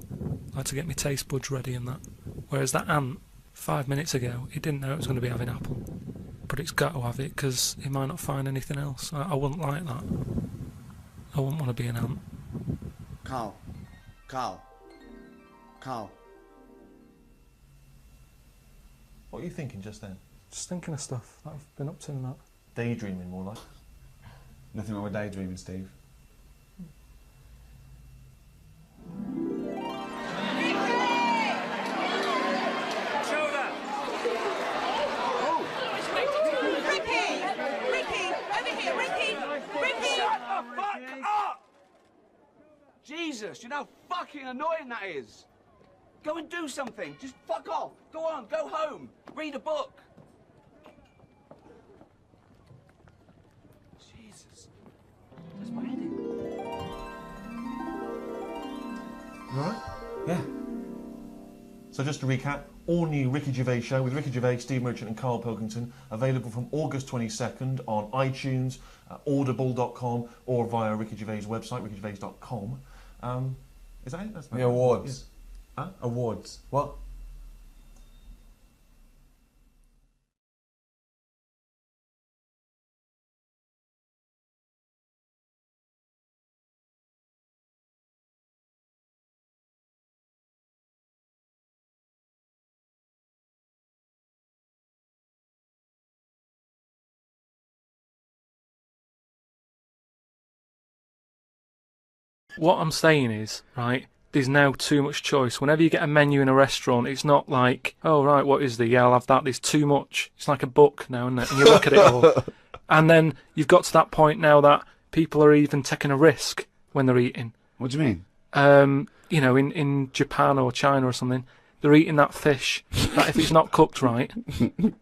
Speaker 8: I like to get my taste buds ready and that. Whereas that ant, 5 minutes ago, he didn't know it was going to be having apple. But it's got to have it, because he might not find anything else. I wouldn't like that. I wouldn't want to be an ant.
Speaker 6: Karl.
Speaker 11: What were you thinking just then?
Speaker 8: Just thinking of stuff that I've been up to and that.
Speaker 11: Daydreaming, more like.
Speaker 6: Nothing wrong with daydreaming, Steve.
Speaker 16: Jesus, you know how fucking annoying that is. Go and do something. Just fuck off. Go on, go home. Read a book. Jesus. That's my head in.
Speaker 11: Right?
Speaker 6: Yeah.
Speaker 11: So just to recap, all new Ricky Gervais Show with Ricky Gervais, Steve Merchant and Karl Pilkington, available from August 22nd on iTunes, audible.com or via Ricky Gervais' website, rickygervais.com. Is that it? That's
Speaker 6: The awards.
Speaker 11: Yeah. Huh?
Speaker 6: Awards. What?
Speaker 3: What I'm saying is, right, there's now too much choice. Whenever you get a menu in a restaurant, it's not like, oh, right, what is the? Yeah, I'll have that. There's too much. It's like a book now, isn't it? And you look at it all. And then you've got to that point now that people are even taking a risk when they're eating.
Speaker 4: What do you mean?
Speaker 3: You know, in Japan or China or something, they're eating that fish that if it's not cooked right,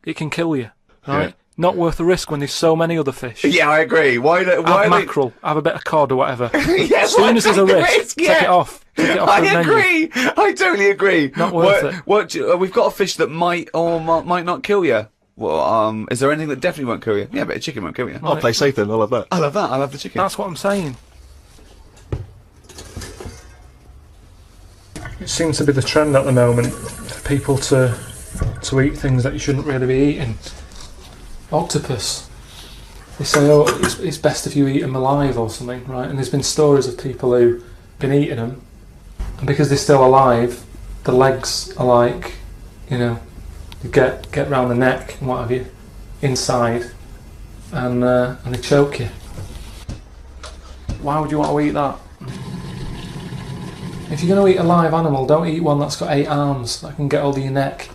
Speaker 3: it can kill you, right?
Speaker 4: Yeah.
Speaker 3: Not worth the risk when there's so many other fish.
Speaker 4: Yeah, I agree. Why
Speaker 3: have mackerel, have a bit of cod or whatever.
Speaker 4: Yeah,
Speaker 3: as soon as there's a risk, take it off. Take it off
Speaker 4: I
Speaker 3: the
Speaker 4: agree.
Speaker 3: menu.
Speaker 4: I totally agree.
Speaker 3: Not worth it.
Speaker 4: We've got a fish that might or might not kill you. Well, is there anything that definitely won't kill you? Yeah, but a chicken won't kill you.
Speaker 11: I'll play safe then. I'll have that.
Speaker 4: I love that. I love the chicken.
Speaker 3: That's what I'm saying. It seems to be the trend at the moment for people to eat things that you shouldn't really be eating. Octopus. They say, oh, it's best if you eat them alive or something, right? And there's been stories of people who've been eating them, and because they're still alive, the legs are like, you know, you get round the neck and what have you, inside, and they choke you. Why would you want to eat that? If you're going to eat a live animal, don't eat one that's got 8 arms that can get hold of your neck.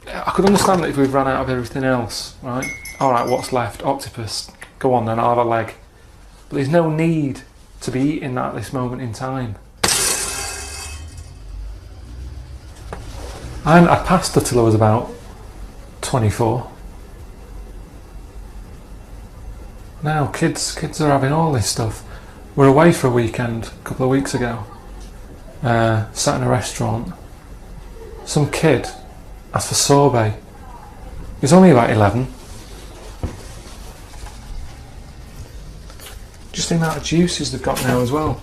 Speaker 3: I could understand that if we've run out of everything else, right? Alright, what's left? Octopus. Go on then, I'll have a leg. But there's no need to be eating that at this moment in time. I hadn't had pasta till I was about 24. Now kids are having all this stuff. We're away for a weekend a couple of weeks ago. Sat in a restaurant. Some kid asked for sorbet. He's only about 11. Just the amount of juices they've got now as well.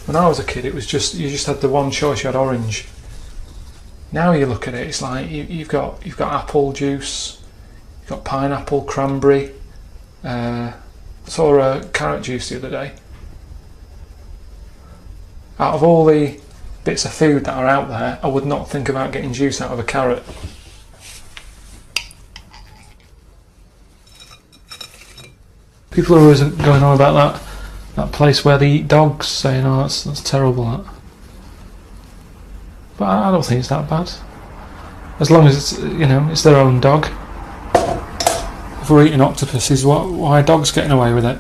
Speaker 3: When I was a kid, it was just you just had the one choice. You had orange. Now you look at it, it's like you've got apple juice, you've got pineapple, cranberry. Saw a carrot juice the other day. Out of all the bits of food that are out there, I would not think about getting juice out of a carrot. People are always going on about that place where they eat dogs, saying, oh, that's terrible, that. But I don't think it's that bad. As long as it's, you know, it's their own dog. If we're eating octopuses, why are dogs getting away with it?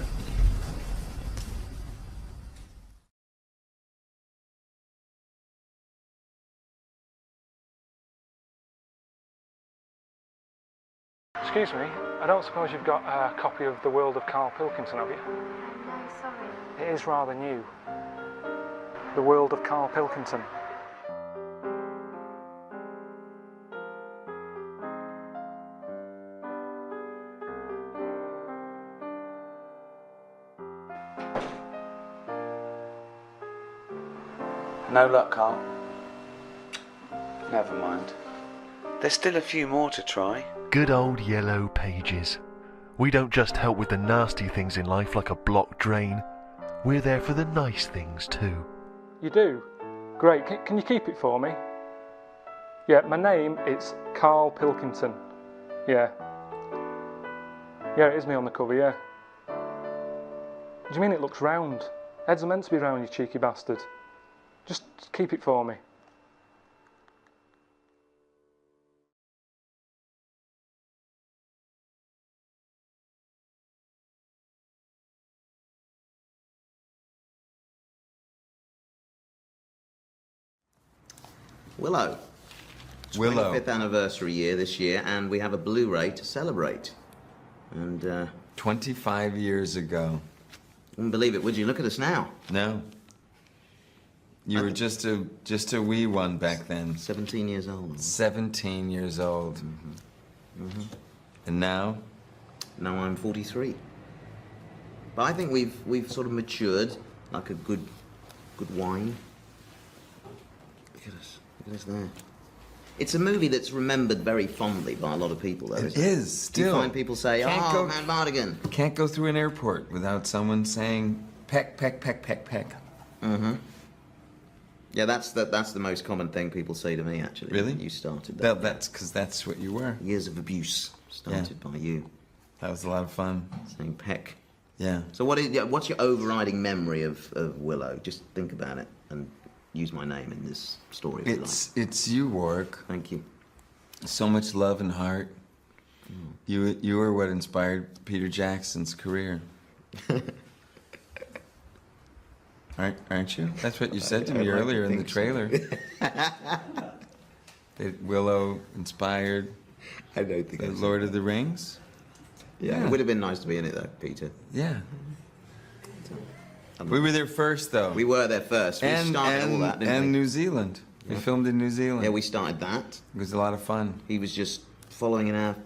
Speaker 3: Excuse me, I don't suppose you've got a copy of The World of Karl Pilkington, have you?
Speaker 17: No, sorry.
Speaker 3: It is rather new. The World of Karl Pilkington.
Speaker 6: No luck, Carl. Never mind. There's still a few more to try.
Speaker 18: Good old yellow pages. We don't just help with the nasty things in life like a blocked drain. We're there for the nice things too.
Speaker 3: You do? Great. Can you keep it for me? Yeah, my name is Karl Pilkington. Yeah. Yeah, it is me on the cover, yeah. Do you mean it looks round? Heads are meant to be round, you cheeky bastard. Just keep it for me.
Speaker 19: Willow.
Speaker 20: Willow.
Speaker 19: 25th anniversary year this year, and we have a Blu-ray to celebrate. And
Speaker 20: 25 years ago.
Speaker 19: Wouldn't believe it, would you? Look at us now.
Speaker 20: No. You were just a wee one back then.
Speaker 19: 17 years old.
Speaker 20: 17 years old. And now?
Speaker 19: Now I'm 43. But I think we've sort of matured like a good wine. Look at us. Look at us there. It's a movie that's remembered very fondly by a lot of people, though.
Speaker 20: It is, still.
Speaker 19: Do you find people say, oh, Mad Mardigan?
Speaker 20: Can't go through an airport without someone saying, peck, peck, peck, peck, peck.
Speaker 19: Mm-hmm. Yeah, that's the most common thing people say to me, actually.
Speaker 20: Really?
Speaker 19: You started that.
Speaker 20: That's because that's what you were.
Speaker 19: Years of abuse started by you.
Speaker 20: That was a lot of fun.
Speaker 19: Saying peck.
Speaker 1: Yeah.
Speaker 19: So what's your overriding memory of Willow? Just think about it and use my name in this story.
Speaker 20: It's you, Warwick.
Speaker 19: Thank you.
Speaker 20: So much love and heart. You were what inspired Peter Jackson's career. Aren't you? That's what you said to me earlier in the trailer. That Willow inspired
Speaker 19: I don't think
Speaker 20: the Lord of the Rings.
Speaker 19: Yeah, it would have been nice to be in it though, Peter.
Speaker 20: Yeah. We were there first, though.
Speaker 19: We were there first. We started all that, didn't we?
Speaker 20: And New Zealand. We filmed in New Zealand.
Speaker 19: Yeah, we started that.
Speaker 20: It was a lot of fun.
Speaker 19: He was just following in our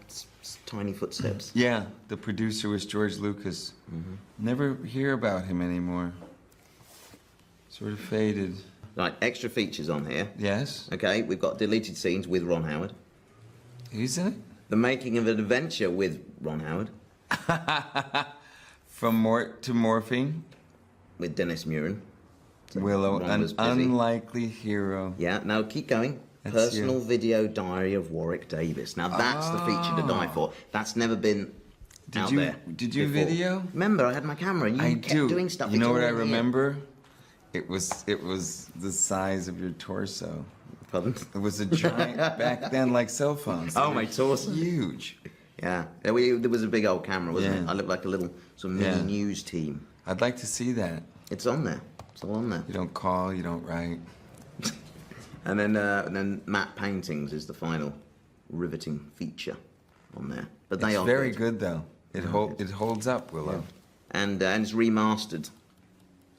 Speaker 19: tiny footsteps.
Speaker 20: Yeah, the producer was George Lucas. Never hear about him anymore. Sort of faded.
Speaker 19: Right, extra features on here.
Speaker 20: Yes.
Speaker 19: Okay, we've got deleted scenes with Ron Howard.
Speaker 20: Who's in it?
Speaker 19: The making of an adventure with Ron Howard.
Speaker 20: From Mort to Morphine.
Speaker 19: With Dennis Muren. So
Speaker 20: Willow,
Speaker 19: Ron
Speaker 20: an
Speaker 19: was busy.
Speaker 20: unlikely hero.
Speaker 19: Yeah, now keep going.
Speaker 20: That's
Speaker 19: Personal
Speaker 20: you.
Speaker 19: video diary of Warwick Davis. Now that's the feature to die for. That's never been out there.
Speaker 20: Did you
Speaker 19: before.
Speaker 20: video?
Speaker 19: Remember, I had my camera and you kept doing stuff.
Speaker 20: You know
Speaker 19: It's
Speaker 20: what I
Speaker 19: all in here.
Speaker 20: remember? It was the size of your torso.
Speaker 19: Pardon?
Speaker 20: It was a giant back then, like cell phones.
Speaker 19: Oh, my torso.
Speaker 20: Huge.
Speaker 19: Yeah, there was a big old camera, wasn't it? I looked like a little sort of mini news team.
Speaker 20: I'd like to see that.
Speaker 19: It's on there. It's all on there.
Speaker 20: You don't call, you don't write.
Speaker 19: And then matte paintings is the final riveting feature on there. But they
Speaker 20: It's
Speaker 19: are
Speaker 20: very good though. It holds up, Willow.
Speaker 19: And it's remastered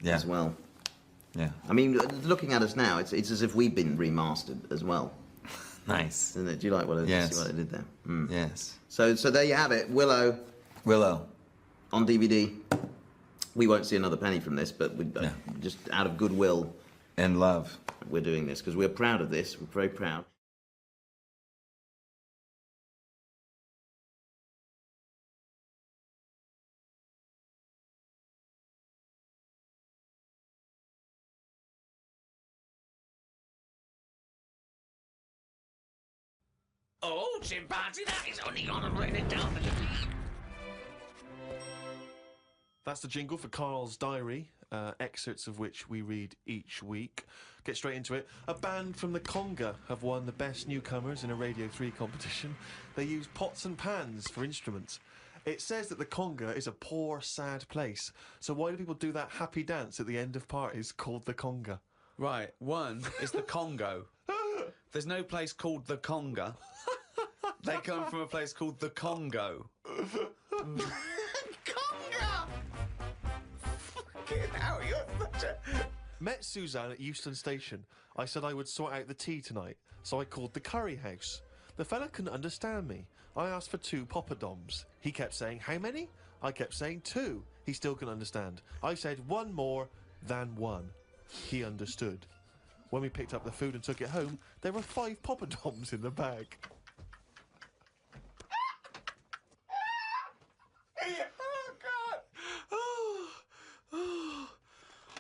Speaker 20: Yeah.
Speaker 19: as well.
Speaker 20: Yeah.
Speaker 19: I mean, looking at us now, it's as if we've been remastered as well.
Speaker 20: Nice.
Speaker 19: Isn't it? Do you like what I
Speaker 20: Yes.
Speaker 19: see what I did there? Mm.
Speaker 20: Yes.
Speaker 19: So there you have it. Willow on DVD. We won't see another penny from this, but we just out of goodwill
Speaker 20: and love,
Speaker 19: we're doing this because we're proud of this. We're very proud.
Speaker 9: Oh, chimpanzee, that is only gonna bring it down to the beat.
Speaker 11: That's the jingle for Karl's diary, excerpts of which we read each week. Get straight into it. A band from the Conga have won the Best Newcomers in a Radio 3 competition. They use pots and pans for instruments. It says that the Conga is a poor, sad place. So why do people do that happy dance at the end of parties called the Conga?
Speaker 4: Right, one is the Congo. There's no place called the Conga. They come from a place called the Congo.
Speaker 9: Conga! Fucking hell, you're such a...
Speaker 11: Met Suzanne at Euston Station. I said I would sort out the tea tonight, so I called the curry house. The fella couldn't understand me. I asked for 2 poppadoms. He kept saying, how many? I kept saying 2. He still couldn't understand. I said 1 more than 1. He understood. When we picked up the food and took it home, there were 5 poppadoms in the bag.
Speaker 9: Oh, God!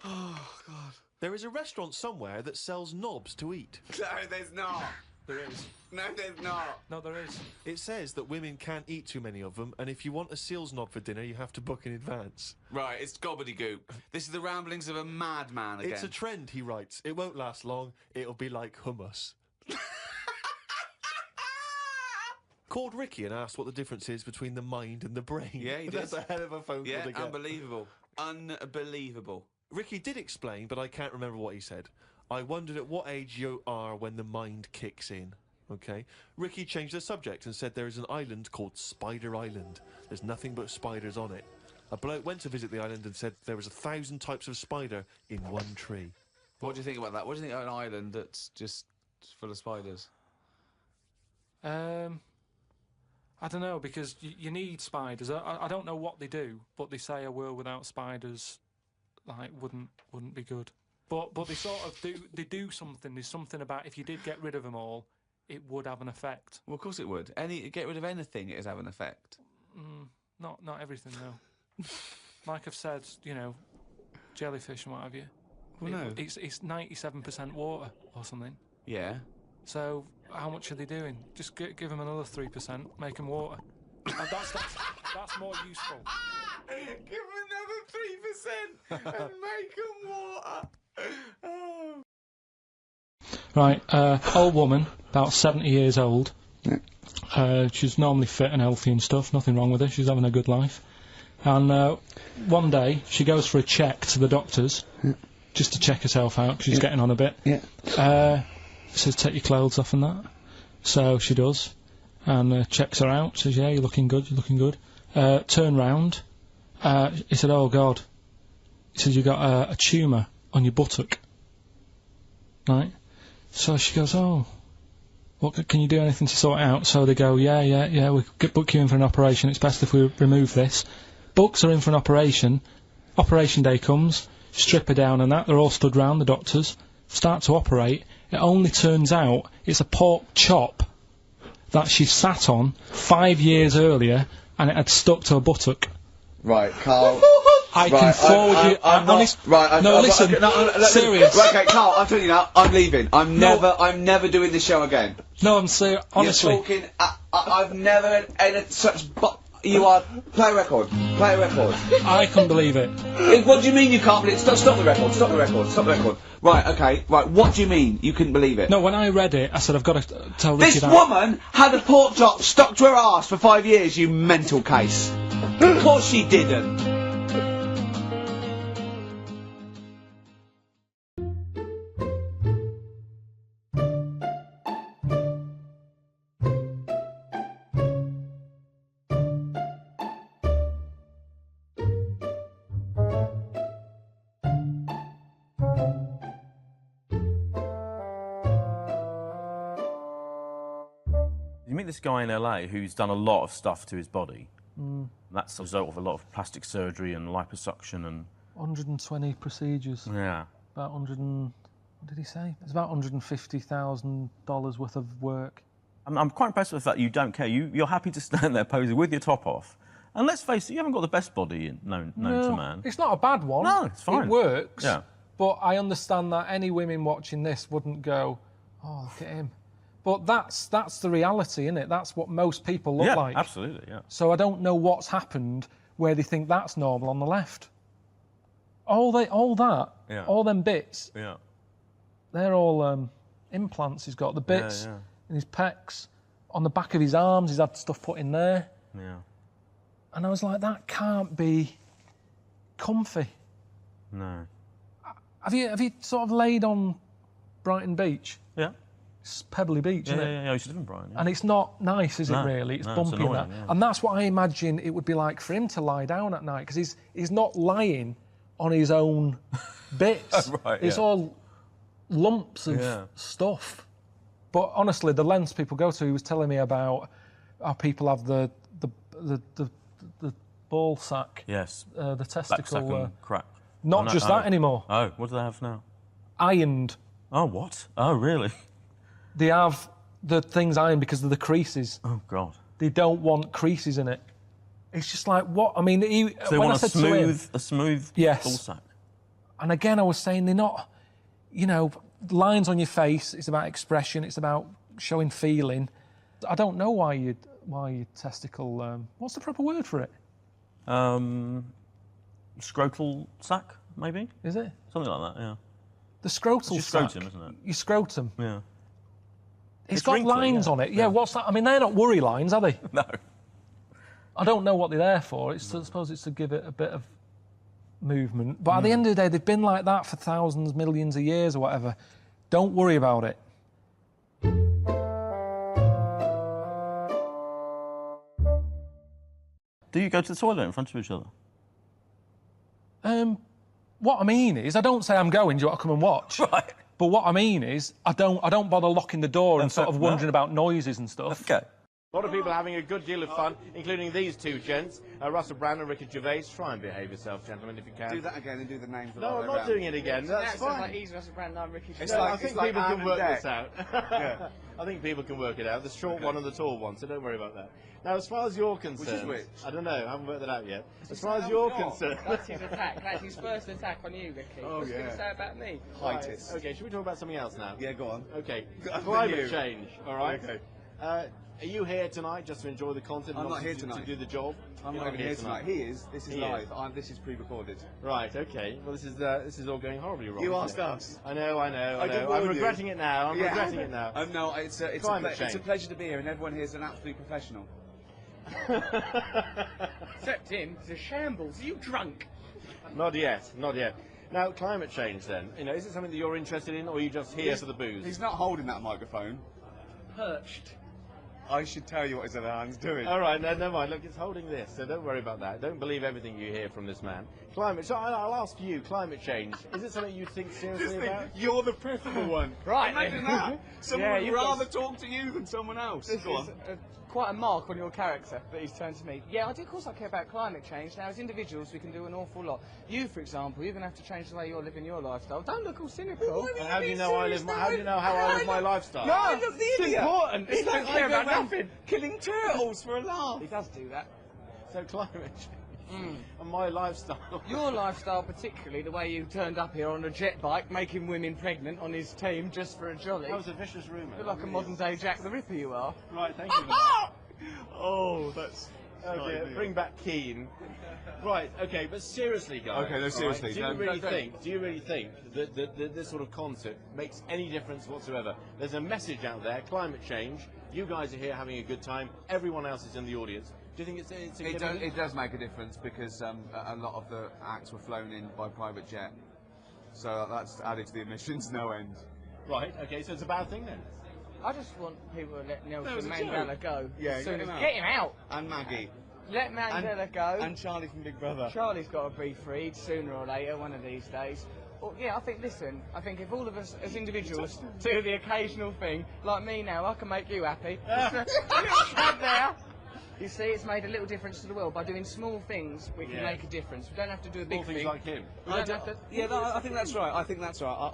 Speaker 11: Oh, God. There is a restaurant somewhere that sells knobs to eat.
Speaker 4: No, there's not.
Speaker 11: There is.
Speaker 4: No, there's not.
Speaker 11: No, there is. It says that women can't eat too many of them, and if you want a seal's knob for dinner, you have to book in advance.
Speaker 4: Right, it's gobbledygook. This is the ramblings of a madman again.
Speaker 11: It's a trend, he writes. It won't last long. It'll be like hummus. Called Ricky and asked what the difference is between the mind and the brain.
Speaker 4: Yeah, he did.
Speaker 11: That's a hell of a phone call to get.
Speaker 4: Unbelievable. Unbelievable.
Speaker 11: Ricky did explain, but I can't remember what he said. I wondered at what age you are when the mind kicks in. Okay? Ricky changed the subject and said there is an island called Spider Island. There's nothing but spiders on it. A bloke went to visit the island and said there was 1,000 types of spider in one tree.
Speaker 4: What do you think about that? What do you think of an island that's just full of spiders?
Speaker 3: I don't know, because you need spiders. I don't know what they do, but they say a world without spiders, like, wouldn't be good. But they sort of do something. There's something about if you did get rid of them all, it would have an effect.
Speaker 4: Well, of course it would. Get rid of anything, it would have an effect.
Speaker 3: Not everything though. Like I've said, you know, jellyfish and what have you.
Speaker 4: Well, no.
Speaker 3: It's 97% water or something.
Speaker 4: Yeah.
Speaker 3: So how much are they doing? Just give them another 3%, make them water. That's more useful.
Speaker 9: Give him
Speaker 4: and make them water. Oh.
Speaker 3: Right, old woman, about 70 years old. She's normally fit and healthy and stuff, nothing wrong with her, she's having a good life. And one day, she goes for a check to the doctors, just to check herself out, 'cause she's getting on a bit. Says, take your clothes off and that. So she does, and checks her out, says, yeah, you're looking good, you're looking good. Turn round, he said, oh God. He says, you got a tumour on your buttock. Right? So she goes, oh, what, can you do anything to sort it out? So they go, yeah, we could book you in for an operation, it's best if we remove this. Books are in for an operation, operation day comes, strip her down and that, they're all stood round, the doctors, start to operate. It only turns out it's a pork chop that she sat on 5 years earlier and it had stuck to her buttock.
Speaker 4: Right, Carl.
Speaker 3: I can forward you.
Speaker 4: I'm not. Right.
Speaker 3: No, listen. Serious.
Speaker 4: Right, okay, Carl. I'm telling you now. I'm leaving. I'm never doing this show again.
Speaker 3: No, I'm serious. Honestly.
Speaker 4: You're talking. I've never had such. You are. Play a record. Play a record.
Speaker 3: I can't believe it.
Speaker 4: What do you mean you can't believe it? Stop the record. Stop the record. Stop the record. Right. Okay. Right. What do you mean you couldn't believe it?
Speaker 3: No, when I read it, I said I've got to tell Ricky
Speaker 4: This
Speaker 3: that.
Speaker 4: woman had a pork chop stuck to her arse for 5 years. You mental case. Of course she didn't.
Speaker 17: You meet this guy in LA who's done a lot of stuff to his body.
Speaker 3: Mm.
Speaker 17: That's a result of a lot of plastic surgery and liposuction and...
Speaker 3: 120 procedures.
Speaker 17: Yeah.
Speaker 3: About 100 and... What did he say? It's about $150,000 worth of work.
Speaker 17: I'm quite impressed with the fact you don't care. You're happy to stand there posing with your top off. And let's face it, you haven't got the best body known to man.
Speaker 8: It's not a bad one.
Speaker 17: No, it's fine.
Speaker 8: It works.
Speaker 17: Yeah.
Speaker 8: But I understand that any women watching this wouldn't go, oh, look at him. But that's the reality, isn't it? That's what most people look like.
Speaker 17: Yeah, absolutely, yeah.
Speaker 8: So I don't know what's happened where they think that's normal on the left. All that,
Speaker 17: Yeah.
Speaker 8: all them bits,
Speaker 17: Yeah.
Speaker 8: they're all implants he's got. The bits in his pecs, on the back of his arms, he's had stuff put in there.
Speaker 17: Yeah.
Speaker 8: And I was like, that can't be comfy.
Speaker 17: No.
Speaker 8: Have you sort of laid on Brighton Beach?
Speaker 17: Yeah.
Speaker 8: It's Pebbly Beach, isn't it?
Speaker 17: Yeah, I used to live in Brighton. Yeah.
Speaker 8: And it's not nice, is it, really? It's bumpy
Speaker 17: it's annoying,
Speaker 8: and that.
Speaker 17: yeah.
Speaker 8: And that's what I imagine it would be like for him to lie down at night, because he's not lying on his own bits.
Speaker 17: Right,
Speaker 8: it's all lumps of stuff. But honestly, the lengths people go to, he was telling me about how people have the ball sack.
Speaker 17: Yes.
Speaker 8: The testicle.
Speaker 17: Crack.
Speaker 8: Not just that anymore.
Speaker 17: Oh, what do they have now?
Speaker 8: Ironed.
Speaker 17: Oh, what? Oh, really?
Speaker 8: They have the things ironed because of the creases.
Speaker 17: Oh, God.
Speaker 8: They don't want creases in it. It's just like, what? I mean,
Speaker 17: So they
Speaker 8: when
Speaker 17: want
Speaker 8: I said to him,
Speaker 17: a smooth
Speaker 8: yes.
Speaker 17: ball sack.
Speaker 8: And again, I was saying they're not, lines on your face, it's about expression, it's about showing feeling. I don't know why your testicle, what's the proper word for it?
Speaker 17: Scrotal sack, maybe?
Speaker 8: Is it?
Speaker 17: Something like that, yeah.
Speaker 8: The scrotal
Speaker 17: It's
Speaker 8: sack.
Speaker 17: your scrotum, isn't it?
Speaker 8: Your scrotum.
Speaker 17: Yeah.
Speaker 8: It's got
Speaker 17: wrinkly,
Speaker 8: lines on it. Yeah, what's that? I mean, they're not worry lines, are they?
Speaker 17: No.
Speaker 8: I don't know what they're there for. I suppose it's to give it a bit of movement. But at the end of the day, they've been like that for thousands, millions of years or whatever. Don't worry about it.
Speaker 17: Do you go to the toilet in front of each other?
Speaker 8: What I mean is, I don't say I'm going, do you want to come and watch?
Speaker 17: Right.
Speaker 8: But what I mean is, I don't bother locking the door and sort of wondering about noises and stuff.
Speaker 17: Okay.
Speaker 21: A lot of people are having a good deal of fun, including these two gents, Russell Brand and Ricky Gervais. Try and behave yourself, gentlemen, if you can.
Speaker 22: Do that again and do the names.
Speaker 21: No, I'm not doing it again. That's fine.
Speaker 22: Like he's Russell Brand, I'm Ricky Gervais.
Speaker 21: No, I think people can work this out.
Speaker 22: Yeah.
Speaker 21: I think people can work it out. The short one and the tall one, so don't worry about that. Now, as far as you're concerned...
Speaker 22: Which is which?
Speaker 21: I don't know, I haven't worked that out yet. As far as you're concerned...
Speaker 22: That's his attack. That's his first attack on you, Ricky. Oh, What's he going
Speaker 21: yeah.
Speaker 22: to say about me?
Speaker 21: Right. Okay, should we talk about something else now?
Speaker 22: Yeah, go on.
Speaker 21: Okay.
Speaker 22: After
Speaker 21: Climate
Speaker 22: you.
Speaker 21: change, all right?
Speaker 22: Okay.
Speaker 21: Are you here tonight just to enjoy the content?
Speaker 4: I'm not here
Speaker 21: to
Speaker 4: tonight.
Speaker 21: do the job.
Speaker 4: I'm
Speaker 21: You're
Speaker 4: not even here tonight. He is. This is
Speaker 21: He
Speaker 4: live.
Speaker 21: is.
Speaker 4: This is pre-recorded.
Speaker 21: Right. Okay. Well, this is all going horribly wrong.
Speaker 4: You
Speaker 21: isn't
Speaker 4: asked
Speaker 21: it?
Speaker 4: us.
Speaker 21: I know.
Speaker 4: I did
Speaker 21: I'm
Speaker 4: warn you.
Speaker 21: regretting it now. I'm
Speaker 4: Yeah.
Speaker 21: regretting it now.
Speaker 4: No, it's a pleasure to be here, and everyone here is an absolute professional.
Speaker 22: Except him, he's a shambles. Are you drunk?
Speaker 21: Not yet. Not yet. Now, climate change then. You know, is it something that you're interested in, or are you just here for the booze?
Speaker 4: He's not holding that microphone.
Speaker 22: Perched.
Speaker 4: I should tell you what his other hand's doing.
Speaker 21: All right, no, never mind. Look, it's holding this, so don't worry about that. Don't believe everything you hear from this man. So I'll ask you, climate change. Is it something you think seriously about?
Speaker 4: You're the preferable one.
Speaker 22: Right.
Speaker 4: Imagine that. Someone
Speaker 22: Yeah,
Speaker 4: would
Speaker 22: you've
Speaker 4: rather
Speaker 22: got-
Speaker 4: talk to you than someone else.
Speaker 22: This
Speaker 4: Go on.
Speaker 22: is quite a mark on your character that he's turned to me. Yeah, I do, of course I care about climate change. Now, as individuals, we can do an awful lot. You, for example, you're going to have to change the way you're living your lifestyle. Don't look all cynical.
Speaker 21: And how do you know how I live my lifestyle?
Speaker 22: No,
Speaker 4: look, the
Speaker 22: it's
Speaker 4: idiot.
Speaker 22: important.
Speaker 4: It's
Speaker 22: He don't
Speaker 4: like
Speaker 22: care
Speaker 4: I go
Speaker 22: about
Speaker 4: around
Speaker 22: nothing.
Speaker 4: killing turtles for a laugh.
Speaker 22: He does do that.
Speaker 21: So climate change and my lifestyle.
Speaker 22: Your lifestyle, particularly the way you turned up here on a jet bike, making women pregnant on his team just for a jolly.
Speaker 21: That was a vicious rumour.
Speaker 22: You're like a modern-day Jack the Ripper, you are.
Speaker 21: Right, thank you.
Speaker 4: Oh, that's...
Speaker 21: Oh dear, bring back Keane. Right, okay, but seriously, guys.
Speaker 4: Okay, no, seriously.
Speaker 21: Do you really think that this sort of concept makes any difference whatsoever? There's a message out there, climate change. You guys are here having a good time. Everyone else is in the audience. Do you think it's significant?
Speaker 4: It does make a difference because a lot of the acts were flown in by private jet. So that's added to the emissions no end.
Speaker 21: Right, okay, so it's a bad thing then?
Speaker 22: I just want people to let
Speaker 4: That was
Speaker 22: Nelson
Speaker 4: a
Speaker 22: Mandela
Speaker 4: joke.
Speaker 22: go.
Speaker 4: Yeah,
Speaker 22: as soon
Speaker 4: get
Speaker 22: as
Speaker 4: him
Speaker 22: get him out.
Speaker 4: And Maggie.
Speaker 22: Let Mandela go.
Speaker 4: And Charlie from Big Brother.
Speaker 22: Charlie's got to be freed sooner or later, one of these days. Well, yeah, I think if all of us as individuals do the occasional thing, like me now, I can make you happy. Just a little shove there. You see, it's made a little difference to the world. By doing small things, we can make a difference. We don't have to do a big
Speaker 21: Small things
Speaker 22: thing.
Speaker 21: like him.
Speaker 22: We don't have to...
Speaker 4: Yeah, no, I think that's right. I think that's right.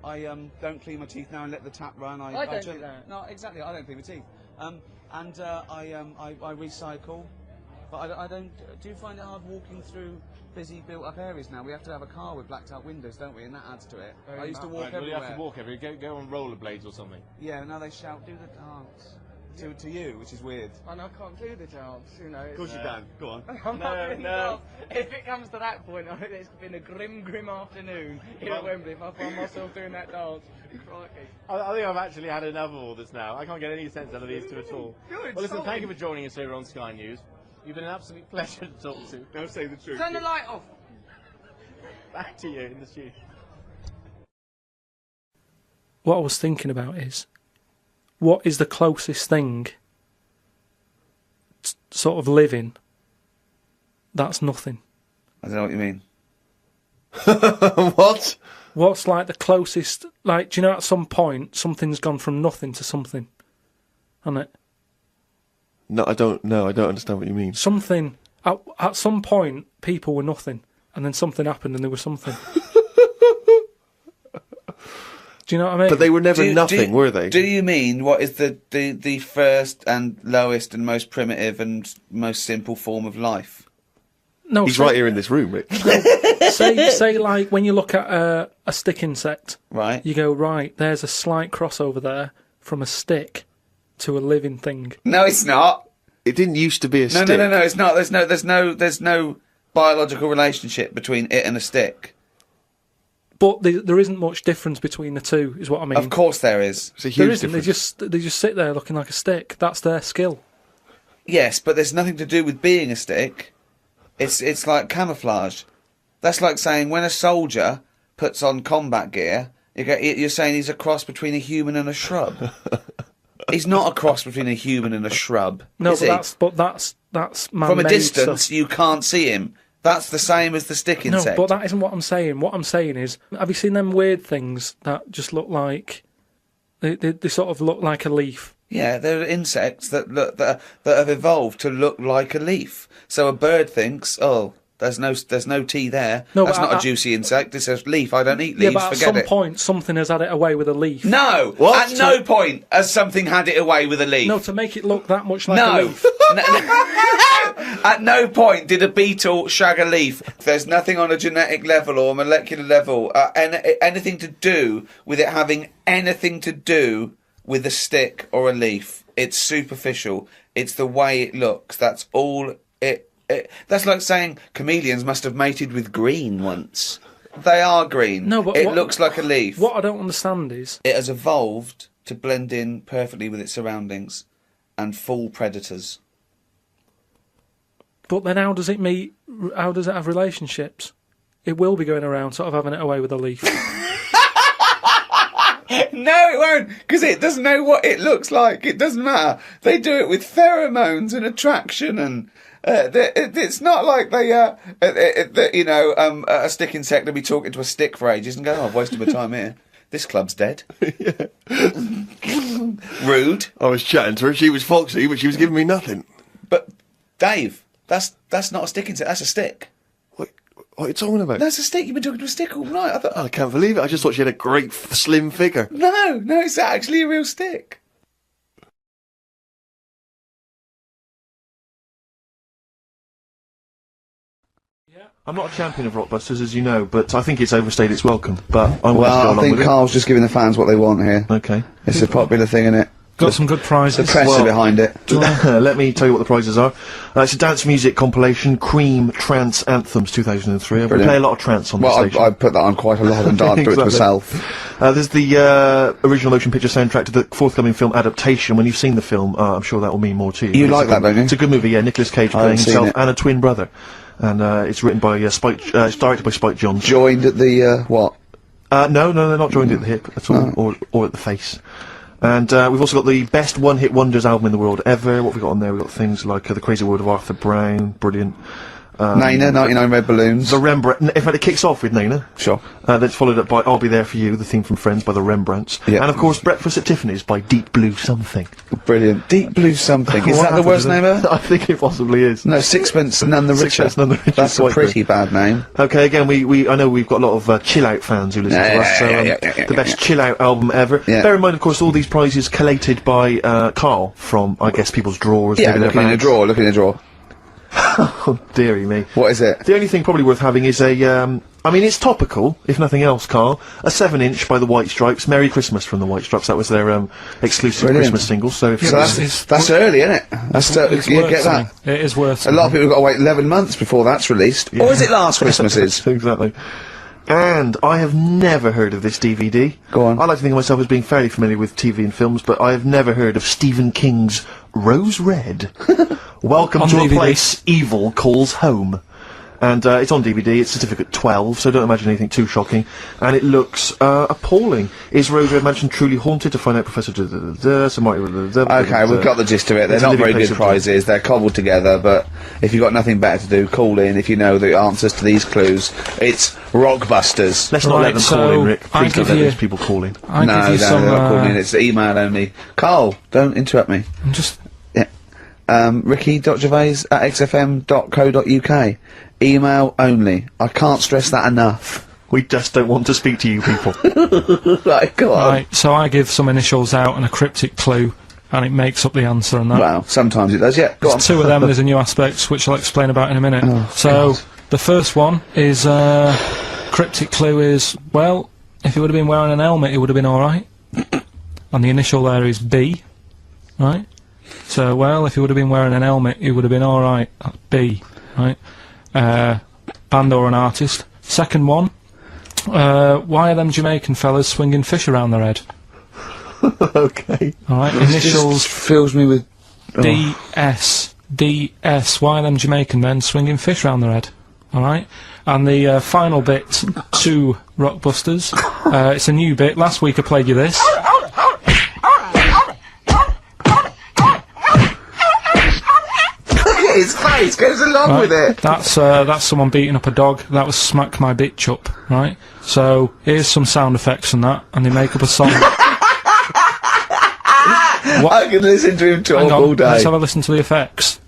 Speaker 4: I don't clean my teeth now and let the tap run.
Speaker 22: I don't do that.
Speaker 4: No, exactly. I don't clean my teeth. I recycle. But I don't. Do you find it hard walking through busy built-up areas now? We have to have a car with blacked-out windows, don't we? And that adds to it. I used to walk
Speaker 21: Right, well,
Speaker 4: everywhere.
Speaker 21: you have to walk everywhere. Go on rollerblades or something.
Speaker 4: Yeah, now they shout, "Do the dance." To you, which is weird.
Speaker 22: And I can't do the dance, you know.
Speaker 4: Of course you can. Go on.
Speaker 22: I'm not really well. If it comes to that point, I think it's been a grim afternoon here at Wembley if I find myself doing that dance. Crikey.
Speaker 21: I think I've actually had enough of all this now. I can't get any sense out of these two at all.
Speaker 4: Good,
Speaker 21: Well, listen,
Speaker 4: sorry.
Speaker 21: thank you for joining us here on Sky News. You've been an absolute pleasure to talk to.
Speaker 4: Now say the truth.
Speaker 22: Turn the light off.
Speaker 21: Back to you in the studio.
Speaker 8: What I was thinking about is, what is the closest thing sort of living that's nothing?
Speaker 1: I don't know what you mean.
Speaker 11: What?
Speaker 8: What's like the closest, like, do you know at some point something's gone from nothing to something, hasn't it?
Speaker 11: No, I don't understand what you mean.
Speaker 8: Something, at some point people were nothing, and then something happened and there was something. Do you know what I mean?
Speaker 11: But they were never nothing, were they?
Speaker 1: Do you mean what is the first and lowest and most primitive and most simple form of life?
Speaker 8: No,
Speaker 11: He's right here in this room, Rick.
Speaker 8: say like when you look at a stick insect,
Speaker 1: right?
Speaker 8: You go, right, there's a slight crossover there from a stick to a living thing.
Speaker 1: No, it's not.
Speaker 11: It didn't used to be a stick.
Speaker 1: No, it's not. There's no biological relationship between it and a stick.
Speaker 8: But there isn't much difference between the two, is what I mean.
Speaker 1: Of course there is.
Speaker 11: It's a huge
Speaker 8: there isn't.
Speaker 11: difference.
Speaker 8: They just sit there looking like a stick. That's their skill.
Speaker 1: Yes, but there's nothing to do with being a stick. It's like camouflage. That's like saying when a soldier puts on combat gear, you're saying he's a cross between a human and a shrub. He's not a cross between a human and a shrub.
Speaker 8: No,
Speaker 1: is
Speaker 8: but that's man-made
Speaker 1: from a distance
Speaker 8: stuff.
Speaker 1: you can't see him. That's the same as the stick insect.
Speaker 8: No, but that isn't what I'm saying. What I'm saying is, have you seen them weird things that just look like they sort of look like a leaf?
Speaker 1: Yeah, they're insects that have evolved to look like a leaf. So a bird thinks, oh, there's no tea there.
Speaker 8: No,
Speaker 1: that's
Speaker 8: but
Speaker 1: not a juicy insect. It's a leaf. I don't eat leaves.
Speaker 8: Yeah, but at some point, something has had it away with a leaf.
Speaker 1: No,
Speaker 8: What?
Speaker 1: at no point has something had it away with a leaf.
Speaker 8: No, to make it look that much like
Speaker 1: No.
Speaker 8: a leaf.
Speaker 1: At no point did a beetle shag a leaf. There's nothing on a genetic level or molecular level, anything to do with it having anything to do
Speaker 6: with a stick or a leaf. It's superficial. It's the way it looks. That's all it. That's like saying chameleons must have mated with green once. They are green.
Speaker 8: No, but
Speaker 6: it looks like a leaf.
Speaker 8: What I don't understand is
Speaker 6: it has evolved to blend in perfectly with its surroundings and fool predators.
Speaker 8: But then how does it meet? How does it have relationships? It will be going around sort of having it away with a leaf.
Speaker 6: No, it won't, because it doesn't know what it looks like. It doesn't matter. They do it with pheromones and attraction, and it's not like they, a stick insect will be talking to a stick for ages and go, "Oh, I've wasted my time here. This club's dead." Rude.
Speaker 11: I was chatting to her. She was foxy, but she was giving me nothing.
Speaker 6: But Dave, that's not a stick insect. That's a stick.
Speaker 11: What are you talking about?
Speaker 6: That's a stick. You've been talking to a stick all night.
Speaker 11: I can't believe it. I just thought she had a great slim figure.
Speaker 6: No, it's actually a real stick.
Speaker 11: I'm not a champion of Rockbusters, as you know, but I think it's overstayed its welcome. But
Speaker 1: I think Carl's just giving the fans what they want here.
Speaker 11: Okay.
Speaker 1: It's a popular thing, isn't it?
Speaker 8: Got some good prizes.
Speaker 1: The press are behind it.
Speaker 11: Let me tell you what the prizes are. It's a dance music compilation, Cream Trance Anthems 2003. We play a lot of trance on the station.
Speaker 1: I put that on quite a lot and danced to it myself.
Speaker 11: There's the original motion picture soundtrack to the forthcoming film adaptation. When you've seen the film, I'm sure that will mean more to you.
Speaker 1: You like that, don't you?
Speaker 11: It's a good movie, yeah. Nicolas Cage playing himself and a twin brother. And it's written by it's directed by Spike Jonze.
Speaker 1: Joined at the, what?
Speaker 11: No, they're not joined at the hip at all, or at the face. And we've also got the best one-hit wonders album in the world ever. What have we got on there? We've got things like The Crazy World of Arthur Brown, brilliant.
Speaker 1: Nana, 99 Red Balloons.
Speaker 11: The Rembrandt. In fact, it kicks off with Nana.
Speaker 1: Sure.
Speaker 11: That's followed up by I'll Be There For You, the theme from Friends by the Rembrandts.
Speaker 1: Yeah.
Speaker 11: And of course, Breakfast at Tiffany's by Deep Blue Something.
Speaker 1: Brilliant. Deep Blue Something. Is that the worst name ever?
Speaker 11: I think it possibly is.
Speaker 1: No, Sixpence None the Richer.
Speaker 11: Sixpence None the Richer.
Speaker 1: That's a pretty bad name.
Speaker 11: Okay, again, I know we've got a lot of chill-out fans who listen to us, so the best chill-out album ever.
Speaker 1: Yeah.
Speaker 11: Bear in mind, of course, all these prizes collated by Carl from, I guess, people's drawers.
Speaker 1: Yeah, looking in a drawer.
Speaker 11: Oh, dearie me.
Speaker 1: What is it?
Speaker 11: The only thing probably worth having is a, I mean, it's topical, if nothing else, Carl. A 7-inch by the White Stripes. Merry Christmas from the White Stripes. That was their exclusive Christmas single. So if
Speaker 1: that's early, isn't it? That's get that.
Speaker 8: It is worth.
Speaker 1: A lot of people have got to wait 11 months before that's released.
Speaker 11: Yeah.
Speaker 1: Or is it last Christmases?
Speaker 11: Exactly. And I have never heard of this DVD.
Speaker 1: Go on.
Speaker 11: I like to think of myself as being fairly familiar with TV and films, but I have never heard of Stephen King's Rose Red. Welcome to
Speaker 8: DVD.
Speaker 11: a place evil calls home. And it's on DVD, it's certificate 12, so don't imagine anything too shocking. And it looks appalling. Is Rose Red Mansion truly haunted? To find out, Professor
Speaker 1: Okay, we've got the gist of it. They're not very good prizes, they're cobbled together, but if you've got nothing better to do, call in if you know the answers to these clues. It's Rockbusters.
Speaker 11: Let's not let them call in, Rick. Please don't let those people call in.
Speaker 1: No, they're not calling in, it's email only. Carl, don't interrupt me.
Speaker 8: I'm just...
Speaker 1: ricky.gervais@xfm.co.uk. Email only. I can't stress that enough.
Speaker 11: We just don't want to speak to you people.
Speaker 1: Right, go on.
Speaker 8: Right, so I give some initials out and a cryptic clue, and it makes up the answer and that.
Speaker 1: Well, sometimes it does, yeah. Go on.
Speaker 8: There's two of them, there's a new aspect, which I'll explain about in a minute.
Speaker 1: Oh,
Speaker 8: so,
Speaker 1: God.
Speaker 8: the first one is, cryptic clue is, well, if he would have been wearing an helmet, it would have been alright. And the initial there is B, right? So, well, if he would have been wearing an helmet, he would have been alright. That's B, right? Band or an artist. Second one, why are them Jamaican fellas swinging fish around their head?
Speaker 11: Okay.
Speaker 8: Alright,
Speaker 1: This
Speaker 8: initials
Speaker 1: just fills me with...
Speaker 8: DS. DS. Why are them Jamaican men swinging fish around their head? Alright? And the final bit to Rockbusters. It's a new bit. Last week I played you this.
Speaker 1: His face goes along with it.
Speaker 8: That's someone beating up a dog. That was Smack My Bitch Up, right? So here's some sound effects and that, and they make up a song.
Speaker 1: I can listen to him talk all day.
Speaker 8: Let's have a listen to the effects.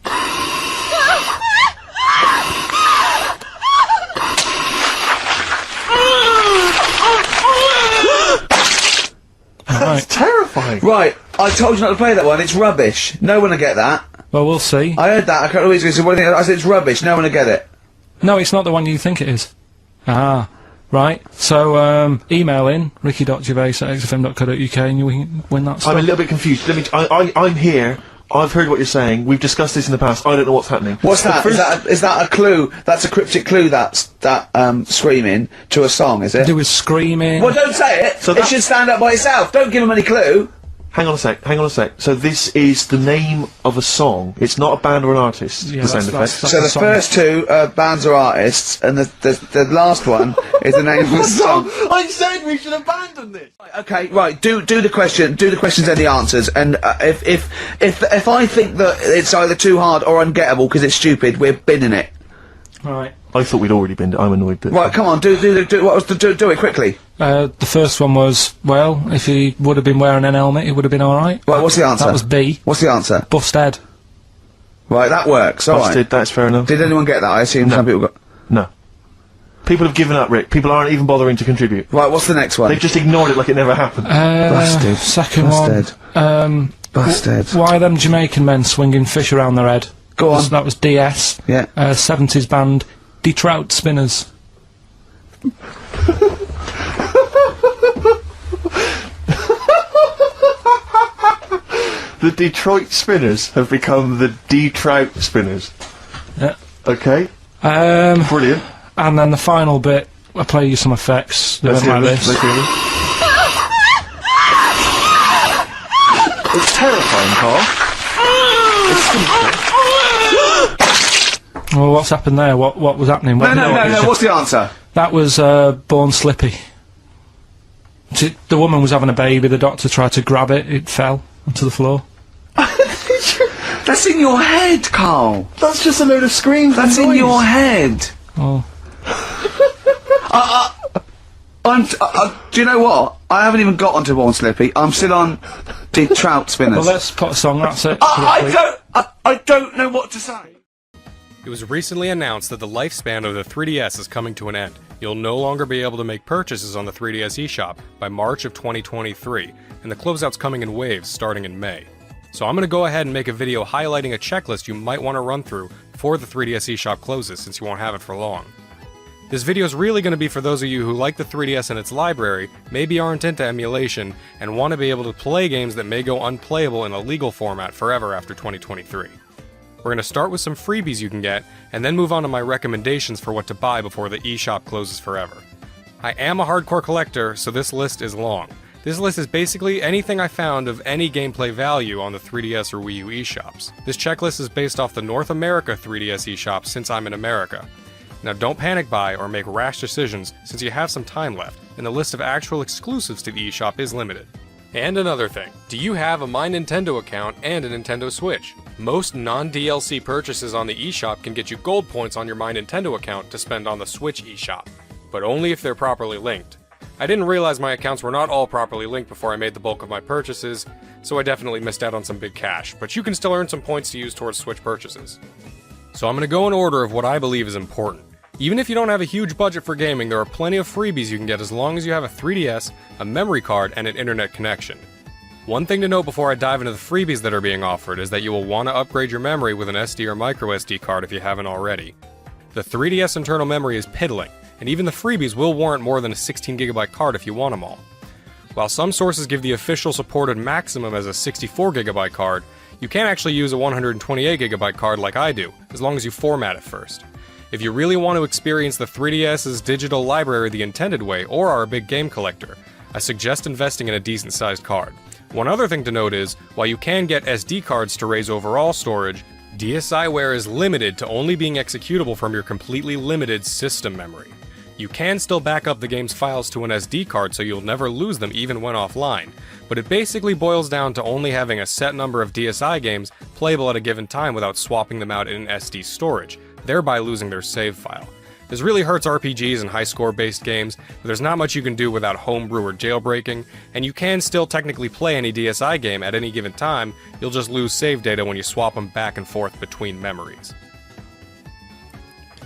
Speaker 11: That's terrifying.
Speaker 1: Right, I told you not to play that one. It's rubbish. No one will get that.
Speaker 8: Well, we'll see.
Speaker 1: I heard that. I can't always say, what do you think? I said it's rubbish. No one will get it.
Speaker 8: No, it's not the one you think it is. Ah.
Speaker 3: Right, so email in ricky.gervais@xfm.co.uk and you can win that stuff.
Speaker 11: I'm a little bit confused. I'm here. I've heard what you're saying. We've discussed this in the past. I don't know what's happening.
Speaker 4: What's that? Is that a clue? That's a cryptic clue. That screaming to a song, is it?
Speaker 3: Do with screaming.
Speaker 4: Well, don't say it.
Speaker 11: So
Speaker 4: it should stand up by itself. Don't give them any clue.
Speaker 11: Hang on a sec. So this is the name of a song. It's not a band or an artist.
Speaker 3: Yeah,
Speaker 11: the sound
Speaker 3: that's
Speaker 11: effect.
Speaker 4: So the first two are bands or artists, and the last one is the name of a song.
Speaker 11: I said we should abandon this.
Speaker 4: Okay, right. Do the question. Do the questions and the answers. And if I think that it's either too hard or ungettable because it's stupid, we're binning it.
Speaker 3: Right.
Speaker 11: I thought we'd already been. I'm annoyed that.
Speaker 4: Right, come on. Do what was do it quickly.
Speaker 3: The first one was, well, if he would have been wearing an helmet, he would have been alright.
Speaker 4: Right, what's the answer?
Speaker 3: That was B.
Speaker 4: What's the answer?
Speaker 3: Bust head.
Speaker 4: Right, that works. All right.
Speaker 11: Busted. That's fair enough.
Speaker 4: Did anyone get that? I assume some people got.
Speaker 11: No. People have given up, Rick. People aren't even bothering to contribute.
Speaker 4: Right, what's the next one?
Speaker 11: They've just ignored it like it never happened.
Speaker 4: Busted.
Speaker 3: Second
Speaker 4: Busted.
Speaker 3: one.
Speaker 4: Busted.
Speaker 3: Why them Jamaican men swinging fish around their head?
Speaker 4: Go on.
Speaker 3: That was DS.
Speaker 4: Yeah.
Speaker 3: 70s band, Trout Spinners.
Speaker 11: The Detroit Spinners have become the D-Trout Spinners.
Speaker 3: Yeah.
Speaker 11: Okay. Brilliant.
Speaker 3: And then the final bit, I play you some effects. They
Speaker 11: Let's
Speaker 3: went
Speaker 11: hear
Speaker 3: like
Speaker 11: this.
Speaker 3: this.
Speaker 11: Let's hear this. It's terrifying, Carl. It's simple.
Speaker 3: Well, what's happened there? What was happening?
Speaker 4: No. What's the answer?
Speaker 3: That was Born Slippy. The woman was having a baby. The doctor tried to grab it. It fell onto the floor.
Speaker 4: That's in your head, Carl.
Speaker 11: That's just a load of screams.
Speaker 4: That's in your head.
Speaker 3: Oh.
Speaker 4: Do you know what? I haven't even got onto Born Slippy. I'm still on the Trout Spinners.
Speaker 3: Well, let's put a song. That's it.
Speaker 4: I don't know what to say.
Speaker 5: It was recently announced that the lifespan of the 3DS is coming to an end. You'll no longer be able to make purchases on the 3DS eShop by March of 2023, and the closeout's coming in waves starting in May. So I'm going to go ahead and make a video highlighting a checklist you might want to run through before the 3DS eShop closes, since you won't have it for long. This video is really going to be for those of you who like the 3DS and its library, maybe aren't into emulation, and want to be able to play games that may go unplayable in a legal format forever after 2023. We're going to start with some freebies you can get, and then move on to my recommendations for what to buy before the eShop closes forever. I am a hardcore collector, so this list is long. This list is basically anything I found of any gameplay value on the 3DS or Wii U eShops. This checklist is based off the North America 3DS eShop since I'm in America. Now don't panic buy or make rash decisions since you have some time left, and the list of actual exclusives to the eShop is limited. And another thing, do you have a My Nintendo account and a Nintendo Switch? Most non-DLC purchases on the eShop can get you gold points on your My Nintendo account to spend on the Switch eShop, but only if they're properly linked. I didn't realize my accounts were not all properly linked before I made the bulk of my purchases, so I definitely missed out on some big cash, but you can still earn some points to use towards Switch purchases. So I'm going to go in order of what I believe is important. Even if you don't have a huge budget for gaming, there are plenty of freebies you can get as long as you have a 3DS, a memory card, and an internet connection. One thing to note before I dive into the freebies that are being offered is that you will want to upgrade your memory with an SD or microSD card if you haven't already. The 3DS internal memory is piddling, and even the freebies will warrant more than a 16GB card if you want them all. While some sources give the official supported maximum as a 64GB card, you can actually use a 128GB card like I do, as long as you format it first. If you really want to experience the 3DS's digital library the intended way, or are a big game collector, I suggest investing in a decent sized card. One other thing to note is, while you can get SD cards to raise overall storage, DSiWare is limited to only being executable from your completely limited system memory. You can still back up the game's files to an SD card so you'll never lose them even when offline, but it basically boils down to only having a set number of DSi games playable at a given time without swapping them out in SD storage, thereby losing their save file. This really hurts RPGs and high-score based games, but there's not much you can do without homebrew or jailbreaking, and you can still technically play any DSi game at any given time, you'll just lose save data when you swap them back and forth between memories.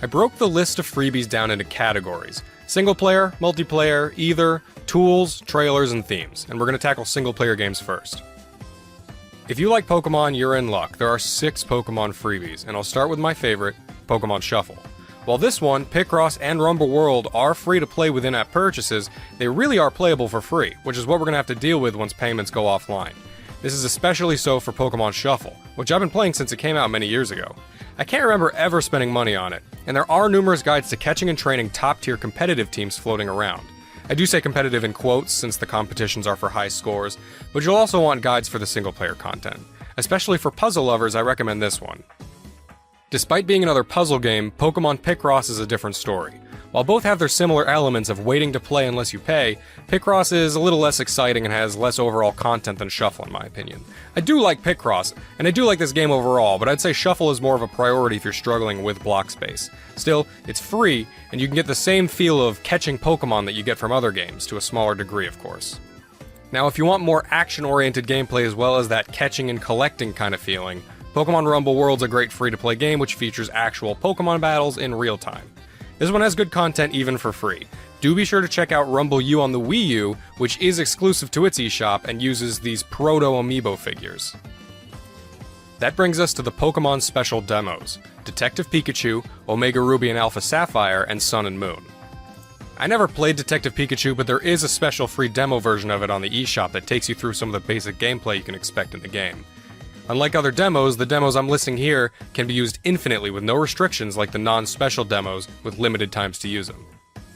Speaker 5: I broke the list of freebies down into categories: single player, multiplayer, either, tools, trailers, and themes, and we're going to tackle single player games first. If you like Pokemon, you're in luck. There are 6 Pokemon freebies, and I'll start with my favorite, Pokemon Shuffle. While this one, Picross and Rumble World are free to play with in-app purchases, they really are playable for free, which is what we're going to have to deal with once payments go offline. This is especially so for Pokemon Shuffle, which I've been playing since it came out many years ago. I can't remember ever spending money on it, and there are numerous guides to catching and training top-tier competitive teams floating around. I do say competitive in quotes since the competitions are for high scores, but you'll also want guides for the single-player content. Especially for puzzle lovers, I recommend this one. Despite being another puzzle game, Pokemon Picross is a different story. While both have their similar elements of waiting to play unless you pay, Picross is a little less exciting and has less overall content than Shuffle in my opinion. I do like Picross, and I do like this game overall, but I'd say Shuffle is more of a priority if you're struggling with block space. Still, it's free, and you can get the same feel of catching Pokemon that you get from other games, to a smaller degree of course. Now if you want more action-oriented gameplay as well as that catching and collecting kind of feeling, Pokemon Rumble World's a great free-to-play game which features actual Pokemon battles in real time. This one has good content even for free. Do be sure to check out Rumble U on the Wii U, which is exclusive to its eShop and uses these proto-amiibo figures. That brings us to the Pokemon Special Demos: Detective Pikachu, Omega Ruby and Alpha Sapphire, and Sun and Moon. I never played Detective Pikachu, but there is a special free demo version of it on the eShop that takes you through some of the basic gameplay you can expect in the game. Unlike other demos, the demos I'm listing here can be used infinitely with no restrictions like the non-special demos with limited times to use them.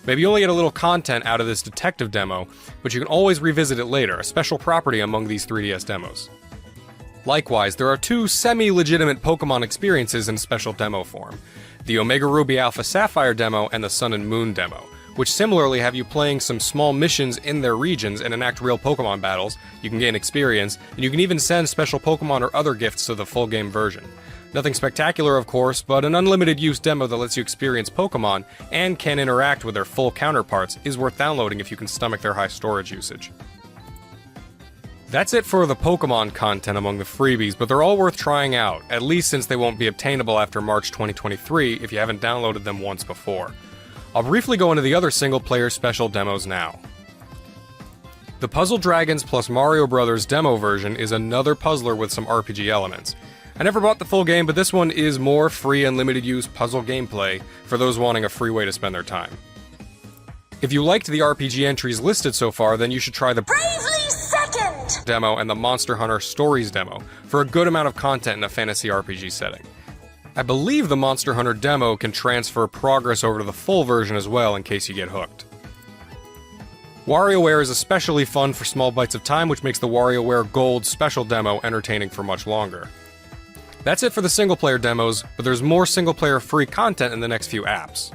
Speaker 5: Maybe you only get a little content out of this detective demo, but you can always revisit it later, a special property among these 3DS demos. Likewise, there are two semi-legitimate Pokemon experiences in special demo form: the Omega Ruby Alpha Sapphire demo and the Sun and Moon demo, which similarly have you playing some small missions in their regions and enact real Pokemon battles. You can gain experience, and you can even send special Pokemon or other gifts to the full game version. Nothing spectacular of course, but an unlimited use demo that lets you experience Pokemon and can interact with their full counterparts is worth downloading if you can stomach their high storage usage. That's it for the Pokemon content among the freebies, but they're all worth trying out, at least since they won't be obtainable after March 2023 if you haven't downloaded them once before. I'll briefly go into the other single-player special demos now. The Puzzle Dragons plus Mario Bros. Demo version is another puzzler with some RPG elements. I never bought the full game, but this one is more free and limited use puzzle gameplay for those wanting a free way to spend their time. If you liked the RPG entries listed so far, then you should try the Bravely Second demo and the Monster Hunter Stories demo for a good amount of content in a fantasy RPG setting. I believe the Monster Hunter demo can transfer progress over to the full version as well in case you get hooked. WarioWare is especially fun for small bites of time, which makes the WarioWare Gold special demo entertaining for much longer. That's it for the single-player demos, but there's more single-player free content in the next few apps.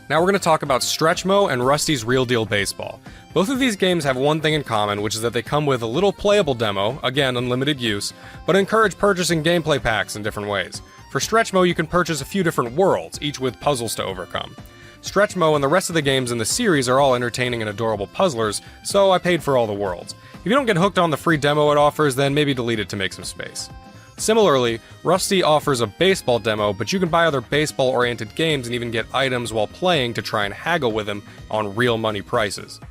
Speaker 5: Now we're going to talk about Stretchmo and Rusty's Real Deal Baseball. Both of these games have one thing in common, which is that they come with a little playable demo, again unlimited use, but encourage purchasing gameplay packs in different ways. For Stretchmo, you can purchase a few different worlds, each with puzzles to overcome. Stretchmo and the rest of the games in the series are all entertaining and adorable puzzlers, so I paid for all the worlds. If you don't get hooked on the free demo it offers, then maybe delete it to make some space. Similarly, Rusty offers a baseball demo, but you can buy other baseball-oriented games and even get items while playing to try and haggle with them on real money prices.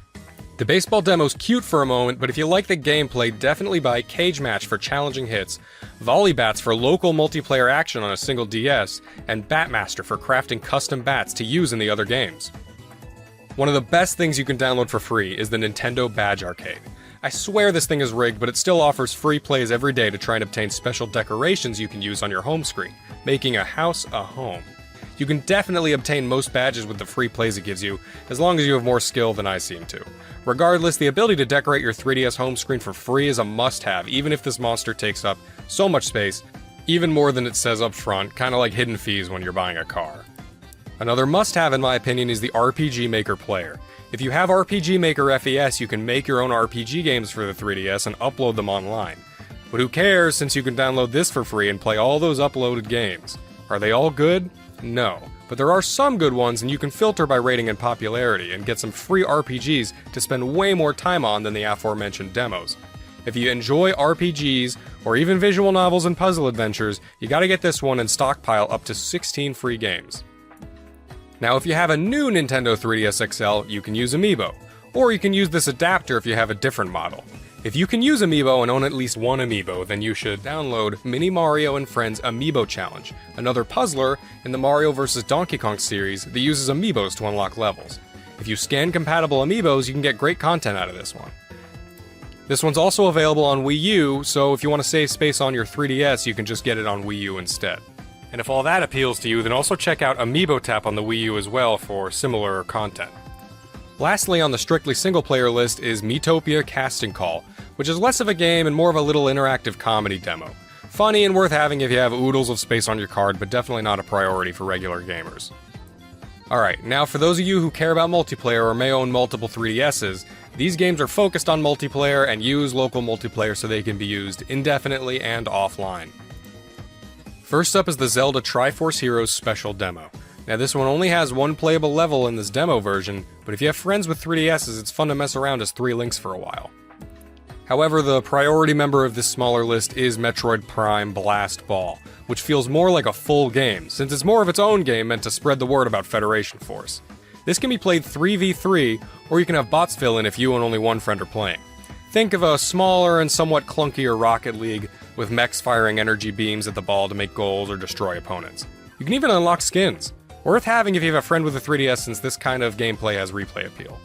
Speaker 5: The baseball demo's cute for a moment, but if you like the gameplay, definitely buy Cage Match for challenging hits, Volley Bats for local multiplayer action on a single DS, and Batmaster for crafting custom bats to use in the other games. One of the best things you can download for free is the Nintendo Badge Arcade. I swear this thing is rigged, but it still offers free plays every day to try and obtain special decorations you can use on your home screen, making a house a home. You can definitely obtain most badges with the free plays it gives you, as long as you have more skill than I seem to. Regardless, the ability to decorate your 3DS home screen for free is a must-have, even if this monster takes up so much space, even more than it says up front, kinda like hidden fees when you're buying a car. Another must-have in my opinion is the RPG Maker player. If you have RPG Maker FES, you can make your own RPG games for the 3DS and upload them online. But who cares, since you can download this for free and play all those uploaded games. Are they all good? No. But there are some good ones, and you can filter by rating and popularity and get some free RPGs to spend way more time on than the aforementioned demos. If you enjoy RPGs, or even visual novels and puzzle adventures, you gotta get this one and stockpile up to 16 free games. Now if you have a new Nintendo 3DS XL, you can use Amiibo, or you can use this adapter if you have a different model. If you can use Amiibo and own at least one Amiibo, then you should download Mini Mario and Friends Amiibo Challenge, another puzzler in the Mario vs. Donkey Kong series that uses Amiibos to unlock levels. If you scan compatible Amiibos, you can get great content out of this one. This one's also available on Wii U, so if you want to save space on your 3DS, you can just get it on Wii U instead. And if all that appeals to you, then also check out Amiibo Tap on the Wii U as well for similar content. Lastly on the strictly single-player list is Miitopia Casting Call, which is less of a game and more of a little interactive comedy demo. Funny and worth having if you have oodles of space on your card, but definitely not a priority for regular gamers. Alright, now for those of you who care about multiplayer or may own multiple 3DSs, these games are focused on multiplayer and use local multiplayer so they can be used indefinitely and offline. First up is the Zelda Triforce Heroes Special Demo. Now this one only has one playable level in this demo version, but if you have friends with 3DSs, it's fun to mess around as 3 links for a while. However, the priority member of this smaller list is Metroid Prime Blast Ball, which feels more like a full game, since it's more of its own game meant to spread the word about Federation Force. This can be played 3v3, or you can have bots fill in if you and only one friend are playing. Think of a smaller and somewhat clunkier Rocket League, with mechs firing energy beams at the ball to make goals or destroy opponents. You can even unlock skins. Worth having if you have a friend with a 3DS, since this kind of gameplay has replay appeal.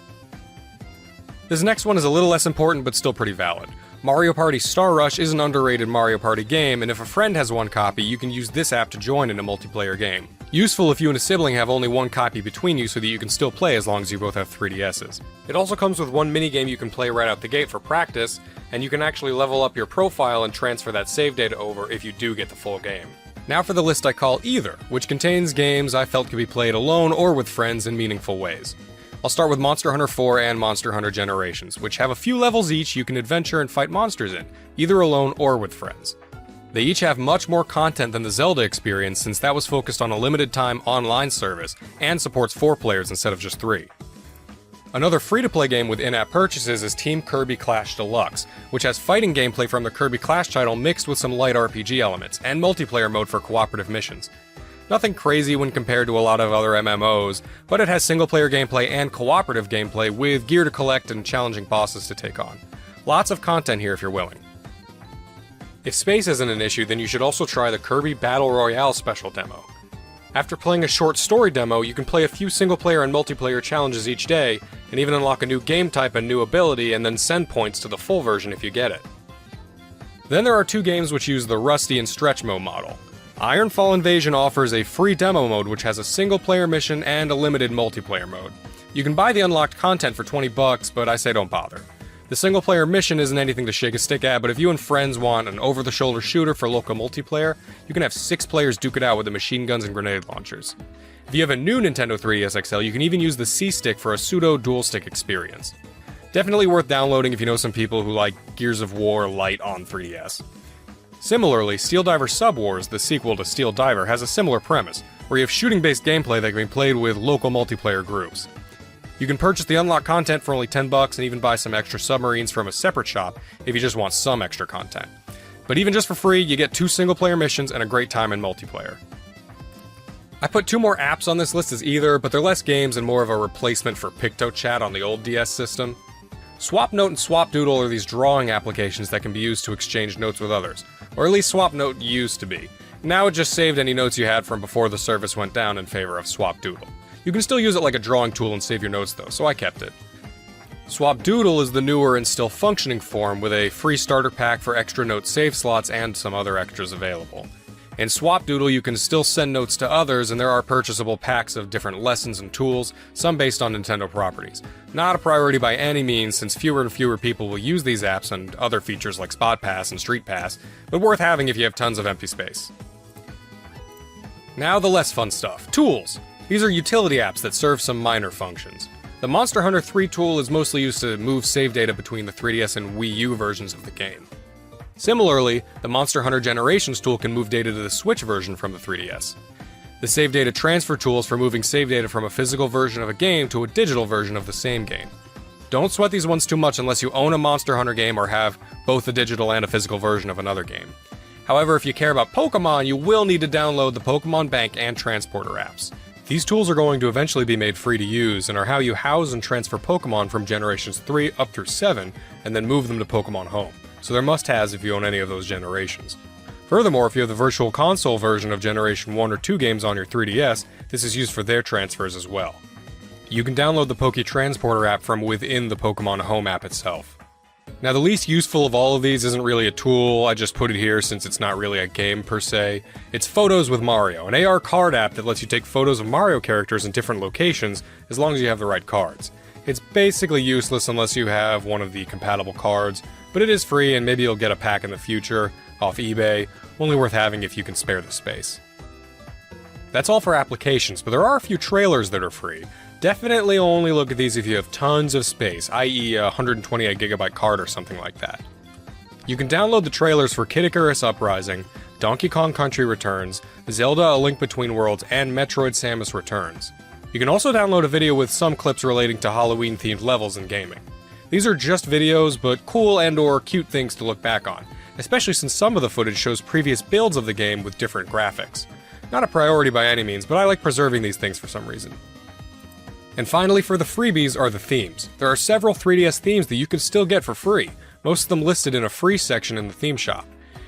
Speaker 5: This next one is a little less important but still pretty valid. Mario Party Star Rush is an underrated Mario Party game, and if a friend has one copy, you can use this app to join in a multiplayer game. Useful if you and a sibling have only one copy between you so that you can still play as long as you both have 3DSs. It also comes with one minigame you can play right out the gate for practice, and you can actually level up your profile and transfer that save data over if you do get the full game. Now for the list I call Either, which contains games I felt could be played alone or with friends in meaningful ways. I'll start with Monster Hunter 4 and Monster Hunter Generations, which have a few levels each you can adventure and fight monsters in, either alone or with friends. They each have much more content than the Zelda experience, since that was focused on a limited-time online service and supports 4 players instead of just 3. Another free-to-play game with in-app purchases is Team Kirby Clash Deluxe, which has fighting gameplay from the Kirby Clash title mixed with some light RPG elements, and multiplayer mode for cooperative missions. Nothing crazy when compared to a lot of other MMOs, but it has single-player gameplay and cooperative gameplay with gear to collect and challenging bosses to take on. Lots of content here if you're willing. If space isn't an issue, then you should also try the Kirby Battle Royale special demo. After playing a short story demo, you can play a few single-player and multiplayer challenges each day, and even unlock a new game type and new ability, and then send points to the full version if you get it. Then there are 2 games which use the Rusty and Stretch Mode model. Ironfall Invasion offers a free demo mode which has a single-player mission and a limited multiplayer mode. You can buy the unlocked content for $20, but I say don't bother. The single-player mission isn't anything to shake a stick at, but if you and friends want an over-the-shoulder shooter for local multiplayer, you can have 6 players duke it out with the machine guns and grenade launchers. If you have a new Nintendo 3DS XL, you can even use the C-Stick for a pseudo-dual-stick experience. Definitely worth downloading if you know some people who like Gears of War Lite on 3DS. Similarly, Steel Diver Sub-Wars, the sequel to Steel Diver, has a similar premise, where you have shooting-based gameplay that can be played with local multiplayer groups. You can purchase the unlocked content for only $10 and even buy some extra submarines from a separate shop if you just want some extra content. But even just for free, you get 2 single-player missions and a great time in multiplayer. I put 2 more apps on this list as Either, but they're less games and more of a replacement for PictoChat on the old DS system. SwapNote and SwapDoodle are these drawing applications that can be used to exchange notes with others, or at least SwapNote used to be. Now it just saved any notes you had from before the service went down in favor of SwapDoodle. You can still use it like a drawing tool and save your notes though, so I kept it. SwapDoodle is the newer and still functioning form with a free starter pack for extra note save slots and some other extras available. In SwapDoodle you can still send notes to others, and there are purchasable packs of different lessons and tools, some based on Nintendo properties. Not a priority by any means, since fewer and fewer people will use these apps and other features like Spot Pass and Street Pass, but worth having if you have tons of empty space. Now the less fun stuff. Tools! These are utility apps that serve some minor functions. The Monster Hunter 3 tool is mostly used to move save data between the 3DS and Wii U versions of the game. Similarly, the Monster Hunter Generations tool can move data to the Switch version from the 3DS. The Save Data Transfer tool is for moving save data from a physical version of a game to a digital version of the same game. Don't sweat these ones too much unless you own a Monster Hunter game or have both a digital and a physical version of another game. However, if you care about Pokemon, you will need to download the Pokemon Bank and Transporter apps. These tools are going to eventually be made free to use and are how you house and transfer Pokemon from generations 3 up through 7 and then move them to Pokemon Home. So they're must-haves if you own any of those generations. Furthermore, if you have the Virtual Console version of Generation 1 or 2 games on your 3DS, this is used for their transfers as well. You can download the Poke Transporter app from within the Pokemon Home app itself. Now, the least useful of all of these isn't really a tool, I just put it here since it's not really a game per se. It's Photos with Mario, an AR card app that lets you take photos of Mario characters in different locations as long as you have the right cards. It's basically useless unless you have one of the compatible cards, but it is free and maybe you'll get a pack in the future, off eBay, only worth having if you can spare the space. That's all for applications, but there are a few trailers that are free. Definitely only look at these if you have tons of space, i.e. a 128GB card or something like that. You can download the trailers for Kid Icarus Uprising, Donkey Kong Country Returns, Zelda A Link Between Worlds, and Metroid Samus Returns. You can also download a video with some clips relating to Halloween-themed levels in gaming. These are just videos, but cool and/or cute things to look back on, especially since some of the footage shows previous builds of the game with different graphics. Not a priority by any means, but I like preserving these things for some reason. And finally, for the freebies are the themes. There are several 3DS themes that you can still get for free, most of them listed in a free section in the theme shop.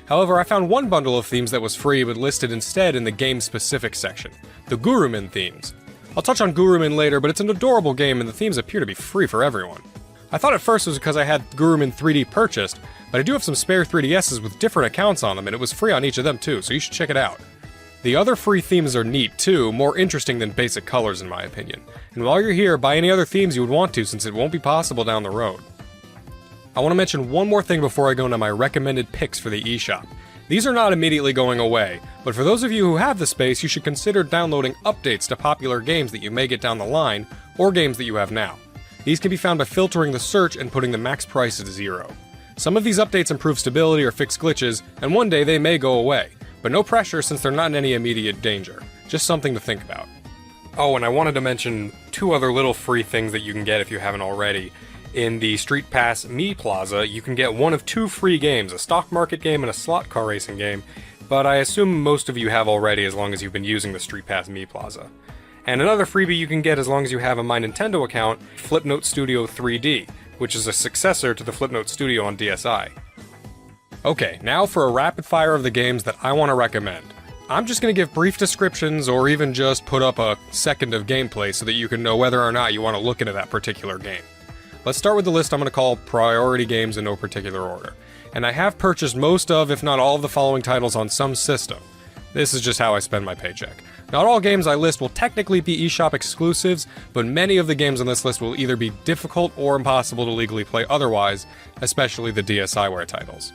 Speaker 5: However, I found one bundle of themes that was free but listed instead in the game-specific section, the Gurumin themes. I'll touch on Gurumin later, but it's an adorable game and the themes appear to be free for everyone. I thought at first it was because I had Gurumin 3D purchased, but I do have some spare 3DSs with different accounts on them and it was free on each of them too, so you should check it out. The other free themes are neat too, more interesting than basic colors in my opinion. And while you're here, buy any other themes you would want to since it won't be possible down the road. I want to mention one more thing before I go into my recommended picks for the eShop. These are not immediately going away, but for those of you who have the space, you should consider downloading updates to popular games that you may get down the line, or games that you have now. These can be found by filtering the search and putting the max price at 0. Some of these updates improve stability or fix glitches, and one day they may go away. But no pressure since they're not in any immediate danger. Just something to think about. Oh, and I wanted to mention 2 other little free things that you can get if you haven't already. In the Street Pass Me Plaza, you can get one of 2 free games, a stock market game and a slot car racing game, but I assume most of you have already as long as you've been using the Street Pass Me Plaza. And another freebie you can get as long as you have a My Nintendo account, Flipnote Studio 3D, which is a successor to the Flipnote Studio on DSi. Okay, now for a rapid fire of the games that I want to recommend. I'm just going to give brief descriptions or even just put up a second of gameplay so that you can know whether or not you want to look into that particular game. Let's start with the list I'm going to call priority games in no particular order. And I have purchased most of, if not all of the following titles on some system. This is just how I spend my paycheck. Not all games I list will technically be eShop exclusives, but many of the games on this list will either be difficult or impossible to legally play otherwise, especially the DSiWare titles.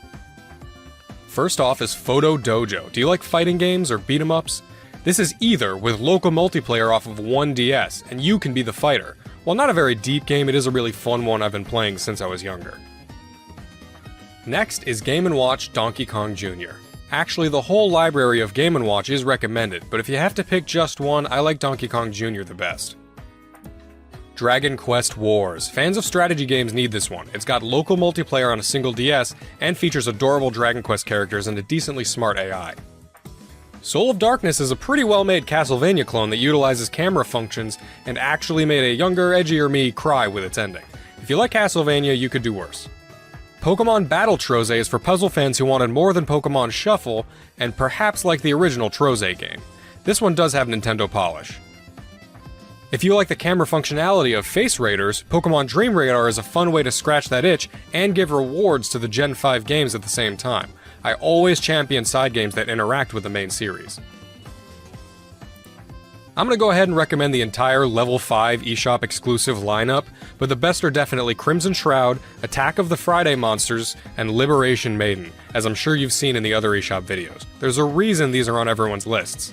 Speaker 5: First off is Photo Dojo. Do you like fighting games or beat 'em ups? This is either with local multiplayer off of one DS, and you can be the fighter. While not a very deep game, it is a really fun one I've been playing since I was younger. Next is Game & Watch Donkey Kong Jr. Actually, the whole library of Game & Watch is recommended, but if you have to pick just one, I like Donkey Kong Jr. the best. Dragon Quest Wars. Fans of strategy games need this one. It's got local multiplayer on a single DS, and features adorable Dragon Quest characters and a decently smart AI. Soul of Darkness is a pretty well-made Castlevania clone that utilizes camera functions and actually made a younger, edgier me cry with its ending. If you like Castlevania, you could do worse. Pokemon Battle Troze is for puzzle fans who wanted more than Pokemon Shuffle, and perhaps like the original Troze game. This one does have Nintendo polish. If you like the camera functionality of Face Raiders, Pokemon Dream Radar is a fun way to scratch that itch and give rewards to the Gen 5 games at the same time. I always champion side games that interact with the main series. I'm going to go ahead and recommend the entire Level 5 eShop exclusive lineup, but the best are definitely Crimson Shroud, Attack of the Friday Monsters, and Liberation Maiden, as I'm sure you've seen in the other eShop videos. There's a reason these are on everyone's lists.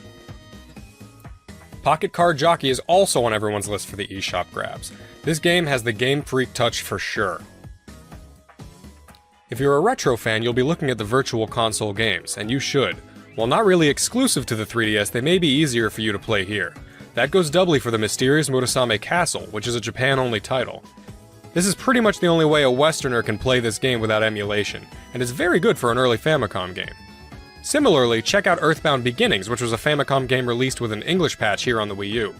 Speaker 5: Pocket Card Jockey is also on everyone's list for the eShop grabs. This game has the Game Freak touch for sure. If you're a retro fan, you'll be looking at the Virtual Console games, and you should. While not really exclusive to the 3DS, they may be easier for you to play here. That goes doubly for the Mysterious Murasame Castle, which is a Japan-only title. This is pretty much the only way a Westerner can play this game without emulation, and it's very good for an early Famicom game. Similarly, check out Earthbound Beginnings, which was a Famicom game released with an English patch here on the Wii U.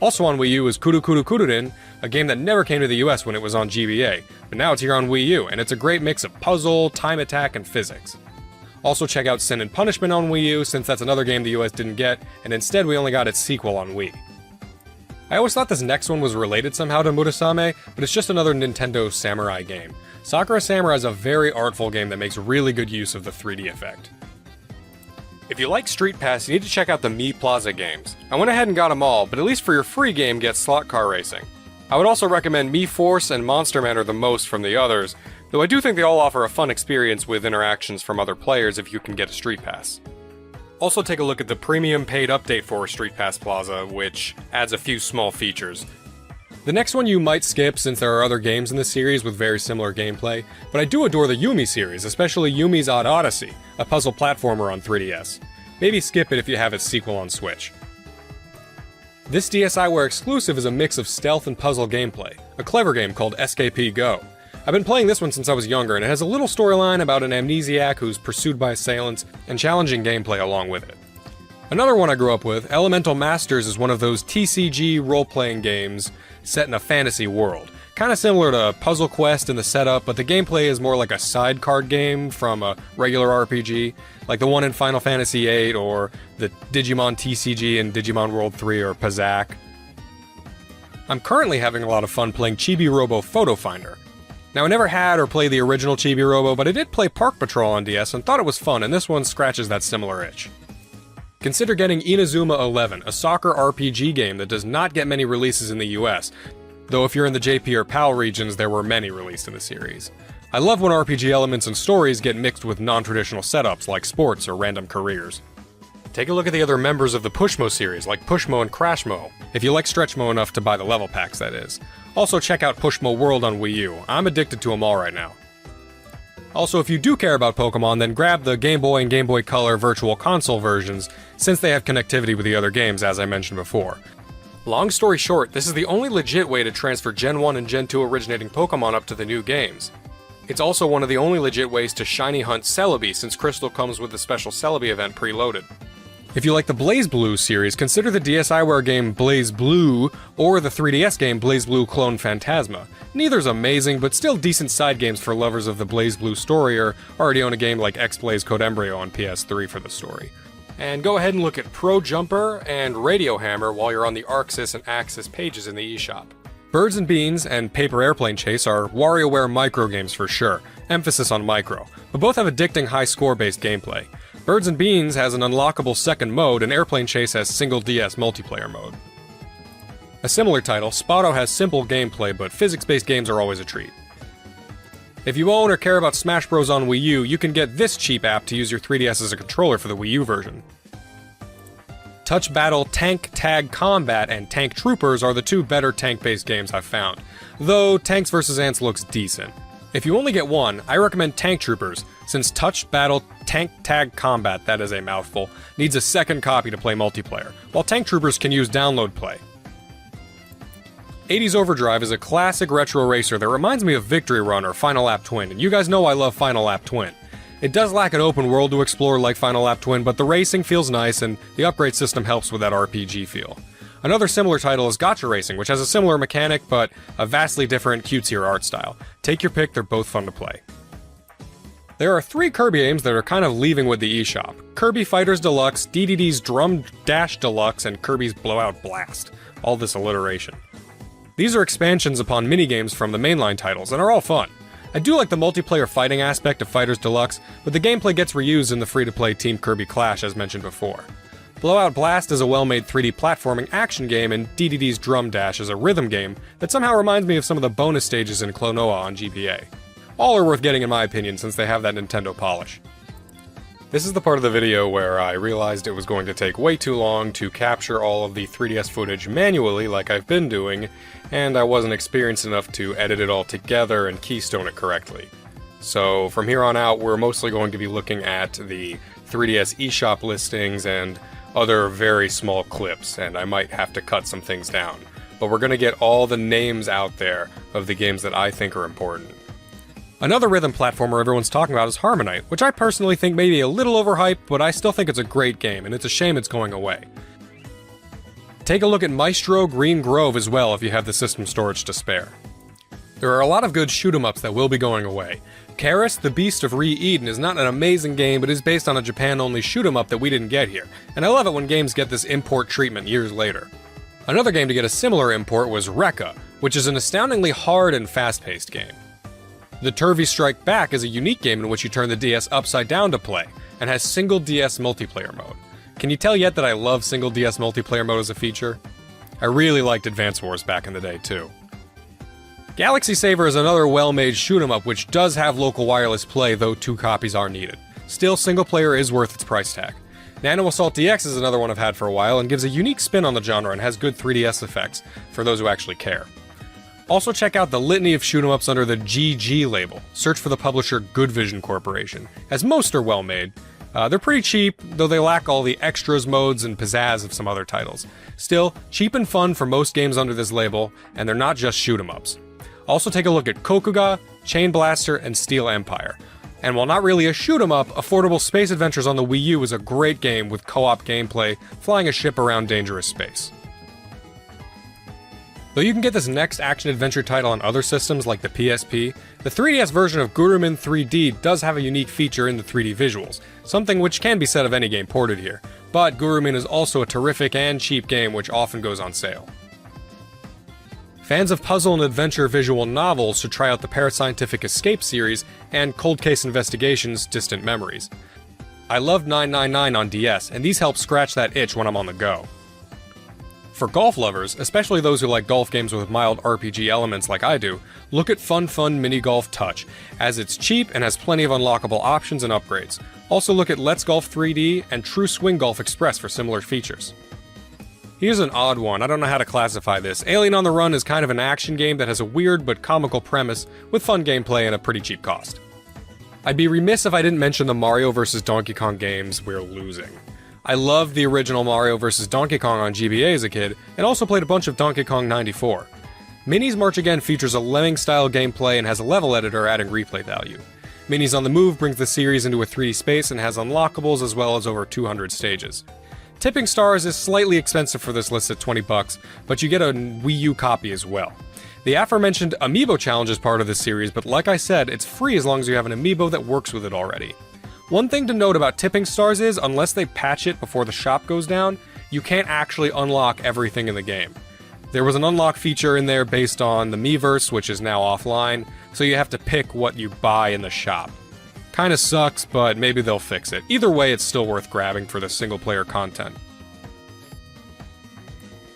Speaker 5: Also on Wii U is Kuru Kuru Kururin, a game that never came to the US when it was on GBA, but now it's here on Wii U, and it's a great mix of puzzle, time attack, and physics. Also check out Sin and Punishment on Wii U, since that's another game the US didn't get, and instead we only got its sequel on Wii. I always thought this next one was related somehow to Murasame, but it's just another Nintendo samurai game. Sakura Samurai is a very artful game that makes really good use of the 3D effect. If you like Street Pass, you need to check out the Mii Plaza games. I went ahead and got them all, but at least for your free game, get Slot Car Racing. I would also recommend Mii Force and Monster Man are the most from the others, though I do think they all offer a fun experience with interactions from other players if you can get a Street Pass. Also take a look at the premium paid update for Street Pass Plaza, which adds a few small features. The next one you might skip since there are other games in the series with very similar gameplay, but I do adore the Yumi series, especially Yumi's Odd Odyssey, a puzzle platformer on 3DS. Maybe skip it if you have its sequel on Switch. This DSiWare exclusive is a mix of stealth and puzzle gameplay, a clever game called SKP Go. I've been playing this one since I was younger, and it has a little storyline about an amnesiac who's pursued by assailants, and challenging gameplay along with it. Another one I grew up with, Elemental Masters, is one of those TCG role-playing games set in a fantasy world. Kinda similar to Puzzle Quest in the setup, but the gameplay is more like a side card game from a regular RPG, like the one in Final Fantasy VIII, or the Digimon TCG in Digimon World 3 or Pazaak. I'm currently having a lot of fun playing Chibi Robo Photo Finder. Now, I never had or played the original Chibi Robo, but I did play Park Patrol on DS and thought it was fun, and this one scratches that similar itch. Consider getting Inazuma 11, a soccer RPG game that does not get many releases in the US, though if you're in the JP or PAL regions, there were many released in the series. I love when RPG elements and stories get mixed with non-traditional setups like sports or random careers. Take a look at the other members of the Pushmo series, like Pushmo and Crashmo, if you like Stretchmo enough to buy the level packs, that is. Also check out Pushmo World on Wii U. I'm addicted to them all right now. Also, if you do care about Pokemon, then grab the Game Boy and Game Boy Color Virtual Console versions, since they have connectivity with the other games, as I mentioned before. Long story short, this is the only legit way to transfer Gen 1 and Gen 2 originating Pokemon up to the new games. It's also one of the only legit ways to shiny hunt Celebi, since Crystal comes with the special Celebi event preloaded. If you like the BlazBlue series, consider the DSiWare game BlazBlue or the 3DS game BlazBlue Clone Phantasma. Neither's amazing, but still decent side games for lovers of the BlazBlue story or already own a game like X-Blaze Code Embryo on PS3 for the story. And go ahead and look at Pro Jumper and Radio Hammer while you're on the Arxis and Axis pages in the eShop. Birds and Beans and Paper Airplane Chase are WarioWare micro games for sure, emphasis on micro, but both have addicting high score-based gameplay. Birds and Beans has an unlockable second mode, and Airplane Chase has single DS multiplayer mode. A similar title, Spotto has simple gameplay, but physics-based games are always a treat. If you own or care about Smash Bros. On Wii U, you can get this cheap app to use your 3DS as a controller for the Wii U version. Touch Battle Tank Tag Combat and Tank Troopers are the two better tank-based games I've found, though Tanks vs. Ants looks decent. If you only get one, I recommend Tank Troopers, since Touch Battle Tank Tag Combat, that is a mouthful, needs a second copy to play multiplayer, while Tank Troopers can use download play. 80s Overdrive is a classic retro racer that reminds me of Victory Run or Final Lap Twin, and you guys know I love Final Lap Twin. It does lack an open world to explore like Final Lap Twin, but the racing feels nice and the upgrade system helps with that RPG feel. Another similar title is Gotcha Racing, which has a similar mechanic, but a vastly different, cutesier art style. Take your pick, they're both fun to play. There are 3 Kirby games that are kind of leaving with the eShop. Kirby Fighters Deluxe, DDD's Drum Dash Deluxe, and Kirby's Blowout Blast. All this alliteration. These are expansions upon minigames from the mainline titles, and are all fun. I do like the multiplayer fighting aspect of Fighters Deluxe, but the gameplay gets reused in the free-to-play Team Kirby Clash as mentioned before. Blowout Blast is a well-made 3D platforming action game, and DDD's Drum Dash is a rhythm game that somehow reminds me of some of the bonus stages in Klonoa on GBA. All are worth getting in my opinion since they have that Nintendo polish. This is the part of the video where I realized it was going to take way too long to capture all of the 3DS footage manually like I've been doing, and I wasn't experienced enough to edit it all together and keystone it correctly. So from here on out, we're mostly going to be looking at the 3DS eShop listings and other very small clips, and I might have to cut some things down. But we're going to get all the names out there of the games that I think are important. Another rhythm platformer everyone's talking about is Harmonite, which I personally think may be a little overhyped, but I still think it's a great game, and it's a shame it's going away. take a look at Maestro Green Grove as well if you have the system storage to spare. There are a lot of good shoot-'em-ups that will be going away. Karis, the Beast of Re-Eden is not an amazing game, but is based on a Japan-only shoot-'em-up that we didn't get here, and I love it when games get this import treatment years later. Another game to get a similar import was Rekka, which is an astoundingly hard and fast-paced game. The Turvy Strike Back is a unique game in which you turn the DS upside down to play, and has single DS multiplayer mode. Can you tell yet that I love single DS multiplayer mode as a feature? I really liked Advance Wars back in the day too. Galaxy Saver is another well-made shoot-'em-up which does have local wireless play, though 2 copies are needed. Still, single player is worth its price tag. Nano Assault DX is another one I've had for a while and gives a unique spin on the genre and has good 3DS effects for those who actually care. Also check out the litany of shoot-'em-ups under the GG label. Search for the publisher Good Vision Corporation, as most are well-made. They're pretty cheap, though they lack all the extras, modes, and pizzazz of some other titles. Still, cheap and fun for most games under this label, and they're not just shoot-'em-ups. Also take a look at Kokuga, Chain Blaster, and Steel Empire. And while not really a shoot-'em-up, Affordable Space Adventures on the Wii U is a great game with co-op gameplay, flying a ship around dangerous space. Though you can get this next action-adventure title on other systems like the PSP, the 3DS version of Gurumin 3D does have a unique feature in the 3D visuals, something which can be said of any game ported here, but Gurumin is also a terrific and cheap game which often goes on sale. Fans of puzzle and adventure visual novels should try out the Parascientific Escape series and Cold Case Investigations Distant Memories. I loved 999 on DS, and these help scratch that itch when I'm on the go. For golf lovers, especially those who like golf games with mild RPG elements like I do, look at Fun Fun Mini Golf Touch, as it's cheap and has plenty of unlockable options and upgrades. Also look at Let's Golf 3D and True Swing Golf Express for similar features. Here's an odd one, I don't know how to classify this. Alien on the Run is kind of an action game that has a weird but comical premise with fun gameplay and a pretty cheap cost. I'd be remiss if I didn't mention the Mario vs. Donkey Kong games we're losing. I loved the original Mario vs. Donkey Kong on GBA as a kid, and also played a bunch of Donkey Kong 94. Minis March Again features a Lemming-style gameplay and has a level editor adding replay value. Minis on the Move brings the series into a 3D space and has unlockables as well as over 200 stages. Tipping Stars is slightly expensive for this list at $20, but you get a Wii U copy as well. The aforementioned Amiibo challenge is part of this series, but like I said, it's free as long as you have an Amiibo that works with it already. One thing to note about Tipping Stars is, unless they patch it before the shop goes down, you can't actually unlock everything in the game. There was an unlock feature in there based on the Miiverse, which is now offline, so you have to pick what you buy in the shop. Kinda sucks, but maybe they'll fix it. Either way, it's still worth grabbing for the single-player content.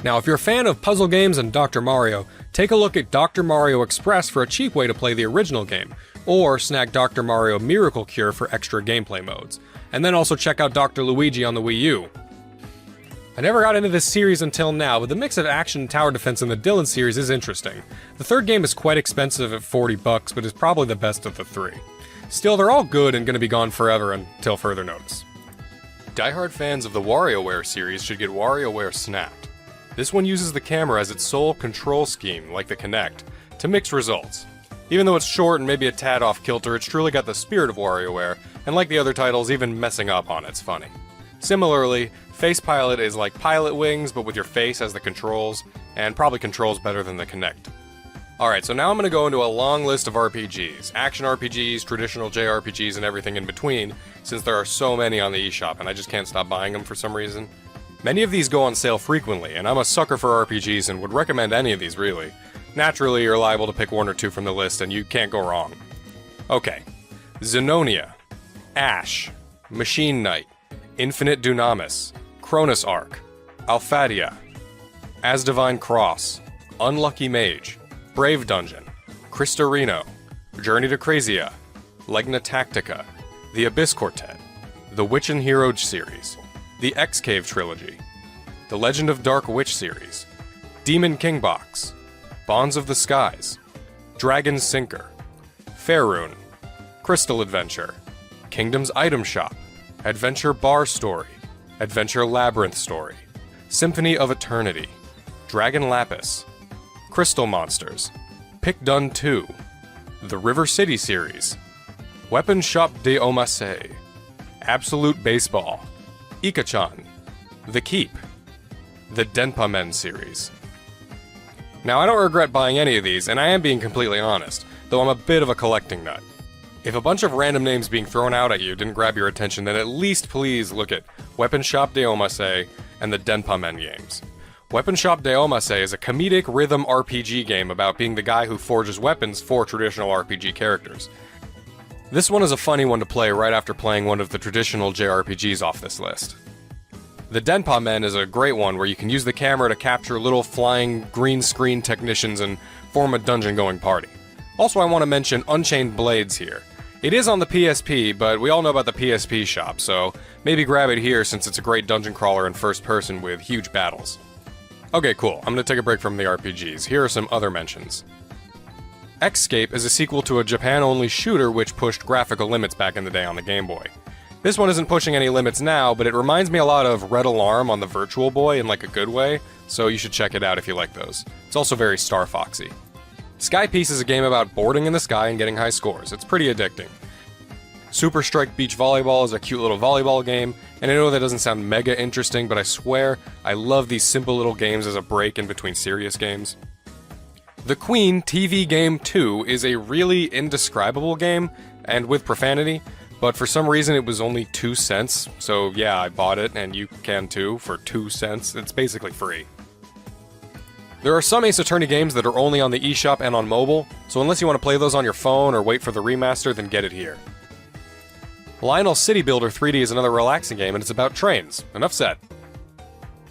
Speaker 5: Now, if you're a fan of puzzle games and Dr. Mario, take a look at Dr. Mario Express for a cheap way to play the original game, or snag Dr. Mario Miracle Cure for extra gameplay modes. And then also check out Dr. Luigi on the Wii U. I never got into this series until now, but the mix of action and tower defense in the Dylan series is interesting. The third game is quite expensive at $40, but is probably the best of the 3. Still, they're all good and going to be gone forever until further notice. Die-hard fans of the WarioWare series should get WarioWare Snapped. This one uses the camera as its sole control scheme, like the Kinect, to mix results. Even though it's short and maybe a tad off kilter, it's truly got the spirit of WarioWare, and like the other titles, even messing up on it's funny. Similarly, Face Pilot is like Pilot Wings, but with your face as the controls, and probably controls better than the Kinect. Alright, so now I'm going to go into a long list of RPGs. Action RPGs, traditional JRPGs, and everything in between, since there are so many on the eShop and I just can't stop buying them for some reason. Many of these go on sale frequently, and I'm a sucker for RPGs and would recommend any of these really. Naturally, you're liable to pick one or two from the list and you can't go wrong. Okay. Xenonia, Ash, Machine Knight, Infinite Dunamis, Cronus Arc, Alphadia, As Divine Cross, Unlucky Mage, Brave Dungeon, Cristorino, Journey to Crazia, Legna Tactica, The Abyss Quartet, The Witch and Hero series, the X-Cave trilogy, The Legend of Dark Witch series, Demon King Box, Bonds of the Skies, Dragon Sinker, Faerun, Crystal Adventure, Kingdom's Item Shop, Adventure Bar Story, Adventure Labyrinth Story, Symphony of Eternity, Dragon Lapis, Crystal Monsters, Pick Dun 2, The River City series, Weapon Shop de Omasei, Absolute Baseball, Ikachan, The Keep, the Denpa Men series. Now, I don't regret buying any of these, and I am being completely honest, though I'm a bit of a collecting nut. If a bunch of random names being thrown out at you didn't grab your attention, then at least please look at Weapon Shop de Omasei and the Denpa Men games. Weapon Shop de Omasei is a comedic rhythm RPG game about being the guy who forges weapons for traditional RPG characters. This one is a funny one to play right after playing one of the traditional JRPGs off this list. The Denpa Men is a great one where you can use the camera to capture little flying green screen technicians and form a dungeon-going party. Also, I want to mention Unchained Blades here. It is on the PSP, but we all know about the PSP shop, so maybe grab it here since it's a great dungeon crawler in first person with huge battles. Okay, cool. I'm gonna take a break from the RPGs. Here are some other mentions. Xscape is a sequel to a Japan-only shooter which pushed graphical limits back in the day on the Game Boy. This one isn't pushing any limits now, but it reminds me a lot of Red Alarm on the Virtual Boy in like a good way, so you should check it out if you like those. It's also very Star Foxy. Sky Piece is a game about boarding in the sky and getting high scores. It's pretty addicting. Super Strike Beach Volleyball is a cute little volleyball game, and I know that doesn't sound mega interesting, but I swear, I love these simple little games as a break in between serious games. The Queen TV Game 2 is a really indescribable game, and with profanity, but for some reason it was only 2 cents, so yeah, I bought it, and you can too, for 2 cents. It's basically free. There are some Ace Attorney games that are only on the eShop and on mobile, so unless you want to play those on your phone or wait for the remaster, then get it here. Lionel City Builder 3D is another relaxing game, and it's about trains. Enough said.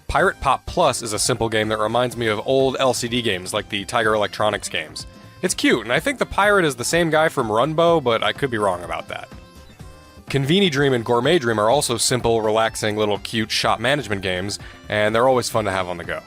Speaker 5: Pirate Pop Plus is a simple game that reminds me of old LCD games like the Tiger Electronics games. It's cute, and I think the pirate is the same guy from Runbow, but I could be wrong about that. Conveni Dream and Gourmet Dream are also simple, relaxing, little cute shop management games, and they're always fun to have on the go.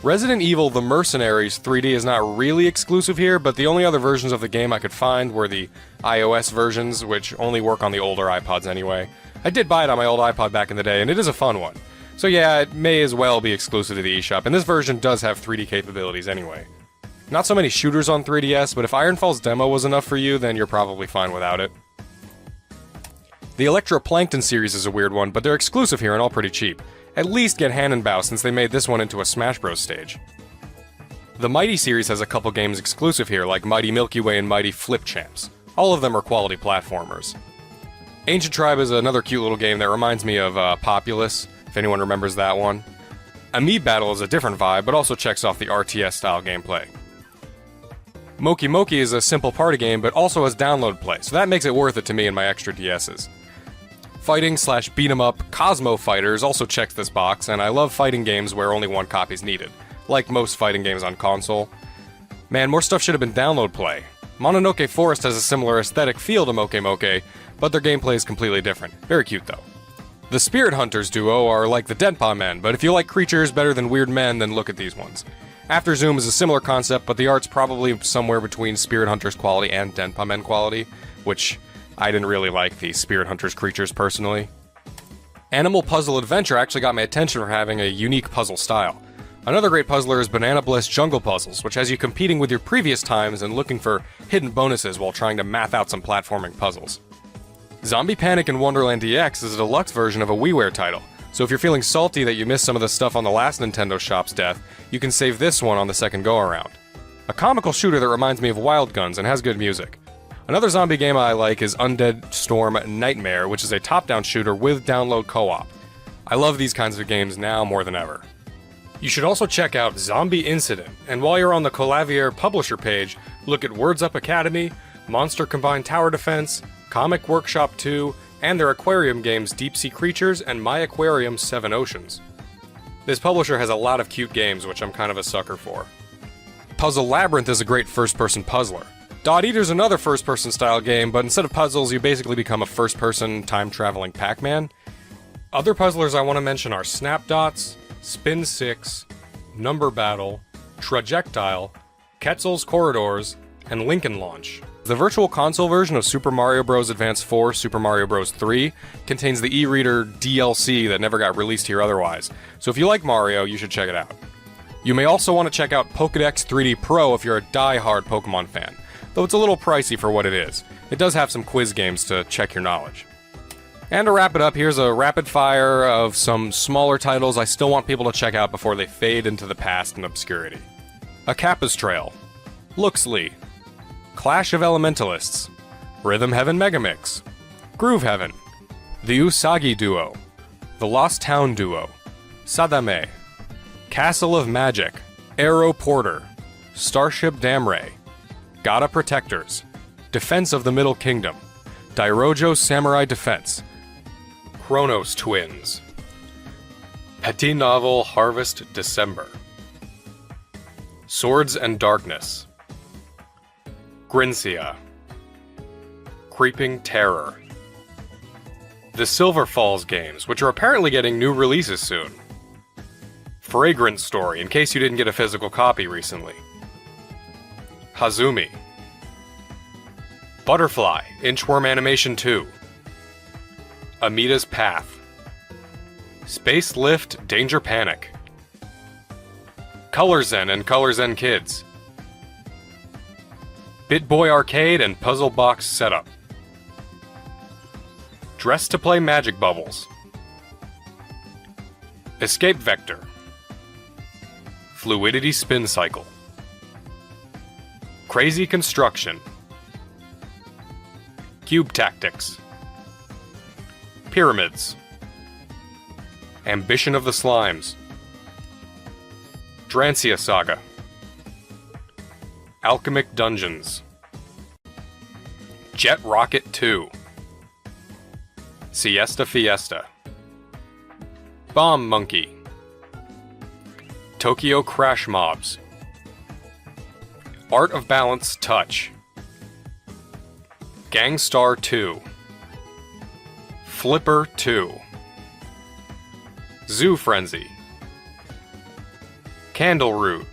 Speaker 5: Resident Evil The Mercenaries 3D is not really exclusive here, but the only other versions of the game I could find were the iOS versions, which only work on the older iPods anyway. I did buy it on my old iPod back in the day, and it is a fun one. So yeah, it may as well be exclusive to the eShop, and this version does have 3D capabilities anyway. Not so many shooters on 3DS, but if Ironfall's demo was enough for you, then you're probably fine without it. The Electroplankton series is a weird one, but they're exclusive here and all pretty cheap. At least get Hannenbau since they made this one into a Smash Bros. Stage. The Mighty series has a couple games exclusive here, like Mighty Milky Way and Mighty Flip Champs. All of them are quality platformers. Ancient Tribe is another cute little game that reminds me of Populous, if anyone remembers that one. Amiibo Battle is a different vibe, but also checks off the RTS-style gameplay. Moki Moki is a simple party game, but also has download play, so that makes it worth it to me and my extra DSs. Fighting/beat-em-up Cosmo Fighters also checks this box, and I love fighting games where only one copy is needed, like most fighting games on console. Man, more stuff should have been download play. Mononoke Forest has a similar aesthetic feel to Moke Moke, but their gameplay is completely different. Very cute though. The Spirit Hunters duo are like the Denpa Men, but if you like creatures better than weird men, then look at these ones. After Zoom is a similar concept, but the art's probably somewhere between Spirit Hunters quality and Denpa Men quality, which I didn't really like the Spirit Hunters creatures personally. Animal Puzzle Adventure actually got my attention for having a unique puzzle style. Another great puzzler is Banana Bliss Jungle Puzzles, which has you competing with your previous times and looking for hidden bonuses while trying to math out some platforming puzzles. Zombie Panic in Wonderland DX is a deluxe version of a WiiWare title, so if you're feeling salty that you missed some of the stuff on the last Nintendo Shop's death, you can save this one on the second go-around. A comical shooter that reminds me of Wild Guns and has good music. Another zombie game I like is Undead Storm Nightmare, which is a top-down shooter with download co-op. I love these kinds of games now more than ever. You should also check out Zombie Incident, and while you're on the Colavier publisher page, look at Words Up Academy, Monster Combined Tower Defense, Comic Workshop 2, and their aquarium games Deep Sea Creatures and My Aquarium 7 Oceans. This publisher has a lot of cute games, which I'm kind of a sucker for. Puzzle Labyrinth is a great first-person puzzler. Dot Eater's another first-person style game, but instead of puzzles, you basically become a first-person, time-traveling Pac-Man. Other puzzlers I want to mention are Snapdots, Spin 6, Number Battle, Trajectile, Quetzal's Corridors, and Lincoln Launch. The Virtual Console version of Super Mario Bros. Advance 4 Super Mario Bros. 3 contains the e-reader DLC that never got released here otherwise, so if you like Mario, you should check it out. You may also want to check out Pokédex 3D Pro if you're a die-hard Pokemon fan, though it's a little pricey for what it is. It does have some quiz games to check your knowledge. And to wrap it up, here's a rapid fire of some smaller titles I still want people to check out before they fade into the past and obscurity. A Kappa's Trail, Luxley, Clash of Elementalists, Rhythm Heaven Megamix, Groove Heaven, The Usagi Duo, The Lost Town Duo, Sadame, Castle of Magic, Arrow Porter, Starship Damray, Gata Protectors, Defense of the Middle Kingdom, Dairojo Samurai Defense, Chronos Twins, Petit Novel Harvest December, Swords and Darkness, Grinsia, Creeping Terror, the Silver Falls games, which are apparently getting new releases soon, Fragrance Story, in case you didn't get a physical copy recently, Hazumi, Butterfly, Inchworm Animation 2, Amita's Path, Space Lift Danger Panic, Color Zen and Color Zen Kids, BitBoy Arcade and Puzzle Box Setup, Dress to Play Magic Bubbles, Escape Vector, Fluidity Spin Cycle, Crazy Construction, Cube Tactics, Pyramids, Ambition of the Slimes, Drancia Saga, Alchemic Dungeons, Jet Rocket 2, Siesta Fiesta, Bomb Monkey, Tokyo Crash Mobs, Art of Balance Touch, Gangstar 2, Flipper 2, Zoo Frenzy, Candle Root,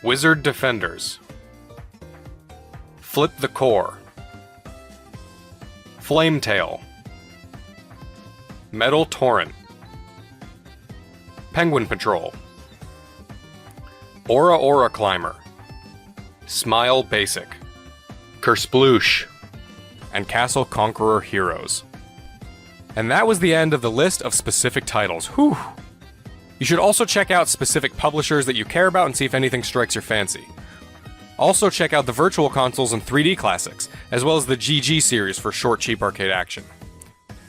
Speaker 5: Wizard Defenders, Flip the Core, Flametail, Metal Torrent, Penguin Patrol, Aura Climber, Smile Basic, Kersploosh, and Castle Conqueror Heroes. And that was the end of the list of specific titles. Whew! You should also check out specific publishers that you care about and see if anything strikes your fancy. Also check out the Virtual Consoles and 3D Classics, as well as the GG series for short, cheap arcade action.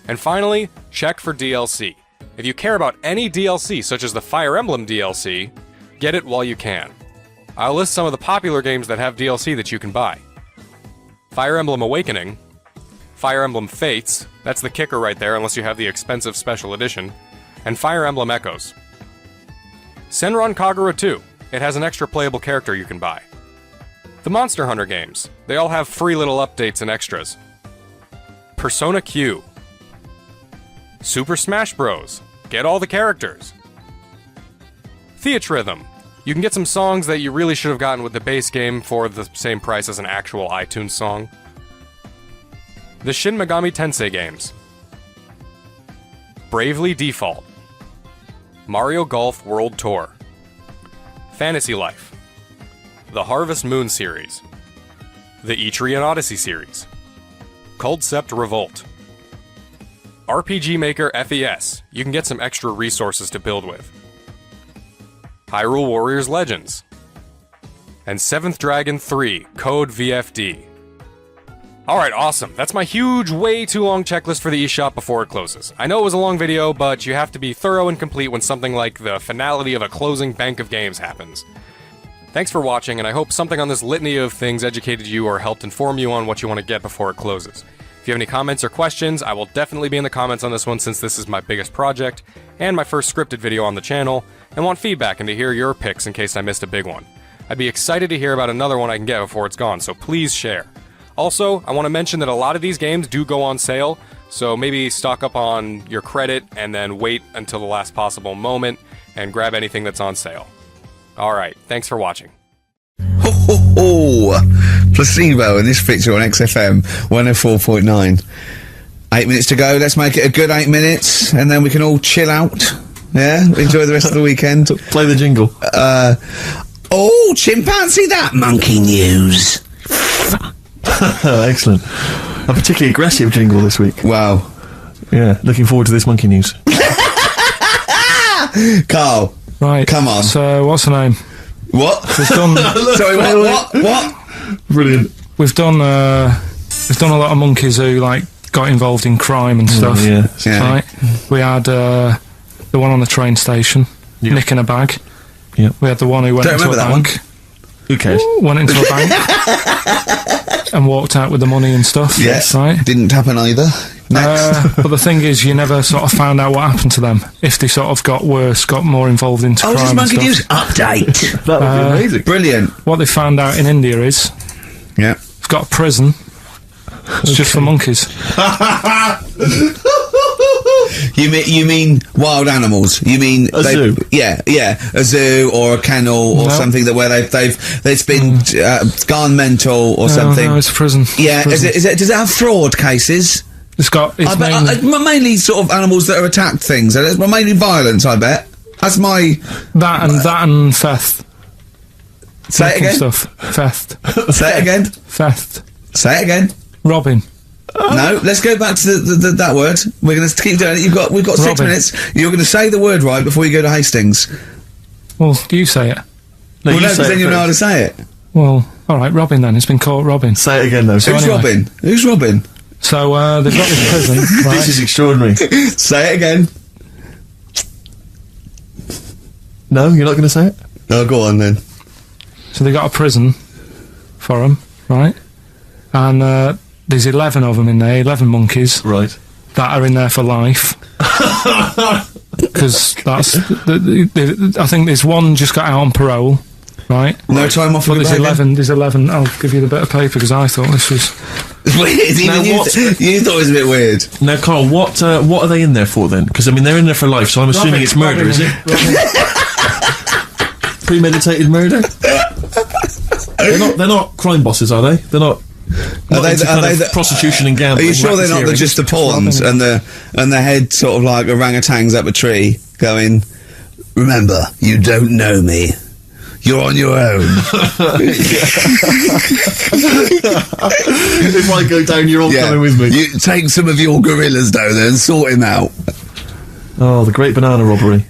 Speaker 5: And finally, check for DLC. If you care about any DLC, such as the Fire Emblem DLC, get it while you can. I'll list some of the popular games that have DLC that you can buy. Fire Emblem Awakening, Fire Emblem Fates, that's the kicker right there unless you have the expensive special edition, and Fire Emblem Echoes. Senran Kagura 2, it has an extra playable character you can buy. The Monster Hunter games, they all have free little updates and extras. Persona Q, Super Smash Bros, get all the characters. Theatrhythm, you can get some songs that you really should have gotten with the base game for the same price as an actual iTunes song. The Shin Megami Tensei games, Bravely Default, Mario Golf World Tour, Fantasy Life, the Harvest Moon series, the Etrian Odyssey series, Culdcept Revolt, RPG Maker FES, you can get some extra resources to build with, Hyrule Warriors Legends, and 7th Dragon 3 Code VFD. Alright, awesome. That's my huge, way too long checklist for the eShop before it closes. I know it was a long video, but you have to be thorough and complete when something like the finality of a closing bank of games happens. Thanks for watching, and I hope something on this litany of things educated you or helped inform you on what you want to get before it closes. If you have any comments or questions, I will definitely be in the comments on this one since this is my biggest project, and my first scripted video on the channel, and want feedback and to hear your picks in case I missed a big one. I'd be excited to hear about another one I can get before it's gone, so please share. Also, I want to mention that a lot of these games do go on sale, so maybe stock up on your credit and then wait until the last possible moment and grab anything that's on sale. Alright, thanks for watching.
Speaker 1: Ho ho ho! Placebo in this picture on XFM 104.9. 8 minutes to go, let's make it a good 8 minutes and then we can all chill out. Yeah? Enjoy the rest of the weekend.
Speaker 11: Play the jingle.
Speaker 1: Oh, chimpanzee that monkey news.
Speaker 11: Excellent. A particularly aggressive jingle this week.
Speaker 1: Wow.
Speaker 11: Yeah, looking forward to this monkey news.
Speaker 1: Carl.
Speaker 3: Right.
Speaker 1: Come on.
Speaker 3: So, what's her name?
Speaker 1: What?
Speaker 3: We've done...
Speaker 1: Sorry, what?
Speaker 11: Brilliant.
Speaker 3: We've done a lot of monkeys who, like, got involved in crime and stuff.
Speaker 11: Yeah.
Speaker 3: Right? We had the one on the train station, nicking a bag.
Speaker 11: Yeah.
Speaker 3: We had the one who went into a bank.
Speaker 11: Who cares?
Speaker 3: Went into a bank and walked out with the money and stuff.
Speaker 1: Yes.
Speaker 3: Right?
Speaker 1: Didn't happen either. Next.
Speaker 3: But the thing is, you never sort of found out what happened to them. If they sort of got worse, got more involved into crime
Speaker 1: just
Speaker 3: and
Speaker 1: monkey
Speaker 3: stuff.
Speaker 1: news update.
Speaker 11: That would be amazing.
Speaker 1: Brilliant.
Speaker 3: What they found out in India is...
Speaker 1: Yeah.
Speaker 3: It's got a prison. It's just for monkeys.
Speaker 1: You mean wild animals? You mean
Speaker 11: a zoo?
Speaker 1: Yeah, a zoo or a kennel or something that where they've been gone mental or something.
Speaker 3: No, it's a prison.
Speaker 1: Yeah,
Speaker 3: It's a prison.
Speaker 1: Is it? Does it have fraud cases?
Speaker 3: It's
Speaker 1: mainly sort of animals that are attacked things. It's mainly violence. I bet. That's my
Speaker 3: that and theft.
Speaker 1: Say it again.
Speaker 3: Stuff. Theft.
Speaker 1: Say it again.
Speaker 3: Theft.
Speaker 1: Say it again.
Speaker 3: Robbing.
Speaker 1: No, let's go back to that word. We're going to keep doing it. We've got 6
Speaker 3: Robbing.
Speaker 1: minutes. You're going to say the word right before you go to Hastings.
Speaker 3: Well, you say it.
Speaker 1: No, because then you'll know how to say it.
Speaker 3: Well, all right, robbing then. It's been caught robbing.
Speaker 11: Say it again, though.
Speaker 3: So
Speaker 1: Who's
Speaker 3: anyway.
Speaker 1: robbing? Who's robbing?
Speaker 3: So they've got this prison. Right?
Speaker 11: This is extraordinary.
Speaker 1: Say it again.
Speaker 11: No, you're not going to say it?
Speaker 1: Oh, go on then.
Speaker 3: So they got a prison for them, right? And there's 11 of them in there, 11 monkeys.
Speaker 11: Right.
Speaker 3: That are in there for life. Because that's... I think there's one just got out on parole, right?
Speaker 1: No time off.
Speaker 3: But there's 11. There's 11. I'll give you the bit of paper because I thought this was
Speaker 1: weird. Even you thought it was a bit weird.
Speaker 11: Now, Carl, what are they in there for then? Because I mean, they're in there for life, so I'm assuming it's murder, is it? Premeditated murder. They're not crime bosses, are they? They're not.
Speaker 1: Are they
Speaker 11: prostitution and gambling?
Speaker 1: Are you sure they're not just the pawns and the head sort of like orangutans up a tree going, remember, you don't know me. You're on your own.
Speaker 11: If I go down, you're all coming with me.
Speaker 1: You take some of your gorillas down there and sort him out.
Speaker 11: Oh, the great banana robbery.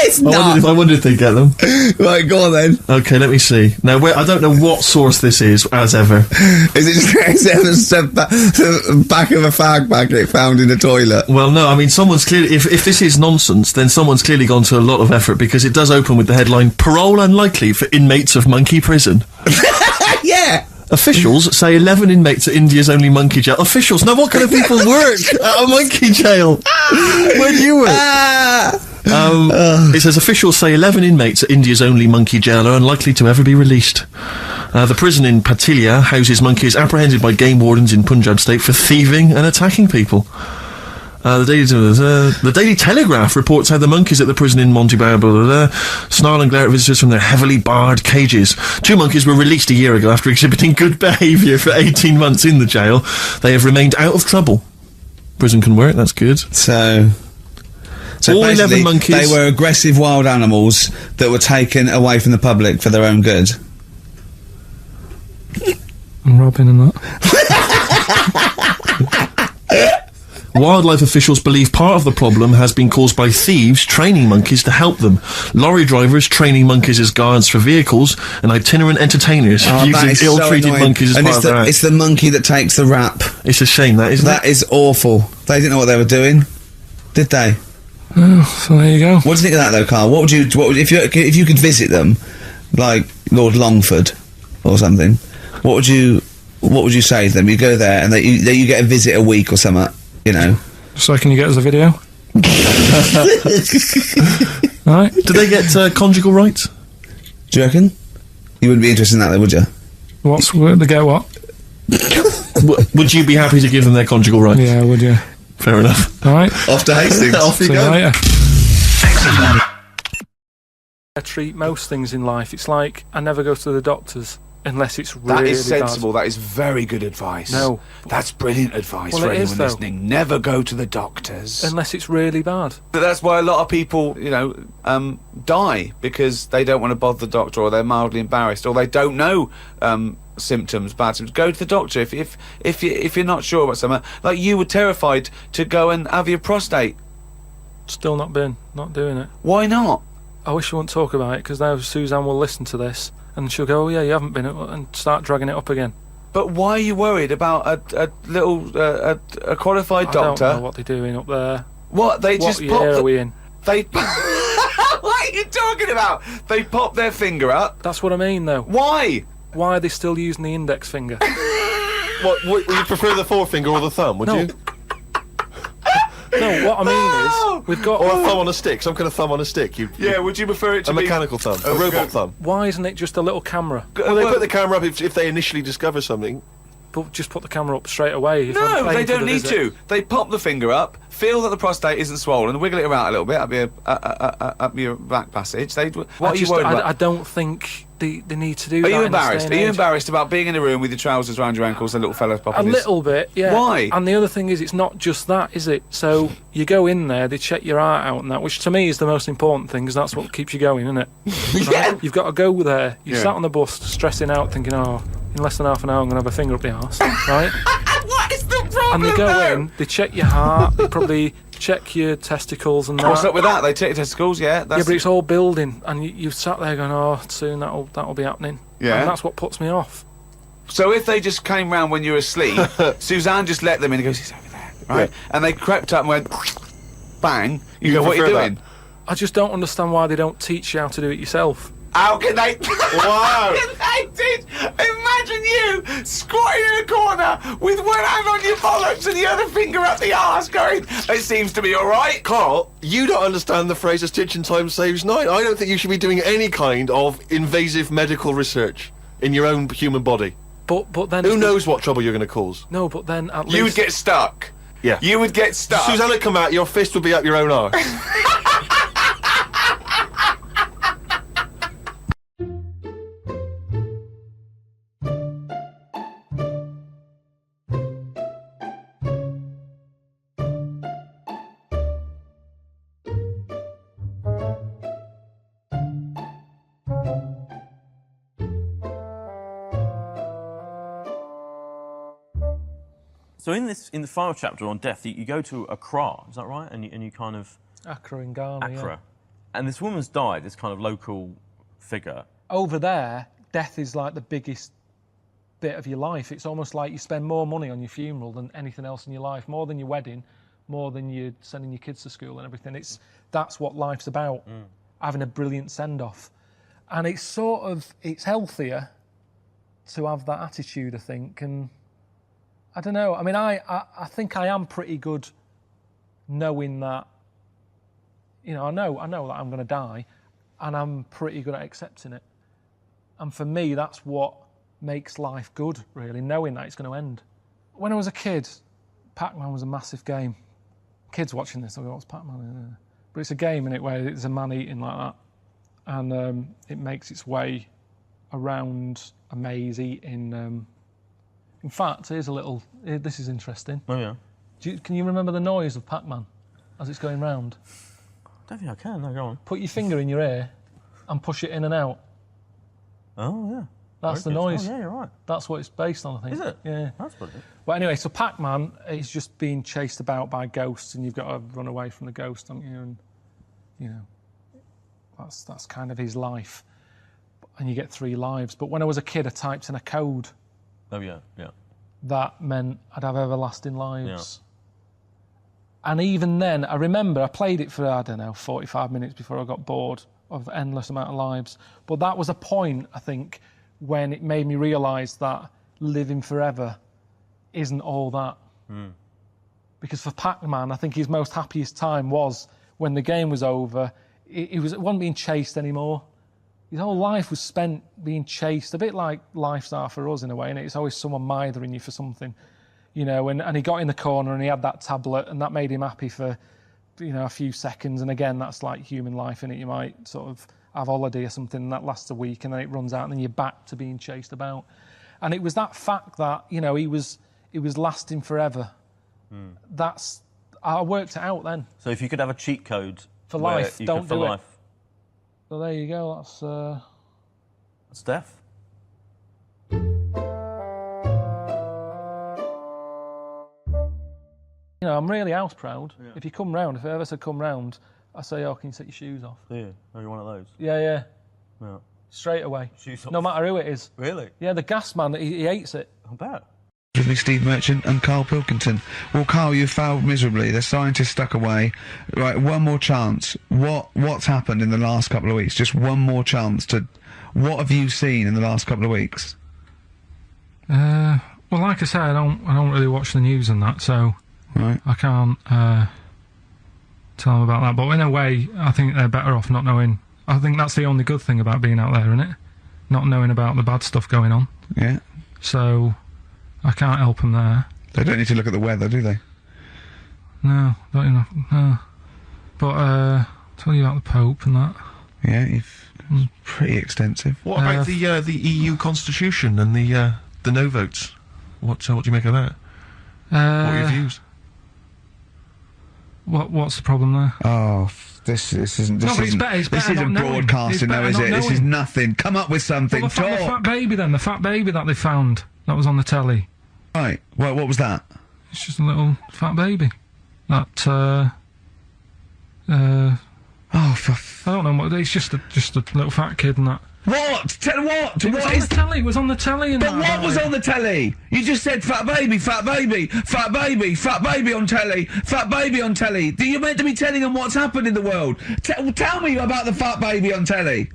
Speaker 11: I wondered if they'd get them.
Speaker 1: Right, go on then.
Speaker 11: Okay, let me see. Now, I don't know what source this is, as ever.
Speaker 1: Is it just the back of a fag packet found in a toilet?
Speaker 11: Well, no, I mean, someone's clearly... If this is nonsense, then someone's clearly gone to a lot of effort, because it does open with the headline, Parole Unlikely for Inmates of Monkey Prison.
Speaker 1: Yeah!
Speaker 11: Officials say 11 inmates at India's only monkey jail. Officials? Now, what kind of people work at a monkey jail? Where do you work? It says officials say 11 inmates at India's only monkey jail are unlikely to ever be released. The prison in Patilia houses monkeys apprehended by game wardens in Punjab state for thieving and attacking people. The Daily Telegraph reports how the monkeys at the prison in Montevideo snarl and glare at visitors from their heavily barred cages. 2 monkeys were released a year ago after exhibiting good behaviour for 18 months in the jail. They have remained out of trouble. Prison can work, that's good.
Speaker 1: So
Speaker 11: all 11 monkeys...
Speaker 1: They were aggressive wild animals that were taken away from the public for their own good.
Speaker 3: I'm robbing and that.
Speaker 11: Wildlife officials believe part of the problem has been caused by thieves training monkeys to help them. Lorry drivers training monkeys as guards for vehicles, and itinerant entertainers using ill-treated monkeys as part of their act.
Speaker 1: It's the monkey that takes the rap.
Speaker 11: It's a shame, that, isn't it?
Speaker 1: That is awful. They didn't know what they were doing, did they?
Speaker 3: Oh, so there you go.
Speaker 1: What do you think of that, though, Carl? What would if you could visit them, like Lord Longford or something? What would you say to them? You go there and you get a visit a week or something. You know.
Speaker 3: So can you get us a video? Right.
Speaker 11: Do they get conjugal rights?
Speaker 1: Do you reckon? You wouldn't be interested in that, though, would you?
Speaker 3: They get what?
Speaker 11: Would you be happy to give them their conjugal rights?
Speaker 3: Yeah, would you?
Speaker 11: Fair enough.
Speaker 3: All right.
Speaker 1: Off to Hastings.
Speaker 11: Off you
Speaker 3: See
Speaker 11: go.
Speaker 3: you later.
Speaker 8: I treat most things in life. It's like I never go to the doctors.
Speaker 3: Unless it's really
Speaker 4: That is sensible.
Speaker 3: bad.
Speaker 4: That is very good advice.
Speaker 3: No.
Speaker 4: That's brilliant advice
Speaker 3: Well,
Speaker 4: for
Speaker 3: it
Speaker 4: anyone
Speaker 3: is, though.
Speaker 4: listening. Never go to the doctors.
Speaker 3: Unless it's really bad.
Speaker 4: But that's why a lot of people, die because they don't want to bother the doctor, or they're mildly embarrassed, or they don't know symptoms, bad symptoms. Go to the doctor if you're not sure about something. Like you were terrified to go and have your prostate.
Speaker 3: Still not doing it.
Speaker 4: Why not?
Speaker 3: I wish you wouldn't talk about it, because now Suzanne will listen to this and she'll go, oh yeah, you haven't been, and start dragging it up again.
Speaker 4: But why are you worried about a little a qualified doctor?
Speaker 3: I don't know what they're doing up there.
Speaker 4: What they just
Speaker 3: year
Speaker 4: pop
Speaker 3: are we in?
Speaker 4: They. What are you talking about? They pop their finger up.
Speaker 3: That's what I mean, though.
Speaker 4: Why?
Speaker 3: Why are they still using the index finger?
Speaker 2: What would you prefer, the forefinger or the thumb? Would you?
Speaker 3: No, what I mean is, we've got...
Speaker 2: Or a thumb on a stick, some kind of thumb on a stick.
Speaker 4: Would you prefer it to
Speaker 2: a
Speaker 4: be...
Speaker 2: mechanical thumb, a robot thumb?
Speaker 3: Why isn't it just a little camera?
Speaker 2: Well, they put the camera up if they initially discover something.
Speaker 3: But just put the camera up straight away.
Speaker 4: No, they don't need to. They pop the finger up, feel that the prostate isn't swollen, wiggle it around a little bit up your back passage. What are you worried about?
Speaker 3: I don't think they need to do
Speaker 4: Are
Speaker 3: that.
Speaker 4: you embarrassed?
Speaker 3: In
Speaker 4: Are
Speaker 3: this day
Speaker 4: you
Speaker 3: and age.
Speaker 4: embarrassed about being in a room with your trousers around your ankles and little fellas popping
Speaker 3: A little bit, yeah.
Speaker 4: Why?
Speaker 3: And the other thing is, it's not just that, is it? So you go in there, they check your heart out and that, which to me is the most important thing, because that's what keeps you going, isn't it?
Speaker 4: Yeah.
Speaker 3: Right? You've got to go there. You
Speaker 4: Yeah.
Speaker 3: sat on the bus stressing out, thinking, oh, in less than half an hour I'm going to have a finger up the arse, right?
Speaker 4: What is the problem?
Speaker 3: And they go in, they check your heart, they probably check your testicles and that.
Speaker 4: What's up with that? They check your testicles, yeah.
Speaker 3: Yeah, but it's all building, and you've sat there going, oh, soon that'll be happening.
Speaker 4: Yeah.
Speaker 3: And that's what puts me off.
Speaker 4: So if they just came round when you were asleep, Suzanne just let them in and goes, he's over there, right? Yeah. And they crept up and went, bang. You go, what are you doing?
Speaker 3: I just don't understand why they don't teach you how to do it yourself.
Speaker 4: How can they?
Speaker 2: Wow!
Speaker 4: How can they teach? Imagine you squatting in a corner with one hand on your bollocks and the other finger up the arse going, it seems to be all right.
Speaker 2: Carl, you don't understand the phrase "a stitch in time saves nine." I don't think you should be doing any kind of invasive medical research in your own human body.
Speaker 3: But then
Speaker 2: who knows what trouble you're going to cause?
Speaker 3: No, but then at least
Speaker 4: you would get stuck.
Speaker 2: Yeah,
Speaker 4: you would get stuck.
Speaker 2: Suzanne would come out. Your fist would be up your own arse.
Speaker 17: So in the final chapter on death, you go to Accra, is that right? And you kind of...
Speaker 3: Accra in Ghana,
Speaker 17: Accra.
Speaker 3: yeah.
Speaker 17: And this woman's died, this kind of local figure.
Speaker 3: Over there, death is like the biggest bit of your life. It's almost like you spend more money on your funeral than anything else in your life, more than your wedding, more than you sending your kids to school and everything. That's what life's about, having a brilliant send-off. And it's healthier to have that attitude, I think, and I don't know. I mean, I think I am pretty good knowing that, I know that I'm going to die, and I'm pretty good at accepting it. And for me, that's what makes life good, really, knowing that it's going to end. When I was a kid, Pac-Man was a massive game. Kids watching this will go, what's Pac-Man? But it's a game in it where there's a man eating like that, and it makes its way around a maze eating... In fact, here's a little... This is interesting.
Speaker 17: Oh, yeah.
Speaker 3: Can you remember the noise of Pac-Man as it's going round?
Speaker 17: I don't think I can, no, go on.
Speaker 3: Put your finger in your ear and push it in and out.
Speaker 17: Oh, yeah.
Speaker 3: That's the
Speaker 17: Very good.
Speaker 3: noise.
Speaker 17: Oh, yeah, you're right.
Speaker 3: That's what it's based on, I think.
Speaker 17: Is it?
Speaker 3: Yeah.
Speaker 17: That's brilliant.
Speaker 3: But anyway, so Pac-Man is just being chased about by ghosts, and you've got to run away from the ghost, haven't you? And, that's kind of his life. And you get 3 lives. But when I was a kid, I typed in a code.
Speaker 17: Oh, yeah, yeah.
Speaker 3: That meant I'd have everlasting lives. Yeah. And even then, I remember I played it for, 45 minutes before I got bored of endless amount of lives. But that was a point, I think, when it made me realise that living forever isn't all that. Because for Pac-Man, I think his most happiest time was when the game was over. It wasn't being chased anymore. His whole life was spent being chased, a bit like lives are for us in a way, and it's always someone mithering you for something, and he got in the corner and he had that tablet and that made him happy for, a few seconds, and again, that's like human life, innit? You might sort of have holiday or something, and that lasts a week, and then it runs out, and then you're back to being chased about. And it was that fact that, you know, he was lasting forever. I worked it out then.
Speaker 17: So if you could have a cheat code
Speaker 3: for life, don't do it.
Speaker 17: Life.
Speaker 3: So there you go.
Speaker 17: That's death.
Speaker 3: You know, I'm really house proud. Yeah. If you come round, if I ever said come round, I say, oh, can you take your shoes off?
Speaker 17: Yeah, are you one of those?
Speaker 3: Yeah.
Speaker 17: Yeah.
Speaker 3: Straight away.
Speaker 17: Shoes off.
Speaker 3: No matter who it is.
Speaker 17: Really?
Speaker 3: Yeah, the gas man, he hates it.
Speaker 17: I bet.
Speaker 1: With me, Steve Merchant and Karl Pilkington. Well, Karl, you failed miserably. The scientists stuck away. Right, one more chance. What's happened in the last couple of weeks? Just one more chance to... What have you seen in the last couple of weeks?
Speaker 3: Well, like I say, I don't really watch the news and that, so...
Speaker 1: Right.
Speaker 3: I can't tell them about that. But in a way, I think they're better off not knowing. I think that's the only good thing about being out there, isn't it? Not knowing about the bad stuff going on.
Speaker 1: Yeah.
Speaker 3: So, I can't help them there.
Speaker 1: They don't need to look at the weather, do they?
Speaker 3: No, not enough. No. But, tell you about the Pope and that.
Speaker 1: Yeah, pretty extensive.
Speaker 7: What about the EU Constitution and the no votes? What do you make of that? What are your views?
Speaker 3: What's the problem there?
Speaker 1: Oh, this isn't broadcasting, though, is it? This is nothing. Come up with something.
Speaker 3: Well, the fat baby, then. The fat baby that they found. That was on the telly.
Speaker 1: Right. Well, what was that?
Speaker 3: It's just a little fat baby. That, I don't know what... It's just a little fat kid and that.
Speaker 1: What? Tell what?
Speaker 3: It was on the telly. It was on the telly. And
Speaker 1: but what was on the telly? You just said fat baby, fat baby, fat baby, fat baby on telly, fat baby on telly. You're meant to be telling them what's happened in the world. Tell me about the fat baby on telly.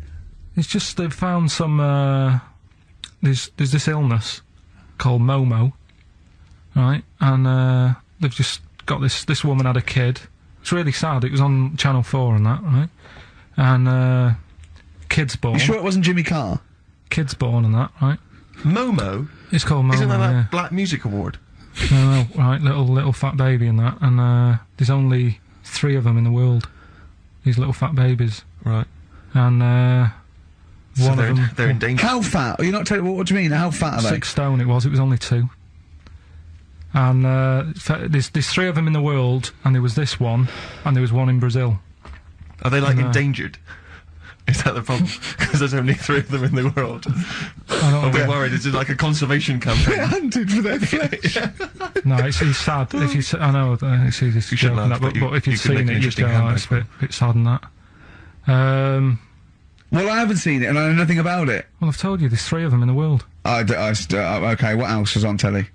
Speaker 3: It's just they've found some. There's this illness called Momo, right? And they've just got this woman had a kid. It's really sad. It was on Channel 4 and that, right? And kid's born.
Speaker 1: You sure it wasn't Jimmy Carr?
Speaker 3: Kid's born and that, right?
Speaker 7: Momo?
Speaker 3: It's called Momo.
Speaker 7: Isn't that
Speaker 3: yeah.
Speaker 7: Black Music Award?
Speaker 3: No, right, little fat baby and that, and there's only 3 of them in the world. These little fat babies.
Speaker 7: Right.
Speaker 3: And
Speaker 7: so
Speaker 3: one of them...
Speaker 7: they're in danger.
Speaker 1: How fat? Are you not telling what do you mean? How fat are they?
Speaker 3: 6 stone it was only 2. And there's 3 of them in the world, and there was this one, and there was one in Brazil.
Speaker 7: Are they like endangered? Is that the problem? Because there's only 3 of them in the world. Are we worried? Is it like a conservation campaign?
Speaker 1: They're hunted for their flesh.
Speaker 3: No, it's sad. If you, I know it's easy to joke on that, but if you've seen it, you'd go, oh, it's a bit sad and that.
Speaker 1: Well, I haven't seen it, and I know nothing about it.
Speaker 3: Well, I've told you, there's 3 of them in the world.
Speaker 1: Okay, what else was on telly?